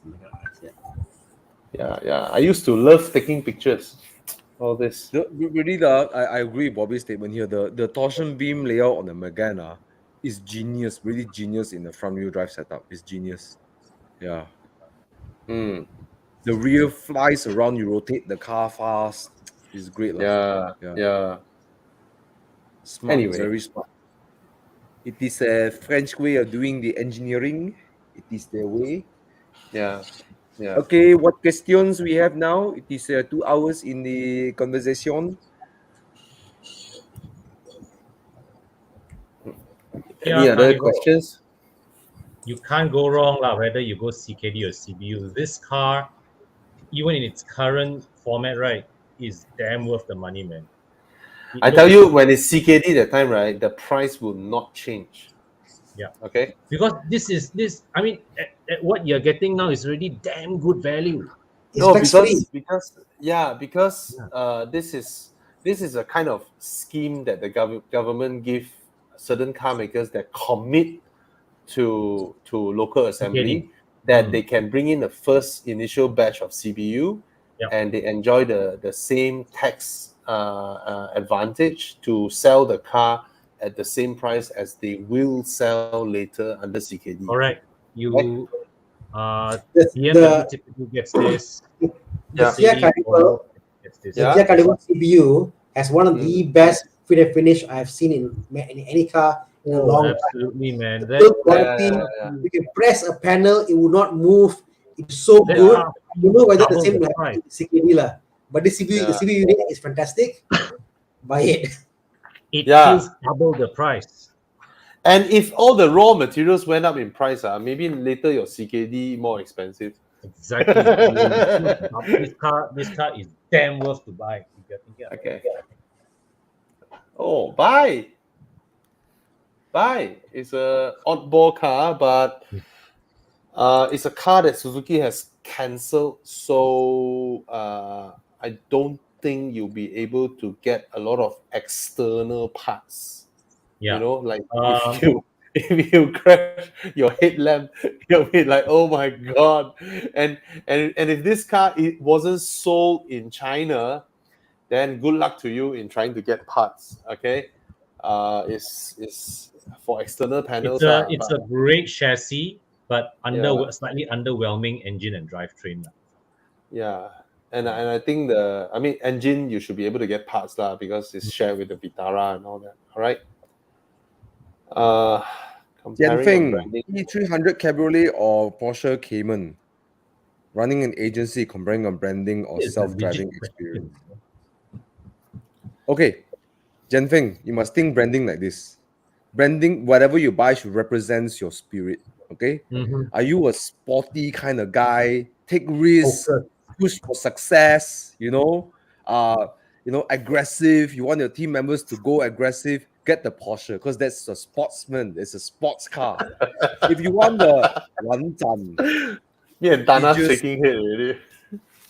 Yeah. I used to love taking pictures. All this. Really, I agree with Bobby's statement here. The torsion beam layout on the Megane is genius, really genius in the front wheel drive setup. It's genius. Yeah. The rear flies around, you rotate the car fast. It's great. Yeah. Smart, Anyway. very smart. It is a French way of doing the engineering. It is their way. Yeah. Okay, what questions we have now? It is 2 hours in the conversation. Any other questions? You can't go wrong lah, whether you go CKD or CBU. This car, even in its current format, right, is damn worth the money, man. I tell you, when it's CKD that time, right, the price will not change. Yeah. Okay. Because this. I mean, at what you're getting now is really damn good value. No, because this is a kind of scheme that the government give certain car makers that commit to local assembly, that they can bring in the first initial batch of CBU, and they enjoy the same tax advantage to sell the car at the same price as they will sell later under CKD. Correct. You BMW typically gets this. The Kia Carnival CBU has one of the best fit and finish I've seen in any car in a long time. Absolutely, man. You can press a panel, it will not move. It's so good. You know whether the same like CKD lah. But the CBU unit is fantastic. Buy it. It feels double the price. And if all the raw materials went up in price, maybe later your CKD more expensive. Exactly. This car is damn worth to buy. Okay. Oh, buy. It's a oddball car, but it's a car that Suzuki has cancelled. So I don't think you'll be able to get a lot of external parts. Yeah. You know, like if you crash your headlamp, you'll be like, oh my god. And if this car wasn't sold in China, then good luck to you in trying to get parts. Okay. It's for external panels. It's a great chassis, but slightly underwhelming engine and drivetrain. Yeah. And I think engine you should be able to get parts because it's shared with the Vitara and all that. All right. Jianfeng, E300 Cabriolet or Porsche Cayman? Running an agency, comparing on branding or self-driving experience. Okay, Jianfeng, you must think branding like this. Branding, whatever you buy should represent your spirit. Okay? Are you a sporty kind of guy? Take risks, push for success, aggressive. You want your team members to go aggressive, get the Porsche because that's a sportsman. It's a sports car. If you want the Wanzan, me and Thana shaking head already.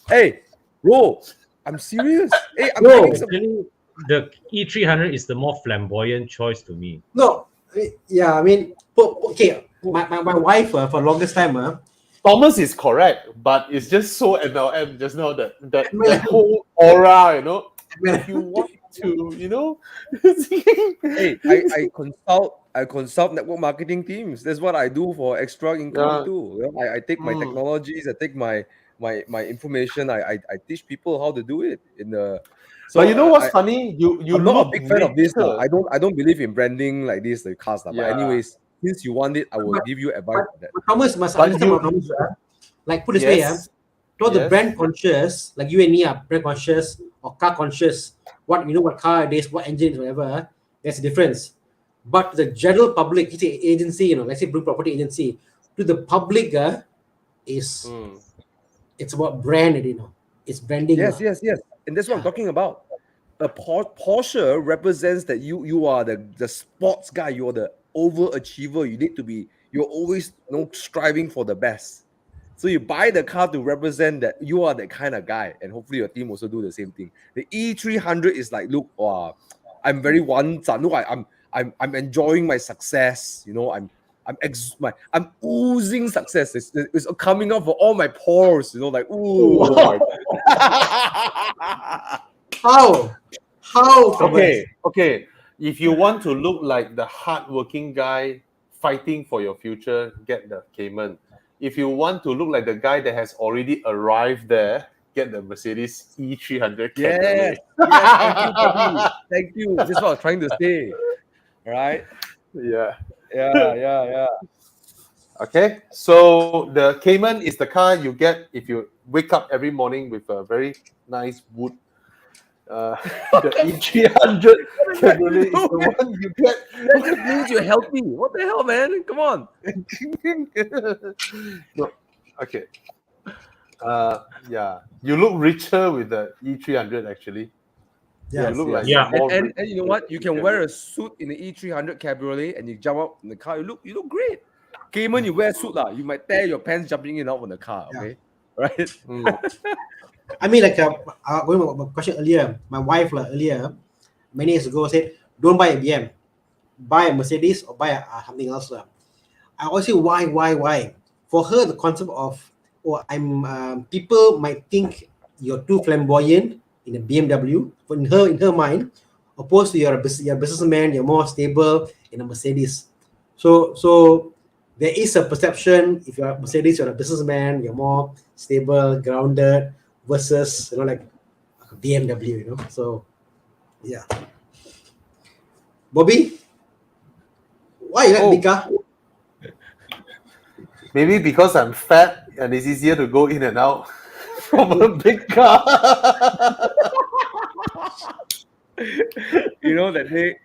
Hey, Bro, I'm serious. Hey, I'm No. getting some. Actually, the E300 is the more flamboyant choice to me. No, yeah, I mean, okay, my wife for longest time, Thomas is correct, but it's just so MLM just now that MLM. whole aura, you know. If you want to, you know. Hey, I consult network marketing teams. That's what I do for extra income too. You know, I take my technologies, I take my information, I teach people how to do it in the. So but you know what's funny? You I'm not a look big fan of this. richer. I don't believe in branding like this, the cars. But Yeah. anyways, since you want it, I will give you advice for that. But Thomas must But understand you- about Thomas. Like put this way, to the Yes. brand conscious, like you and me are brand conscious or car conscious. What you know, what car it is, what engine, whatever. There's a difference. But the general public, it's an agency, you know, let's say Blue Property Agency, to the public, is it's about brand, you know, it's branding. Yes, and that's what I'm talking about. A Porsche represents that you are the sports guy. You're the overachiever. You need to be. You're always striving for the best. So you buy the car to represent that you are that kind of guy, and hopefully your team also do the same thing. The E300 is like, look, I'm very look, I'm enjoying my success. You know, I'm oozing success. It's coming out for all my pores. You know, like ooh. How? Okay. If you want to look like the hardworking guy fighting for your future, get the Cayman. If you want to look like the guy that has already arrived there, get the Mercedes E300 Cabriolet. Yes, thank you. This is what I was trying to say. Right? Yeah. Okay, so the Cayman is the car you get if you wake up every morning with a very nice wood. The E300 Cabriolet is the one you get. That just means you're healthy. What the hell, man? Come on. No. Okay. Yeah. You look richer with the E300 actually. Yeah, you look like Yeah. more And rich you know what? You can with wear a suit in the E300 Cabriolet and you jump out in the car. You look great. Cayman, you wear a suit lah. You might tear your pants jumping in and out of the car. Okay, right? I mean, like going to my question earlier, my wife earlier, many years ago said, don't buy a BM, buy a Mercedes or buy something else. I always say, why? For her, the concept of, people might think you're too flamboyant in a BMW. But in her mind, opposed to you're a businessman, you're more stable in a Mercedes. So there is a perception, if you're a Mercedes, you're a businessman, you're more stable, grounded, versus like a BMW, So yeah. Bobby, why you like big car? Maybe because I'm fat and it's easier to go in and out from a big car. You know that day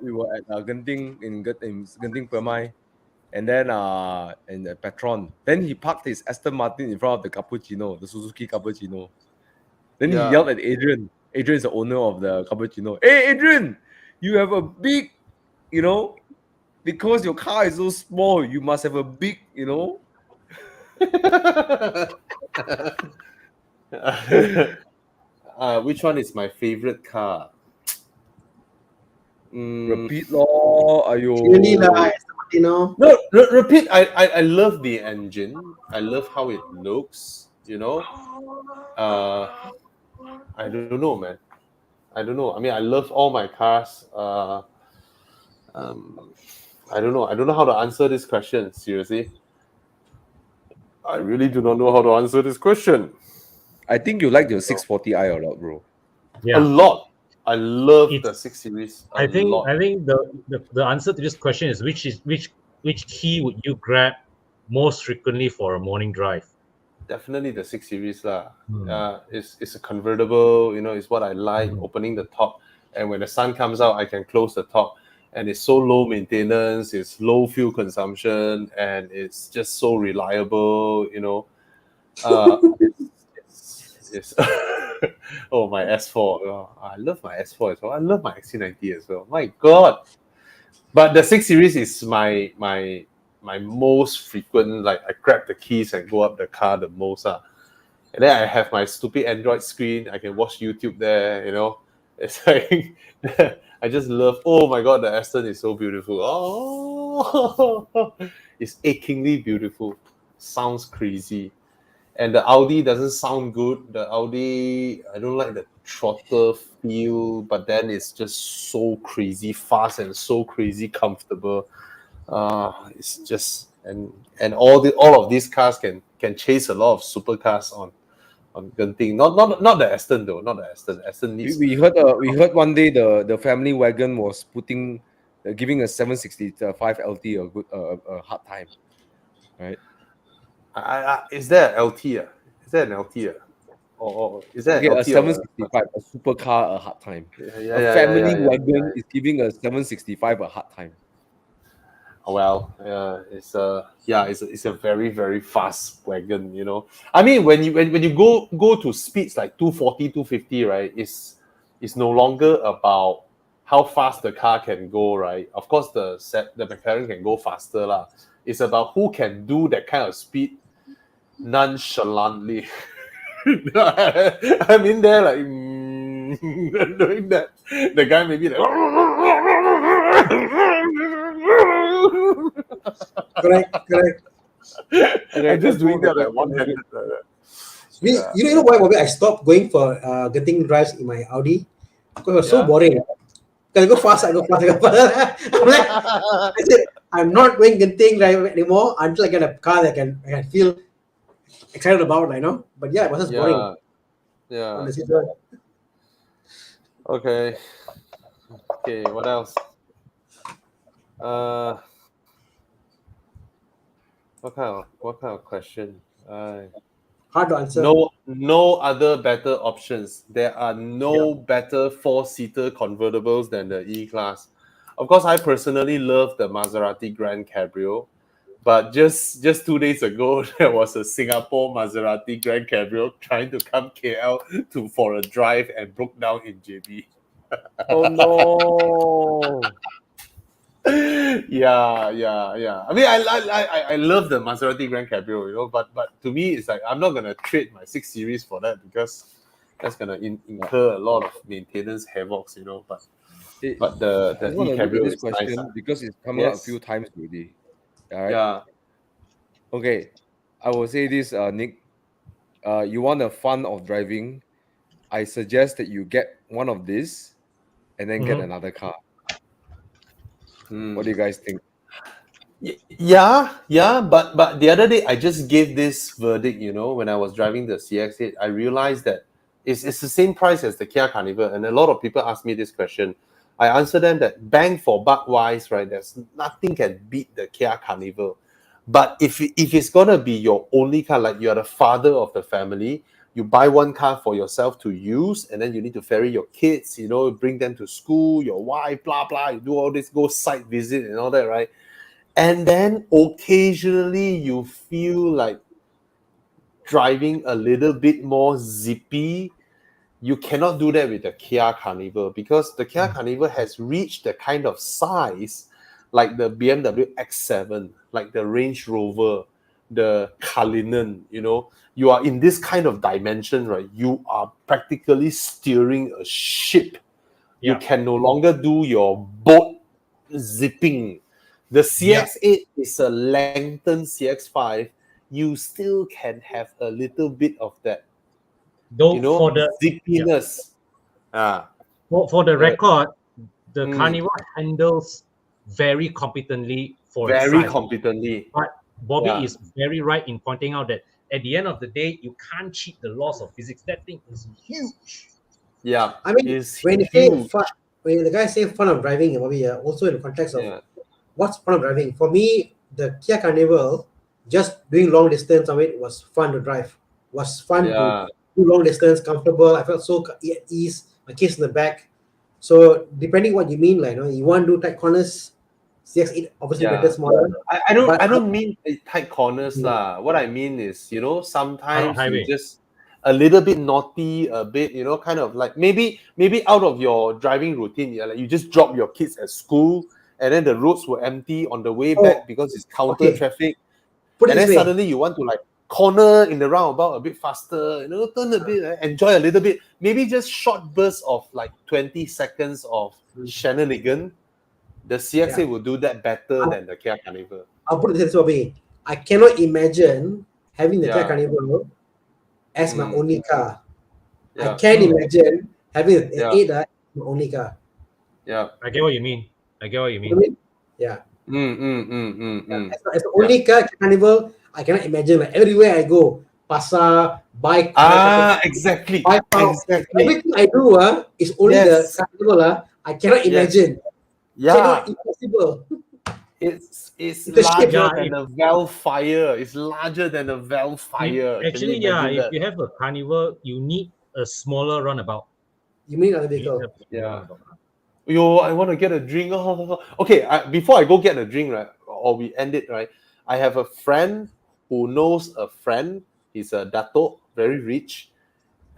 we were at Genting in Genting Permai, and then in Petron. Then he parked his Aston Martin in front of the Cappuccino, the Suzuki Cappuccino. Then he yelled at Adrian. Adrian is the owner of the Cappuccino. Hey Adrian, you have a big, because your car is so small, you must have a big, Which one is my favorite car? Repeat law. Really No, repeat. I love the engine. I love how it looks. I don't know, man. I don't know. I mean, I love all my cars. I don't know. I don't know how to answer this question. Seriously, I really do not know how to answer this question. I think you like your 640i a lot, bro. Yeah. A lot. I love the 6 Series. I think the answer to this question is which key would you grab most frequently for a morning drive? Definitely the 6 Series lah. It's a convertible. It's what I like. Opening the top, and when the sun comes out, I can close the top, and it's so low maintenance. It's low fuel consumption, and it's just so reliable. It's oh, my S4. Oh, I love my S4 as well. I love my XC90 as well. My God. But the 6 Series is my most frequent. Like, I grab the keys and go up the car the most. And then I have my stupid Android screen. I can watch YouTube there, you know. It's like, I just love, oh my God, the Aston is so beautiful. Oh, it's achingly beautiful. Sounds crazy. And the Audi doesn't sound good. The Audi, I don't like the throttle feel, but then it's just so crazy fast and so crazy comfortable. It's just, and all of these cars can chase a lot of supercars on Genting. Not the Aston though. Not the Aston. Aston needs. We heard one day the family wagon was giving a 765 LT a hard time, right? Is there an LT? Is there an LT? Or is that Okay, an a LT? 765, a supercar a hard time. A family wagon is giving a 765 a hard time. Well, it's a very very fast wagon, you know. I mean, when you go to speeds like 240, 250, right? It's no longer about how fast the car can go, right? Of course, the McLaren can go faster lah. It's about who can do that kind of speed nonchalantly. I'm in there like doing that. The guy maybe like. Correct. I'm just doing that like one-handed. You know why, Bobby? I stopped going for getting drives in my Audi because it was so boring. Because I go fast. I said I'm not going getting drive anymore until I get a car that I can feel excited about, you know. But yeah, it was just boring. Yeah. Okay. What else? What kind of question? Hard to answer. No other better options. There are no better 4-seater convertibles than the E-Class. Of course, I personally love the Maserati Grand Cabrio, but just 2 days ago, there was a Singapore Maserati Grand Cabrio trying to come KL for a drive and broke down in JB. Oh no! Yeah. I mean, I love the Maserati Grand Cabrio, you know, but to me, it's like I'm not gonna trade my 6 Series for that because that's gonna incur a lot of maintenance havocs, you know. But the E-Cabrio is nice because it's come out a few times already. All right. Yeah. Okay, I will say this, Nick. You want the fun of driving? I suggest that you get one of these, and then get another car. What do you guys think? Yeah, but the other day I just gave this verdict, you know, when I was driving the CX-8, I realized that it's the same price as the Kia Carnival, and a lot of people ask me this question. I answer them that bang for buck wise, right? There's nothing can beat the Kia Carnival. But if it's gonna be your only car, like you're the father of the family, you buy one car for yourself to use, and then you need to ferry your kids, you know, bring them to school, your wife, blah blah. You do all this, go site visit and all that, right? And then occasionally you feel like driving a little bit more zippy. You cannot do that with the Kia Carnival because the Kia Carnival has reached the kind of size like the BMW X7, like the Range Rover, the Cullinan, you know. You are in this kind of dimension, right? You are practically steering a ship. You can no longer do your boat zipping. The CX-8 is a lengthened CX-5. You still can have a little bit of that, Though you know, for the zippiness. For the record, the Carnival handles very competently for its size. Competently. But Bobby is very right in pointing out that at the end of the day, you can't cheat the laws of physics. That thing is huge. Yeah, I mean, when the guy say fun of driving, Bobby, also in the context of what's fun of driving. For me, the Kia Carnival, just doing long distance of it was fun to drive. Was fun to do long distance, comfortable. I felt so at ease. My kids in the back. So depending what you mean, like you want to do tight corners, CX-8 obviously better, smaller. I don't mean tight corners lah. What I mean is, you know, sometimes you just a little bit naughty, a bit, you know, kind of like maybe out of your driving routine, like you just drop your kids at school and then the roads were empty on the way back because it's counter traffic. And then suddenly you want to like corner in the roundabout a bit faster, turn a bit, enjoy a little bit, maybe just short bursts of like 20 seconds of shenanigan. The CXA will do that better than the Kia Carnival. I'll put it this way. I cannot imagine having the Kia Carnival as my only car. I can't imagine having an 8 as my only car. Yeah. I get what you mean. Yeah. As the only car Carnival, I cannot imagine like everywhere I go, pasar, bike. Exactly. Bike everything I do is only the Carnival. I cannot imagine. Cannot, impossible. It's It's a ship. larger than a Vellfire. It's larger than a Vellfire. Actually, if you have a Carnival, you need a smaller runabout. You mean other vehicle? Yo, I want to get a drink. Okay, before I go get a drink, right, or we end it, right, I have a friend who knows a friend. He's a Dato, very rich.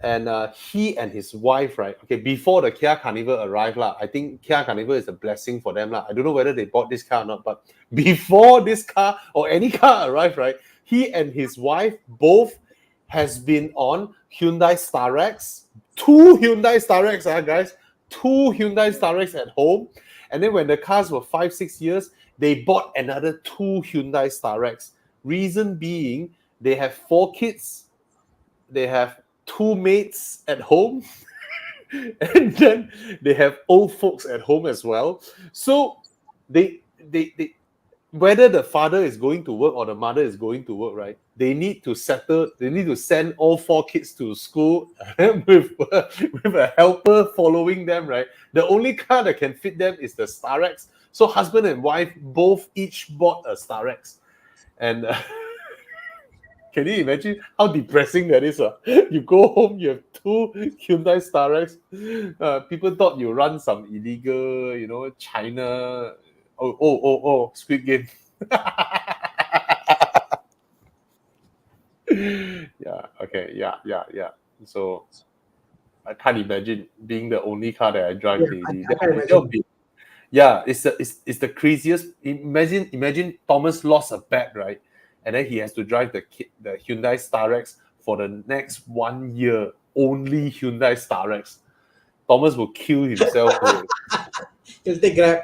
And he and his wife, right, okay, before the Kia Carnival arrived, I think Kia Carnival is a blessing for them. I don't know whether they bought this car or not, but before this car or any car arrived, right, he and his wife both has been on Hyundai Starex, 2 Hyundai Starex, guys, 2 Hyundai Starex at home. And then when the cars were 5-6 years, they bought another 2 Hyundai Starex. Reason being, they have 4 kids, they have 2 mates at home, and then they have old folks at home as well. So they whether the father is going to work or the mother is going to work, right, they need to send all 4 kids to school with a helper following them, right? The only car that can fit them is the Starex. So husband and wife both each bought a Starex. And can you imagine how depressing that is? You go home, you have 2 Hyundai Starex. People thought you run some illegal, China. Oh, Squid Game. Yeah. So I can't imagine being the only car that I drive daily. It's the craziest. Imagine Thomas lost a bet, right? And then he has to drive the Hyundai Starex for the next 1 year. Only Hyundai Starex. Thomas will kill himself. He'll take Grab.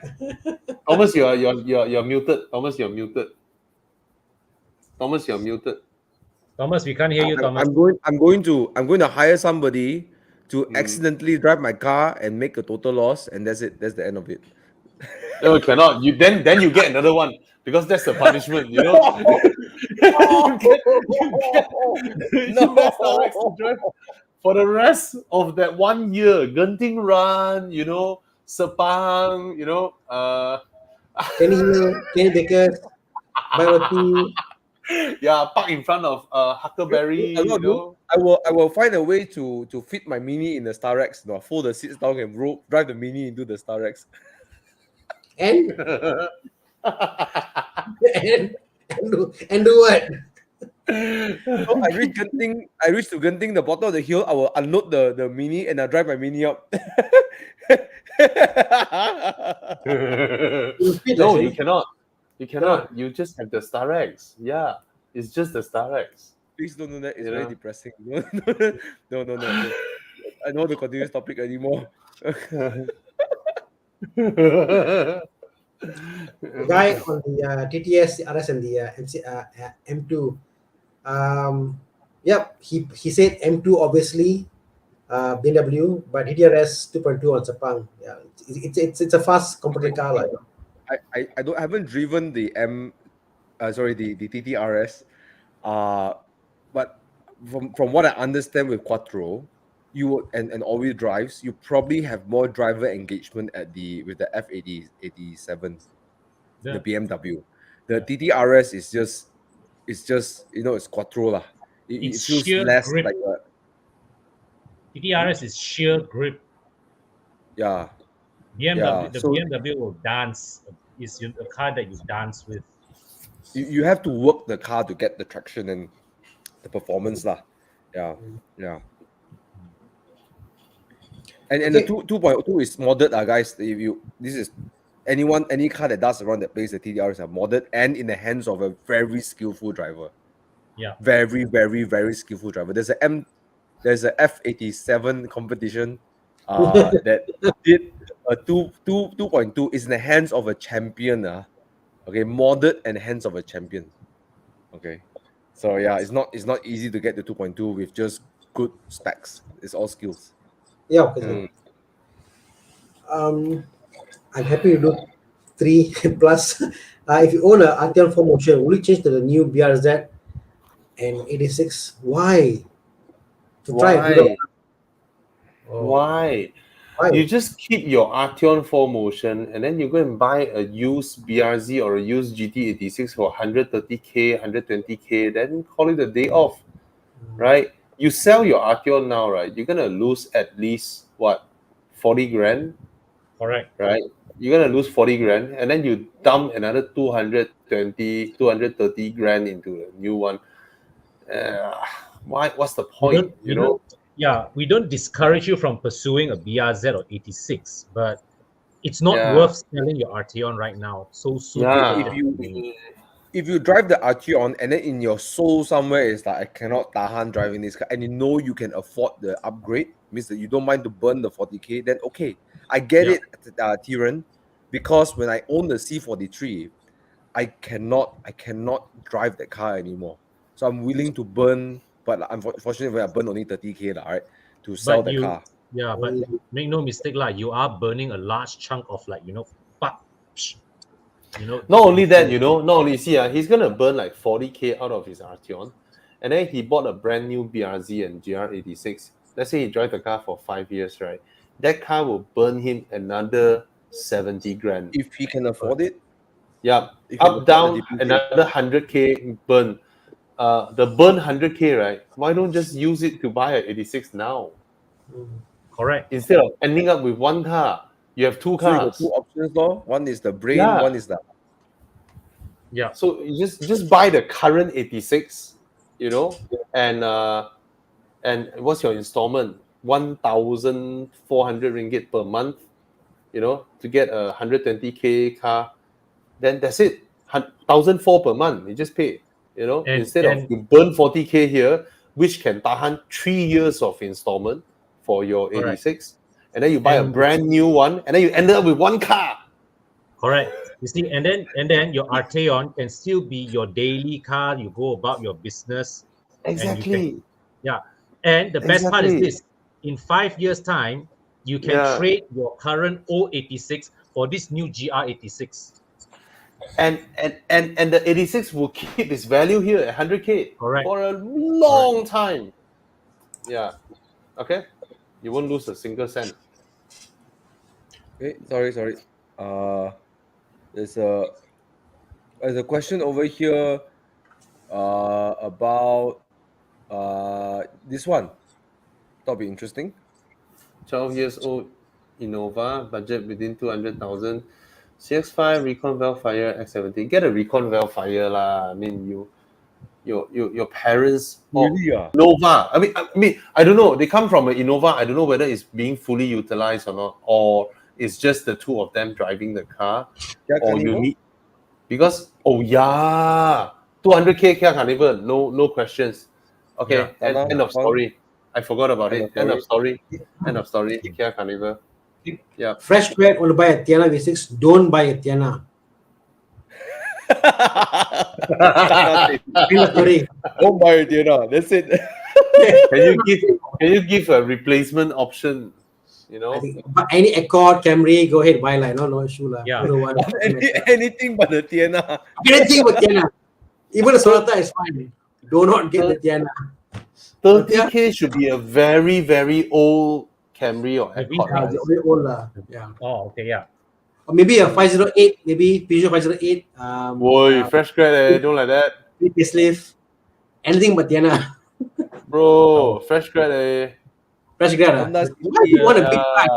Thomas, you're muted. Thomas, you're muted. Thomas, we can't hear you, Thomas. I'm going to hire somebody to accidentally drive my car and make a total loss, and that's it. That's the end of it. No, cannot. Then you get another one, because that's the punishment, you get Starex to drive for the rest of that 1 year. Genting Run, Sepang, Kenny Baker, Biology. Yeah, park in front of Huckleberry. I will find a way to fit my Mini in the Starex. Fold the seats down and drive the Mini into the Starex. And do what? So I reach to Genting, the bottom of the hill. I will unload the Mini and I drive my Mini up. No, you cannot. You cannot. You just have the Starex. Yeah, it's just the Starex. Please don't do that. It's very depressing. No. I don't want to continue this topic anymore. The guy on the TTS, RS, and the M2. He said M2 obviously, BMW, but DTRS 2.2 on Sepang. Yeah, it's a fast competitive car. I haven't driven the the TTRS, but from what I understand with Quattro, you and all-wheel drives, you probably have more driver engagement with the F87, the BMW. The TTRS is just it's Quattro lah. It feels less grip. like a TTRS is sheer grip. Yeah. BMW will dance. It's a car that you dance with. You have to work the car to get the traction and the performance lah. Yeah. And the 2.2 is modded, guys. Any car that does around that place, the TTRs are modded and in the hands of a very skillful driver. Yeah. Very, very, very skillful driver. There's a F87 competition that did a 2.2 is in the hands of a champion. Okay, modded and hands of a champion. Okay. So yeah, it's not easy to get the 2.2 with just good specs. It's all skills. Yeah, okay. I'm happy to do 3 plus. If you own a Arteon 4 Motion, will you change to the new BRZ and 86? Why? To try and build up. Why? You just keep your Arteon 4 Motion and then you go and buy a used BRZ or a used GT86 for 130k, 120k, then call it a day off, right? You sell your Arteon now, right? You're gonna lose at least what, 40 grand? Correct. Right? You're gonna lose 40 grand, and then you dump another 230 grand into a new one. Why? What's the point? You know? Yeah, we don't discourage you from pursuing a BRZ or 86, but it's not worth selling your Arteon right now. So soon. If you drive the Arteon and then in your soul somewhere it's like, I cannot tahan driving this car, and you know you can afford the upgrade, means that you don't mind to burn the 40k, then okay, I get it, Tyran, because when I own the C43, I cannot drive that car anymore. So I'm willing to burn, but unfortunately I burn only 30k, right, to sell the car. Yeah, but make no mistake, you are burning a large chunk of not only that, not only he's gonna burn like 40k out of his Arteon, and then he bought a brand new BRZ and GR86. Let's say he drives the car for 5 years, right? That car will burn him another 70 grand. If he can afford it. Yeah, up, down, another 100k burn. The burn 100k, right? Why don't just use it to buy an 86 now? Correct. Instead of ending up with one car, you have two cars. So you got two options, though. One is the brain, one is the. Yeah. So you just buy the current 86, and what's your installment? 1,400 ringgit per month, to get a 120k car. Then that's it. 1,400 per month. You just pay, instead of you burn 40k here, which can tahan 3 years of installment for your 86, and then you buy a brand new one, and then you end up with one car. Correct. You see, and then your Arteon can still be your daily car. You go about your business. Exactly. And the best part is this: in 5 years' time, you can trade your current 086 for this new GR86. And the 86 will keep its value here at 100k for a long time. Yeah. Okay. You won't lose a single cent. Okay. Sorry. There's a question over here about this one. That'll be interesting. 12 years old Innova, budget within 200,000. CX5 recon valve fire X70. Get a recon valve fire lah. I mean, your parents Innova. I mean, I don't know. They come from an Innova. I don't know whether it's being fully utilized or not, or it's just the two of them driving the car. Or you need, because 200k Kia Carnival, no questions. Okay, end of story. I forgot about it. End of story. Kia Carnival. Yeah. Fresh grad want to buy a Thana V6, don't buy a Thana. Don't buy a Thana. That's it. Can you give a replacement option? Any Accord, Camry, go ahead, buy no issue lah. Yeah. Anything but the Thana. Anything but Thana. Even a Sonata is fine. Do not get the Thana. 30k should be a very, very old Camry or Accord. Very old lah. Yeah. Oh, okay, yeah. Or maybe a 508, maybe Peugeot 508. Boy, fresh grad, don't like that. Facelift. Anything but Thana. Bro, fresh grad. Fresh grad. Why do you want a big car?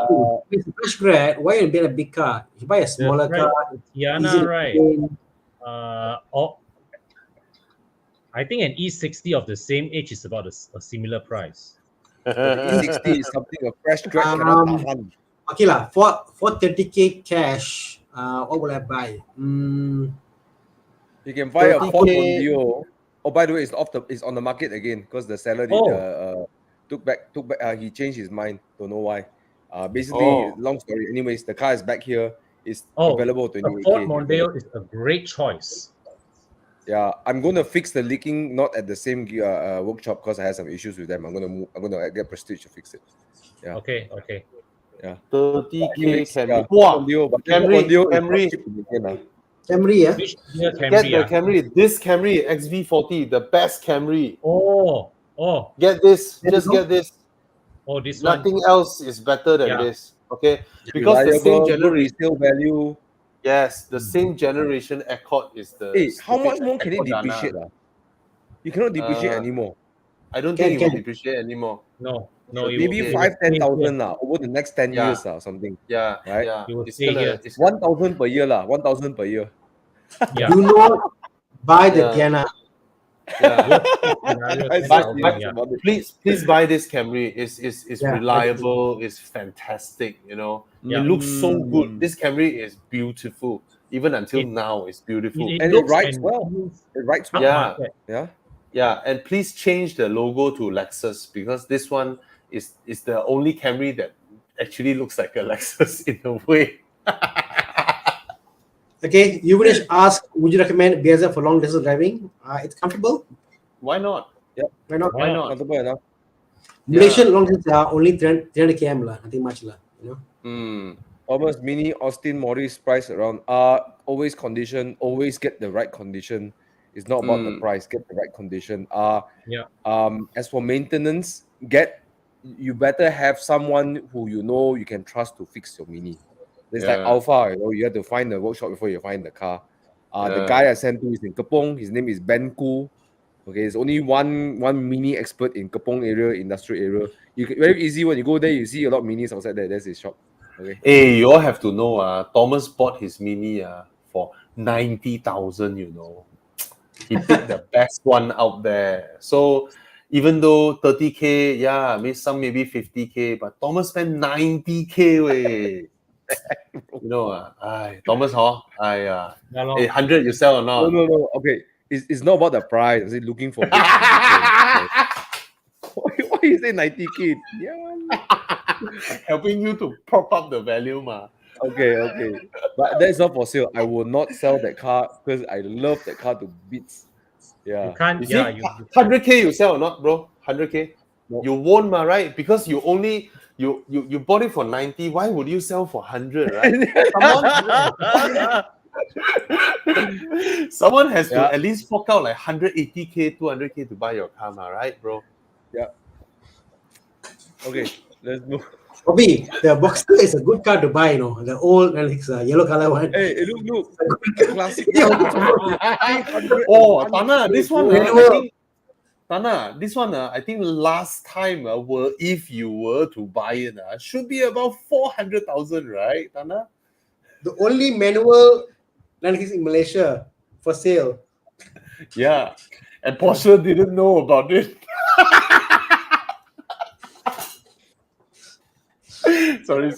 It's a fresh grad. Why you buy a big car? You buy a smaller car. Thana, right? I think an E60 of the same age is about a similar price. E60 is something a fresh grad. Okay lah, for 30k cash, what will I buy? You can buy a Ford Mondeo. Oh, by the way, it's on the market again because the seller took back. He changed his mind. Don't know why. Basically, long story. Anyways, the car is back here. It's available the 28K. Ford Mondeo is a great choice. Yeah, I'm gonna fix the leaking not at the same workshop because I had some issues with them. I'm gonna get Prestige to fix it. Yeah. Okay. Yeah. 30K Camry. Yeah. Wow, Camry. Camry, yeah. Which year Get Camry? the Camry. This Camry XV40, the best Camry. Oh, Get this. Just get this. oh, this one. Nothing else is better than Yeah. this. Okay, because the same Reliable, good generation. resale value. Yes, the same generation Accord is the. Hey, how much stupid more can it Accord Dana. depreciate? You cannot depreciate anymore. I don't Can- think it will can. depreciate anymore. No, Maybe it will 5,000-10,000 over the next 10 Yeah. years something. Yeah, Right? yeah. You will It's stay gonna. here. It's 1,000 per year 1,000 per year. Yeah. Do not buy the Yeah. Thana. yeah. Scenario, I 10,000, but- yeah. Please buy this Camry. It's Yeah, reliable. It's fantastic. You know, Yeah. it looks so good. This Camry is beautiful. Even until now, it's beautiful. And it looks rides and well. feels It rides well. Yeah. upmarket. Yeah. Yeah, and please change the logo to Lexus because this one is the only Camry that actually looks like a Lexus in a way. Okay, you would ask, would you recommend BSF for long distance driving? It's comfortable. Why not? Why not? Why not? Comfortable enough. Malaysian long distance are only 300 km lah, nothing much lah. You know. Thomas Mini Austin Morris price around always condition, always get the right condition. It's not about the price, get the right condition. As for maintenance, you better have someone who you can trust to fix your Mini. It's like Alpha, you have to find the workshop before you find the car. The guy I sent to is in Kepong. His name is Ben Koo. Okay, there's only one Mini expert in Kepong area, industrial area. Very easy when you go there, you see a lot of Minis outside there. That's his shop. Okay. Hey, you all have to know, Thomas bought his Mini for 90,000, you know. He picked the best one out there. So even though 30K, some maybe 50K, but Thomas spent 90K way. You know, Thomas, hey, 100 you sell or not? No. Okay, it's not about the price. It's looking for. Why you say 90K? Yeah. Helping you to prop up the value, ma. Okay. But that's not for sale. I will not sell that car because I love that car to bits. Yeah. You can't. You Yeah. see, 100K you sell or not, bro? 100K. No. You won't, ma, right? Because you only you bought it for 90. Why would you sell for 100, right? Someone has to at least fork out like 180K, 200K to buy your car, ma, right, bro? Yeah. Okay, let's move. Bobby, the Boxster is a good car to buy, the old yellow color one. Hey, look. Classic. Oh, Thana, this one, I think last time, if you were to buy it, should be about 400,000, right, Thana? The only manual Nexus in Malaysia for sale. Yeah, and Porsche didn't know about it. Sorry.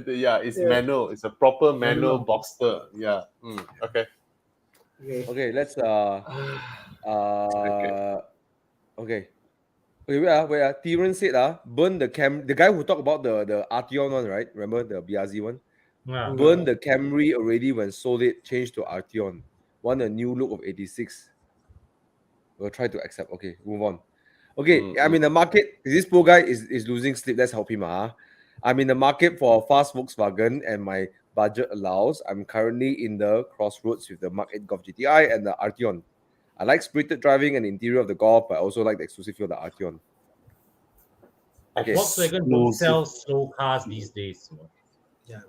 Yeah, it's manual. It's a proper manual Boxster. Yeah. Okay. Okay, let's okay, wait. Terence said burn the the guy who talked about the Arteon one, right? Remember the Biazzi one? Yeah. Burn the Camry already when sold it, changed to Arteon. Want a new look of 86. We'll try to accept. Okay, move on. Okay, I'm in the market. This poor guy is losing sleep. Let's help him. I'm in the market for a fast Volkswagen and my budget allows. I'm currently in the crossroads with the Mark 8 Golf GTI and the Arteon. I like spirited driving and the interior of the Golf, but I also like the exclusive feel of the Arteon. Okay. Volkswagen don't sell slow cars these days. Yeah.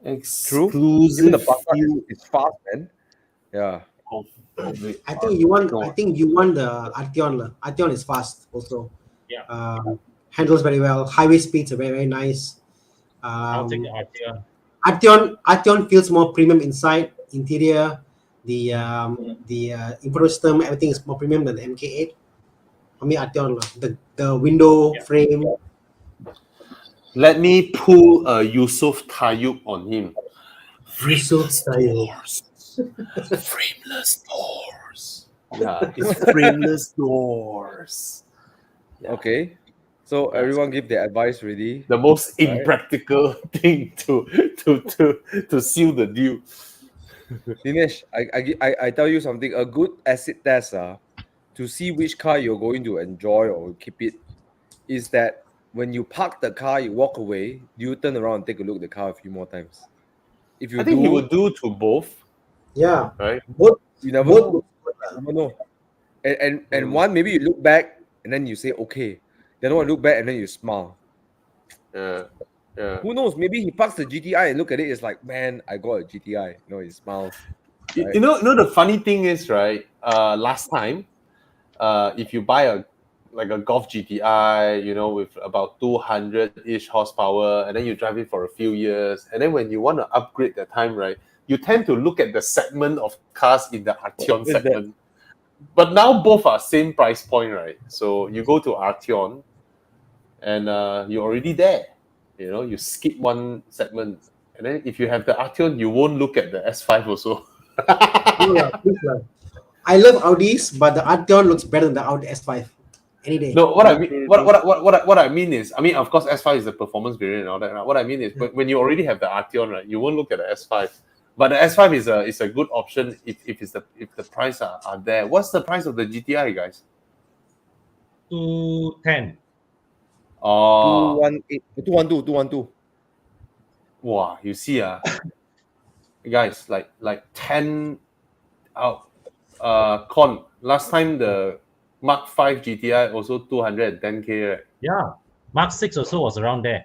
True. Even the Passat is fast, man. Yeah. I think you want the Arteon. Arteon is fast also. Yeah. Handles very well. Highway speeds are very, very nice. I'll take the Arteon. Arteon feels more premium inside, interior. The infotainment system, everything is more premium than the MK8. For me, Arteon, the window frame. Let me pull a Yusuf Tayyub on him. Yusuf Tayyub. Frameless doors. Yeah, it's frameless doors. Yeah. Okay. So everyone give their advice already. The most right? impractical thing to seal the deal. Dinesh, I tell you something. A good acid test to see which car you're going to enjoy or keep it is that when you park the car, you walk away, you turn around and take a look at the car a few more times. If you I think do, he would do to both, Yeah, right? both you never both know. looks good. You never know. And one, maybe you look back and then you say, okay. Then one look back and then you smile. Yeah, yeah. Who knows? Maybe he parks the GTI and look at it. It's like, man, I got a GTI. He smiles. You, Right? you know the funny thing is, right? Last time, if you buy a Golf GTI, with about 200-ish horsepower, and then you drive it for a few years, and then when you want to upgrade that time, right, you tend to look at the segment of cars in the Arteon segment. But now both are same price point, right? So you go to Arteon, and you're already there. You skip one segment, and then if you have the Arteon, you won't look at the S5 also. I love Audis, but the Arteon looks better than the Audi S5 any day. No, what I mean, what I mean is, of course, S5 is the performance variant and all that. Right? What I mean is, when you already have the Arteon, right, you won't look at the S5. But the S5 is a good option if the price are there. What's the price of the GTI, guys? 210. Oh, 212. Wow, you see, guys, like 10 out. Con last time the Mark 5 GTI also 210K, right? Yeah, Mark 6 also was around there.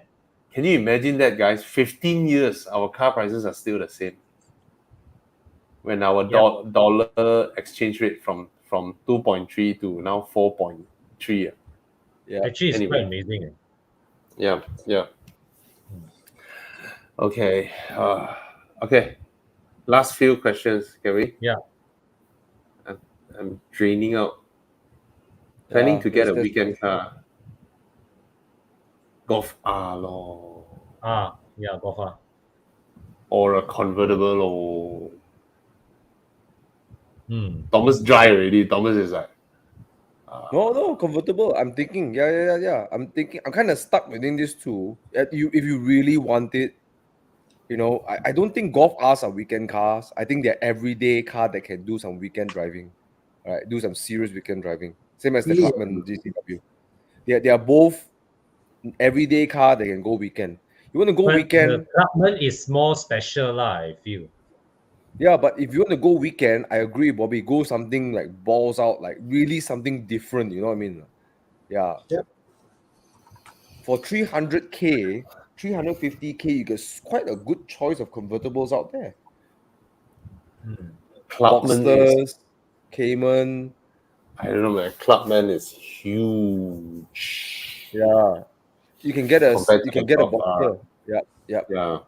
Can you imagine that, guys? 15 years, our car prices are still the same. When our dollar exchange rate from 2.3 to now 4.3. Yeah. Actually, it's quite amazing. Yeah. Okay. Okay. Last few questions, can we? Yeah. I'm draining out. Planning to get a weekend car. Golf R lor. Yeah, Golf R. Or a convertible or Thomas dry already. Thomas is like no, convertible. I'm thinking, yeah. I'm kind of stuck within these two. If you really want it, I don't think Golf R's are weekend cars. I think they're everyday car that can do some weekend driving. All right, do some serious weekend driving. Same as the Clubman GCW. They are both everyday car that can go weekend. You want to go weekend? The Clubman is more special, I feel. Yeah, but if you want to go weekend, I agree, Bobby. Go something like balls out, like really something different. You know what I mean? Yeah. Yep. For 300K, 350K, you get quite a good choice of convertibles out there. Boxsters, Cayman. I don't know, man. Clubman is huge. Yeah. You can get a Boxster. Yeah.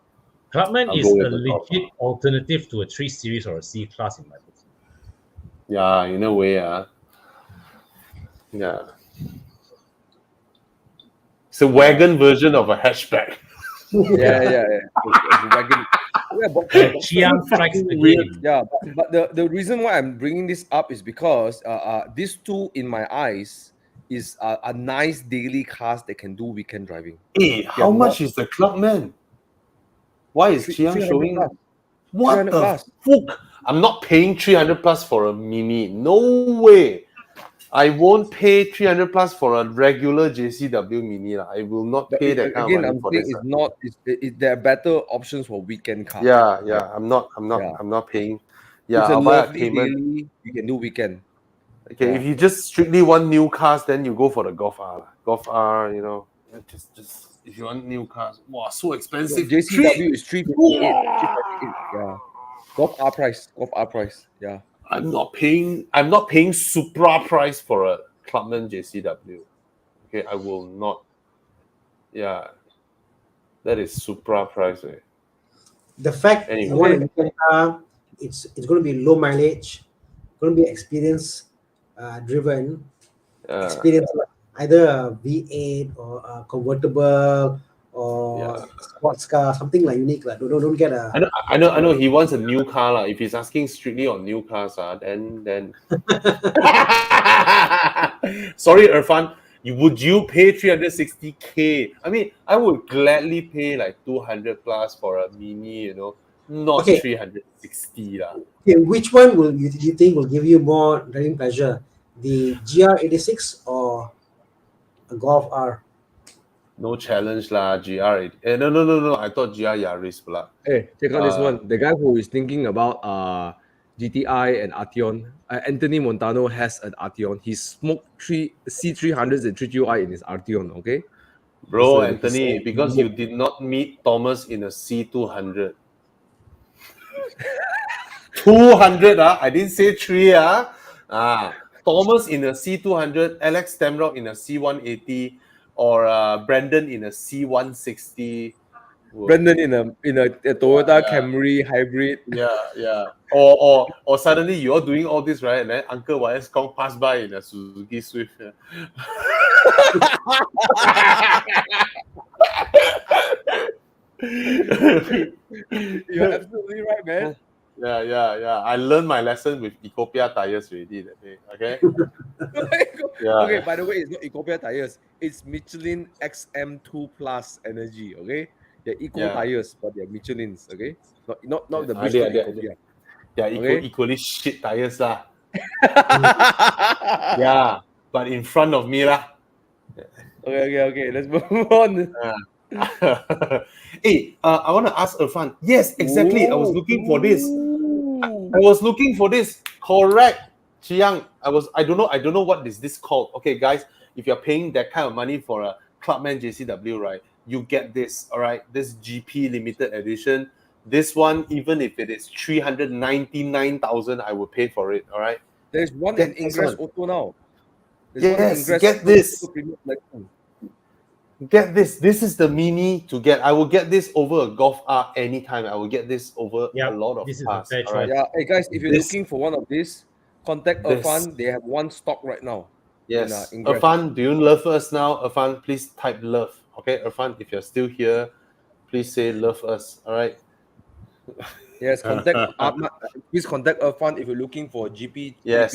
Clubman is a legit alternative to a 3 Series or a C Class in my book. Yeah, in a way, yeah. It's a wagon version of a hatchback. Yeah. Wagon. Chiang strikes again. Yeah, but the reason why I'm bringing this up is because these two, in my eyes, is a nice daily cars that can do weekend driving. Hey, how much is the Clubman? Why is Chiang showing? Plus. What the fuck? I'm not paying 300 plus for a Mini. No way. I won't pay 300 plus for a regular JCW Mini. I will not pay that kind of money for this. There are better options for weekend cars. Yeah. I'm not paying. Yeah, it's a I'll buy a lovely daily. You can do weekend. Okay, if you just strictly want new cars, then you go for the Golf R. Golf R, just if you want new cars, wow, so expensive. JCW is 358. Yeah. Golf R price. Yeah. I'm not paying Supra price for a Clubman JCW. Okay, I will not. Yeah. That is Supra price. The fact you want a weekend car, it's going to be low mileage, going to be experience driven, experience either a V8 or a convertible or sports car, something like unique. Don't get a. I know. He wants a new car lah. If he's asking strictly on new cars, then. Sorry, Irfan. Would you pay 360K? I mean, I would gladly pay like 200 plus for a Mini. Not 360 lah. Okay, which one do you think will give you more driving pleasure? The GR86 or a Golf R? No challenge lah, GR. No. I thought GR Yaris pula. Hey, check out this one. The guy who is thinking about GTI and Arteon, Anthony Montano has an Arteon. He smoked three C300s and 3QI in his Arteon. Okay, Bro, So, Anthony, so- because you did not meet Thomas in a C200. 200, I didn't say 3, Thomas in a C200, Alex Stamrock in a C180, or Brandon in a C160. Brendan in a Toyota Camry hybrid. Yeah. Or suddenly you're doing all this, right? And then Uncle YS Kong pass by in a Suzuki Swift. You're absolutely right, man. Yeah. I learned my lesson with Ecopia tires already that day. Okay. Okay, by the way, it's not Ecopia tires. It's Michelin XM2 Plus Energy. Okay, they're eco tires, but they're Michelin's. Okay, not the bridge Ecopia. Yeah, equally shit tires lah. Yeah, but in front of me lah. Okay. Let's move on. Hey, I want to ask Irfan. Yes, exactly. I was looking for this. I was looking for this. Correct, Chiang. I don't know what is this called. Okay, guys, if you're paying that kind of money for a Clubman JCW, right, you get this. All right, this GP limited edition. This one, even if it is 399,000, I will pay for it. All right. There's one in Ingress Auto now. Yes, get this. Get this. This is the Mini to get. I will get this over a Golf R anytime. I will get this over a lot of cars. Right? Yeah. Hey guys, if you're looking for one of these, contact Irfan. They have one stock right now. Yes. Irfan, do you love us now? Irfan, please type love. Okay, Irfan, if you're still here, please say love us. All right. Yes, please contact Irfan if you're looking for GP. Yes.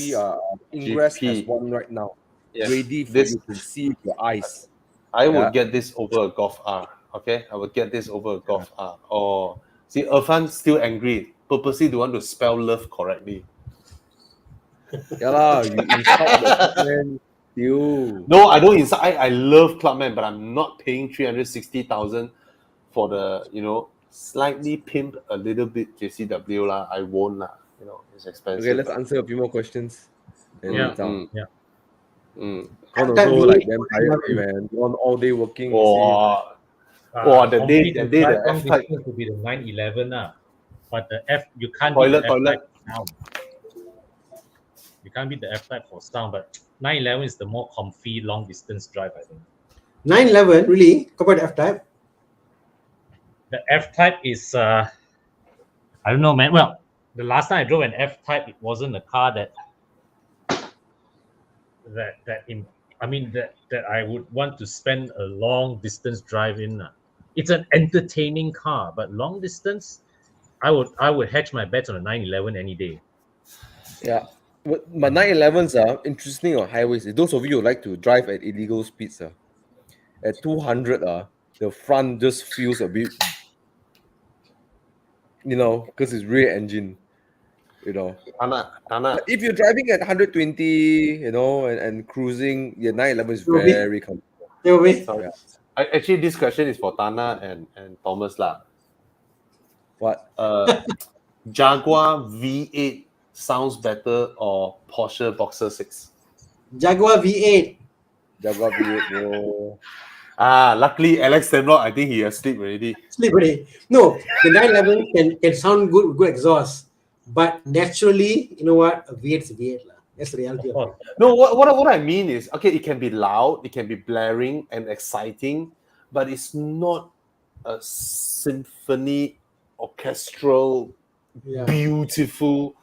Ingress GP. has one right now, Yes. ready for This- you to see with your eyes. I would get this over a Golf R. Okay, I would get this over a Golf R. Oh, see, Irfan still angry. Purposely don't want to spell love correctly. Yeah lah, you insult the man. You. No, I don't insult. I love Clubman, but I'm not paying 360,000 for the slightly pimp a little bit JCW lah. I won't lah. It's expensive. Okay, let's answer a few more questions. And Yeah. One also like damn tired, man. One all day working. The day the F type to be the 911 but the F you can't Toilet. beat the F type for sound. You can't beat the F type for sound, but 911 is the more comfy long distance drive, I think. 911 really compared to F type. The F type is I don't know, man. Well, the last time I drove an F type, it wasn't a car that I would want to spend a long distance drive in. It's an entertaining car, but long distance, I would hedge my bets on a 911 any day. Yeah. But 911s are interesting on highways. Those of you who like to drive at illegal speeds, at 200, the front just feels a bit, because it's rear engine, Thana. If you're driving at 120, and cruising, your 911 is very comfortable. Actually, this question is for Thana and Thomas lah. What? Jaguar V8 sounds better or Porsche Boxer 6? Jaguar V8. Jaguar V8, bro. Luckily Alex Stamrock, I think he has sleep already. No, the 911 can sound good with good exhaust, but naturally, you know what? A V8 is a V8 lah. That's the reality of it. No, what I mean is, okay, it can be loud, it can be blaring and exciting, but it's not a symphony, orchestral, beautiful,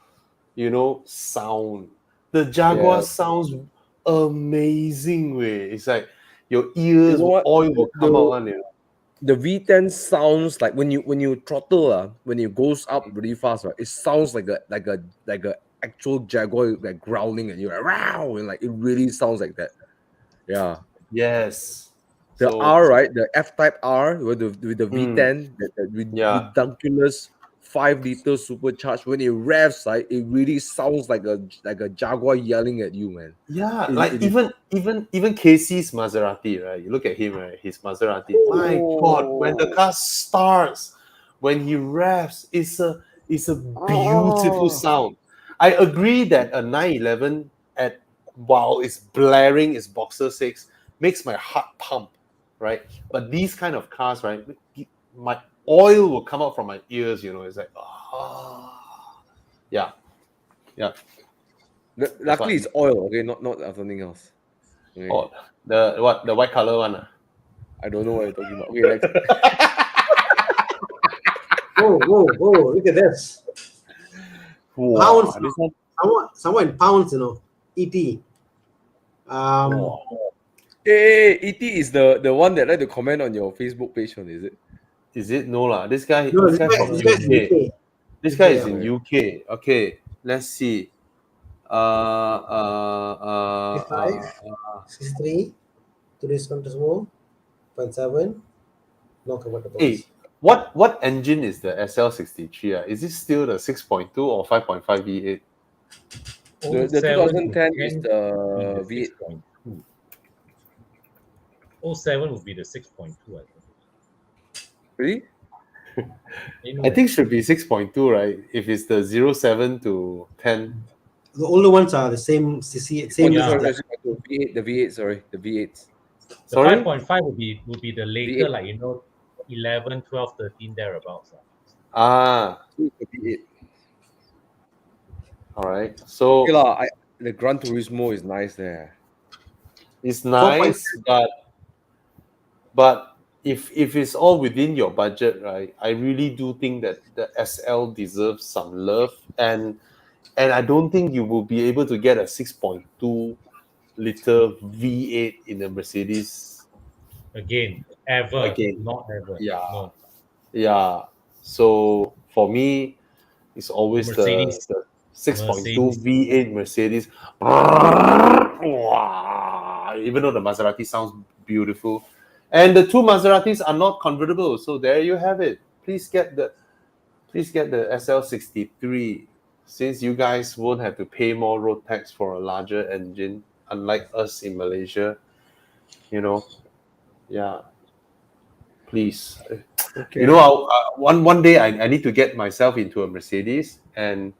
sound. The Jaguar sounds amazing way. It's like your ears, oil will come out on it. the V10 sounds like when you throttle, when it goes up really fast, right? It sounds like a actual Jaguar like growling at you, like, wow, and like it really sounds like that. Yeah. Yes. The So R, right? The F-Type R with the V10, that yeah. ridiculous 5-liter supercharged. When it revs, right, it really sounds like a Jaguar yelling at you, man. Yeah, It- like it is- even Casey's Maserati, right? You look at him, right? His Maserati. My God, when the car starts, when he revs, it's a beautiful sound. I agree that a 911 while it's blaring its boxer 6 makes my heart pump, right? But these kind of cars, right? My oil will come out from my ears, It's like, yeah. Luckily, it's oil, okay, not something else. Okay. Oh, the white color one. I don't know what you're talking about. Okay, next. Whoa! Look at this. Wow, Pounds. this one. Someone in pounds, ET. Hey, ET is the one that like to comment on your Facebook page, one, is it? Is it? No lah. This guy No, from this guy's in UK. UK. This guy is UK, in UK. Okay, let's see. 63, today's control, 0.7, no convertibles. Hey, what engine is the SL63? Is it still the 6.2 or 5.5 V8? The 2010 is the V8. 07 would be the 6.2, I think. Really? I think should be 6.2, right? If it's the 07 to 10. The older ones are the same CC, same. Yeah. The V8, sorry, the V8s. The Sorry? 5.5 would be the later, V8. like 11, 12, 13 thereabouts. The V8. All right. So Okay, the Gran Turismo is nice there. it's nice, but if it's all within your budget, right? I really do think that the SL deserves some love, and I don't think you will be able to get a 6.2 liter V8 in a Mercedes Again, not ever. Yeah. No. Yeah. So for me, it's always Mercedes. the 6.2 Mercedes. V8 Mercedes. Even though the Maserati sounds beautiful. And the two Maseratis are not convertible. So there you have it. Please get the SL63, since you guys won't have to pay more road tax for a larger engine, unlike us in Malaysia. Yeah. Please. Okay. One day I need to get myself into a Mercedes, and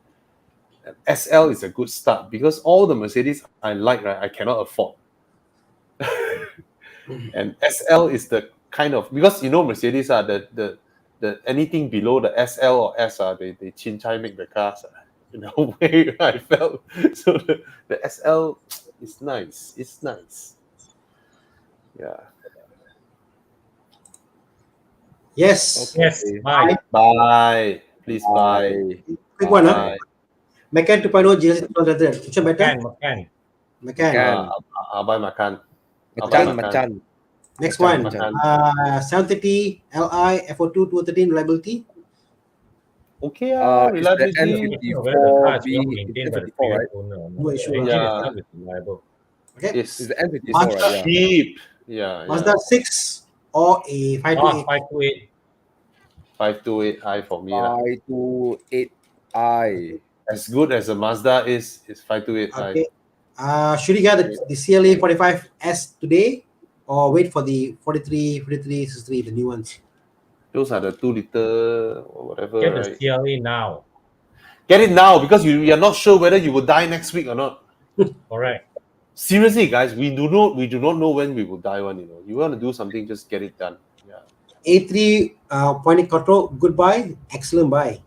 SL is a good start because all the Mercedes I like, right, I cannot afford. And SL is the kind of, because Mercedes are the anything below the SL or S they chin-chai make the cars. In a way, I felt. So the SL is nice. It's nice. Yeah. Yes. Yes. Bye. Bye. Please buy. Quick one, Bye. Macan 2.0 GLC 200. Which one better? Macan. Macan. I'll buy Macan. I'll buy Macan. Next Macan, one. Macan. 730 Li FO2 213 reliability. Okay, It's the reliability. N54B. N54, right? No issue. Yeah. Reliable. Okay. It's the N54, Mazda right? Yeah. Cheap. Yeah. Mazda 6 or a 528. 528. 528i for me. 528i. As good as a Mazda is 528i. Okay. Should you get the CLA 45S today or wait for the 43, 63, the new ones? Those are the 2-liter or whatever, Get right? the CLA now. Get it now because you are not sure whether you will die next week or not. Correct. Seriously, guys, we do not know when we will die. You want to do something, just get it done. Yeah. A3 point control, good buy, excellent buy.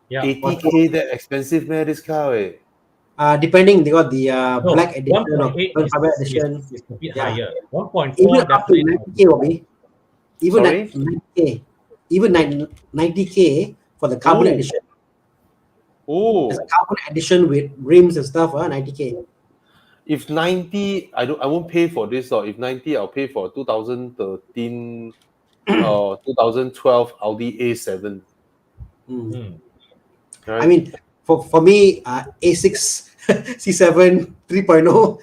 Yeah. 80K that expensive, man, this car. Depending, they got the black edition or 1.8 private edition. is a bit Yeah. higher. 1.4 Even up to definitely. 90K, Bobby. Even Sorry? 90K. Even 90K for the carbon Ooh. edition. Oh, There's a carbon edition with rims and stuff, 90K. if 90, I won't pay for this. Or if 90, I'll pay for 2013 2012 Audi A7. Right? I mean, for me, A6 C7 3.0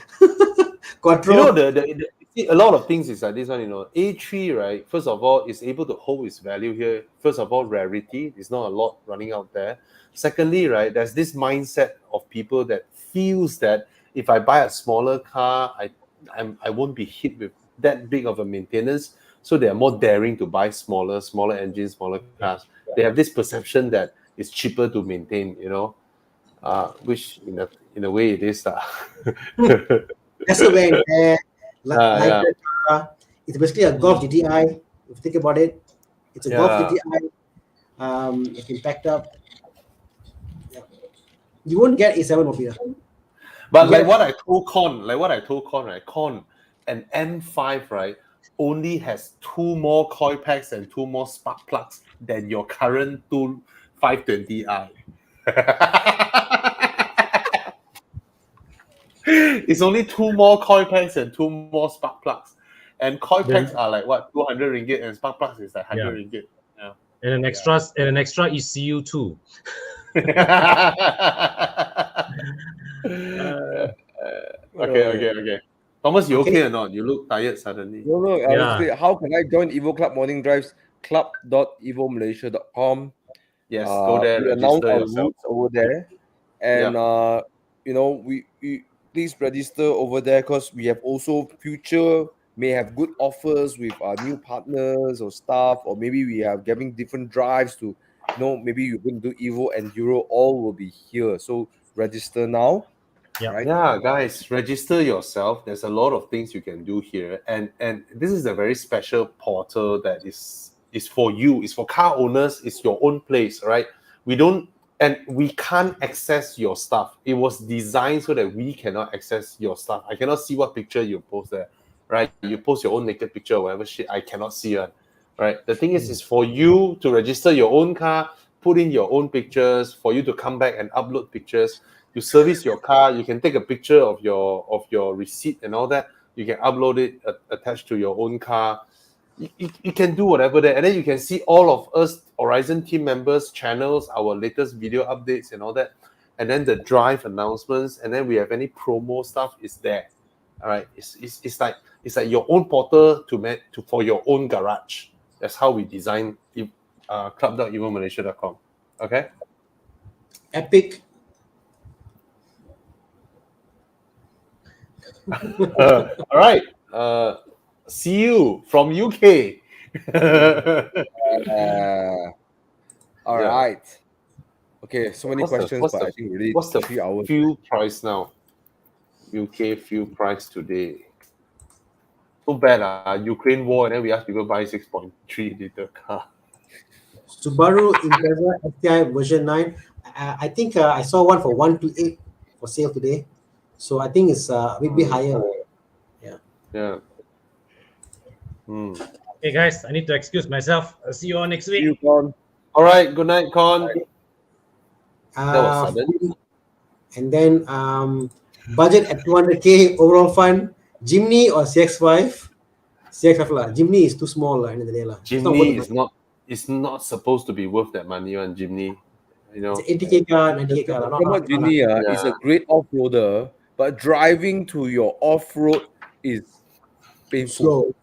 Quattro. You know, see, a lot of things is like this one, you know. A3, right? First of all, is able to hold its value here. First of all, rarity. There's not a lot running out there. Secondly, right, there's this mindset of people that feels that if I buy a smaller car, I won't be hit with that big of a maintenance. So they are more daring to buy smaller engines, smaller cars. They have this perception that it's cheaper to maintain, you know, which in a way it is. That's a way lighter car. It's basically a Golf GTI. If you think about it, it's a Golf GTI. It's been packed up. Yeah. You won't get A7 over here. But like what I told Con, right? Con, an M5, right, only has 2 more coil packs and 2 more spark plugs than your current 520i. It's only 2 more coil packs and 2 more spark plugs. And coil packs are like what, 200 ringgit, and spark plugs is like 100 ringgit. Yeah. And an extra ECU too. Okay. Thomas, you okay or not? You look tired suddenly. No. How can I join Evo Club Morning Drives? club.evomalaysia.com. Yes, go there. We announce our routes over there, and we please register over there, because we have also may have good offers with our new partners or staff, or maybe we are giving different drives to, maybe you're going to do Evo and Euro, all will be here. So register now. Right? Yeah, guys, register yourself. There's a lot of things you can do here, and this is a very special portal that is for you. It's for car owners. It's your own place, right? We can't access your stuff. It was designed so that we cannot access your stuff. I cannot see what picture you post there, right? You post your own naked picture or whatever shit, I cannot see it, right? The thing is for you to register your own car, put in your own pictures, for you to come back and upload pictures. You service your car, you can take a picture of your receipt and all that. You can upload it attached to your own car. You can do whatever there, and then you can see all of us Horizon team members' channels, our latest video updates and all that, and then the drive announcements, and then we have any promo stuff is there. All right, it's like your own portal for your own garage. That's how we design club.evomalaysia.com. Okay. Epic. All right. See you from UK. All right. Okay, so many questions, but I think really what's the 3 hours. fuel price now? UK fuel price today. So bad, Ukraine war, and then we ask people to buy 6.3 liter car. Subaru Impreza STI version 9. I think I saw one for 128 for sale today. So I think it's a bit higher. Yeah. Hey guys, I need to excuse myself. I'll see you all next week. See you, Con. All right. Good night, Con. That was sudden. And then budget at 200k overall fund. Jimny or CX5? CX5 lah. Jimny is too small end of the day lah. Jimny is not supposed to be worth that money on Jimny. You know, it's 80k car, 90k car. Jimny is a great off-roader, but driving to your off-road is painful. Slow.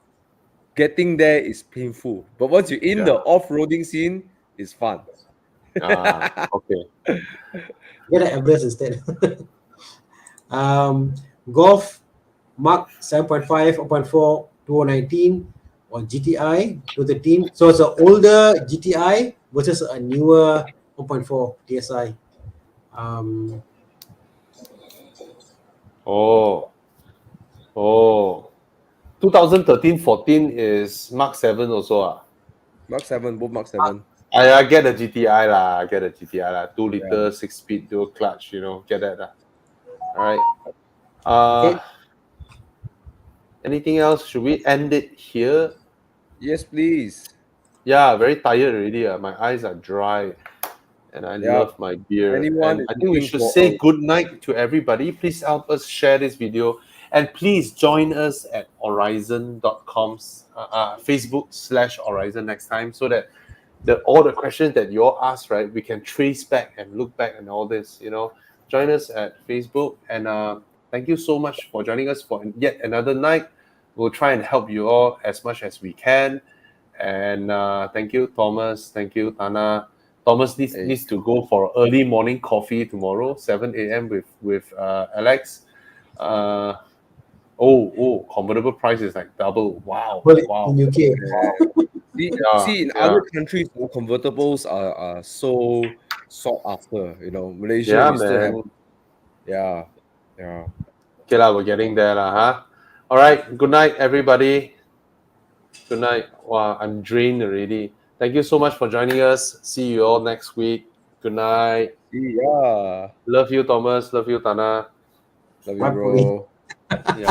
Getting there is painful, but once you're in the off-roading scene, it's fun. Okay. Get an Everest instead. Golf Mark 7.5, 4.4, 2019 or GTI 2013. So it's an older GTI versus a newer 1.4 TSI. 2013-14 is Mark 7 also. Mark 7, both Mark 7. I get a GTI lah. 2 liter, 6-speed dual clutch. Get that. All right. Anything else? Should we end it here? Yes, please. Yeah, very tired already. My eyes are dry, and I love my beer. I think we should say good night to everybody. Please help us share this video And please join us at horizon.com's Facebook/Horizon next time, so that all the questions that you all ask, right, we can trace back and look back and all this, Join us at Facebook, and thank you so much for joining us for yet another night. We'll try and help you all as much as we can. And thank you, Thomas. Thank you, Thana. Thomas needs to go for early morning coffee tomorrow, 7 a.m. with Alex. Convertible price is like double. Wow. In UK. See, in other countries, convertibles are so sought after. Malaysia, we still have. Yeah. Okay, we're getting there, huh? All right. Good night, everybody. Good night. Wow, I'm drained already. Thank you so much for joining us. See you all next week. Good night. Yeah. Love you, Thomas. Love you, Thana. Love you, bro. Yeah.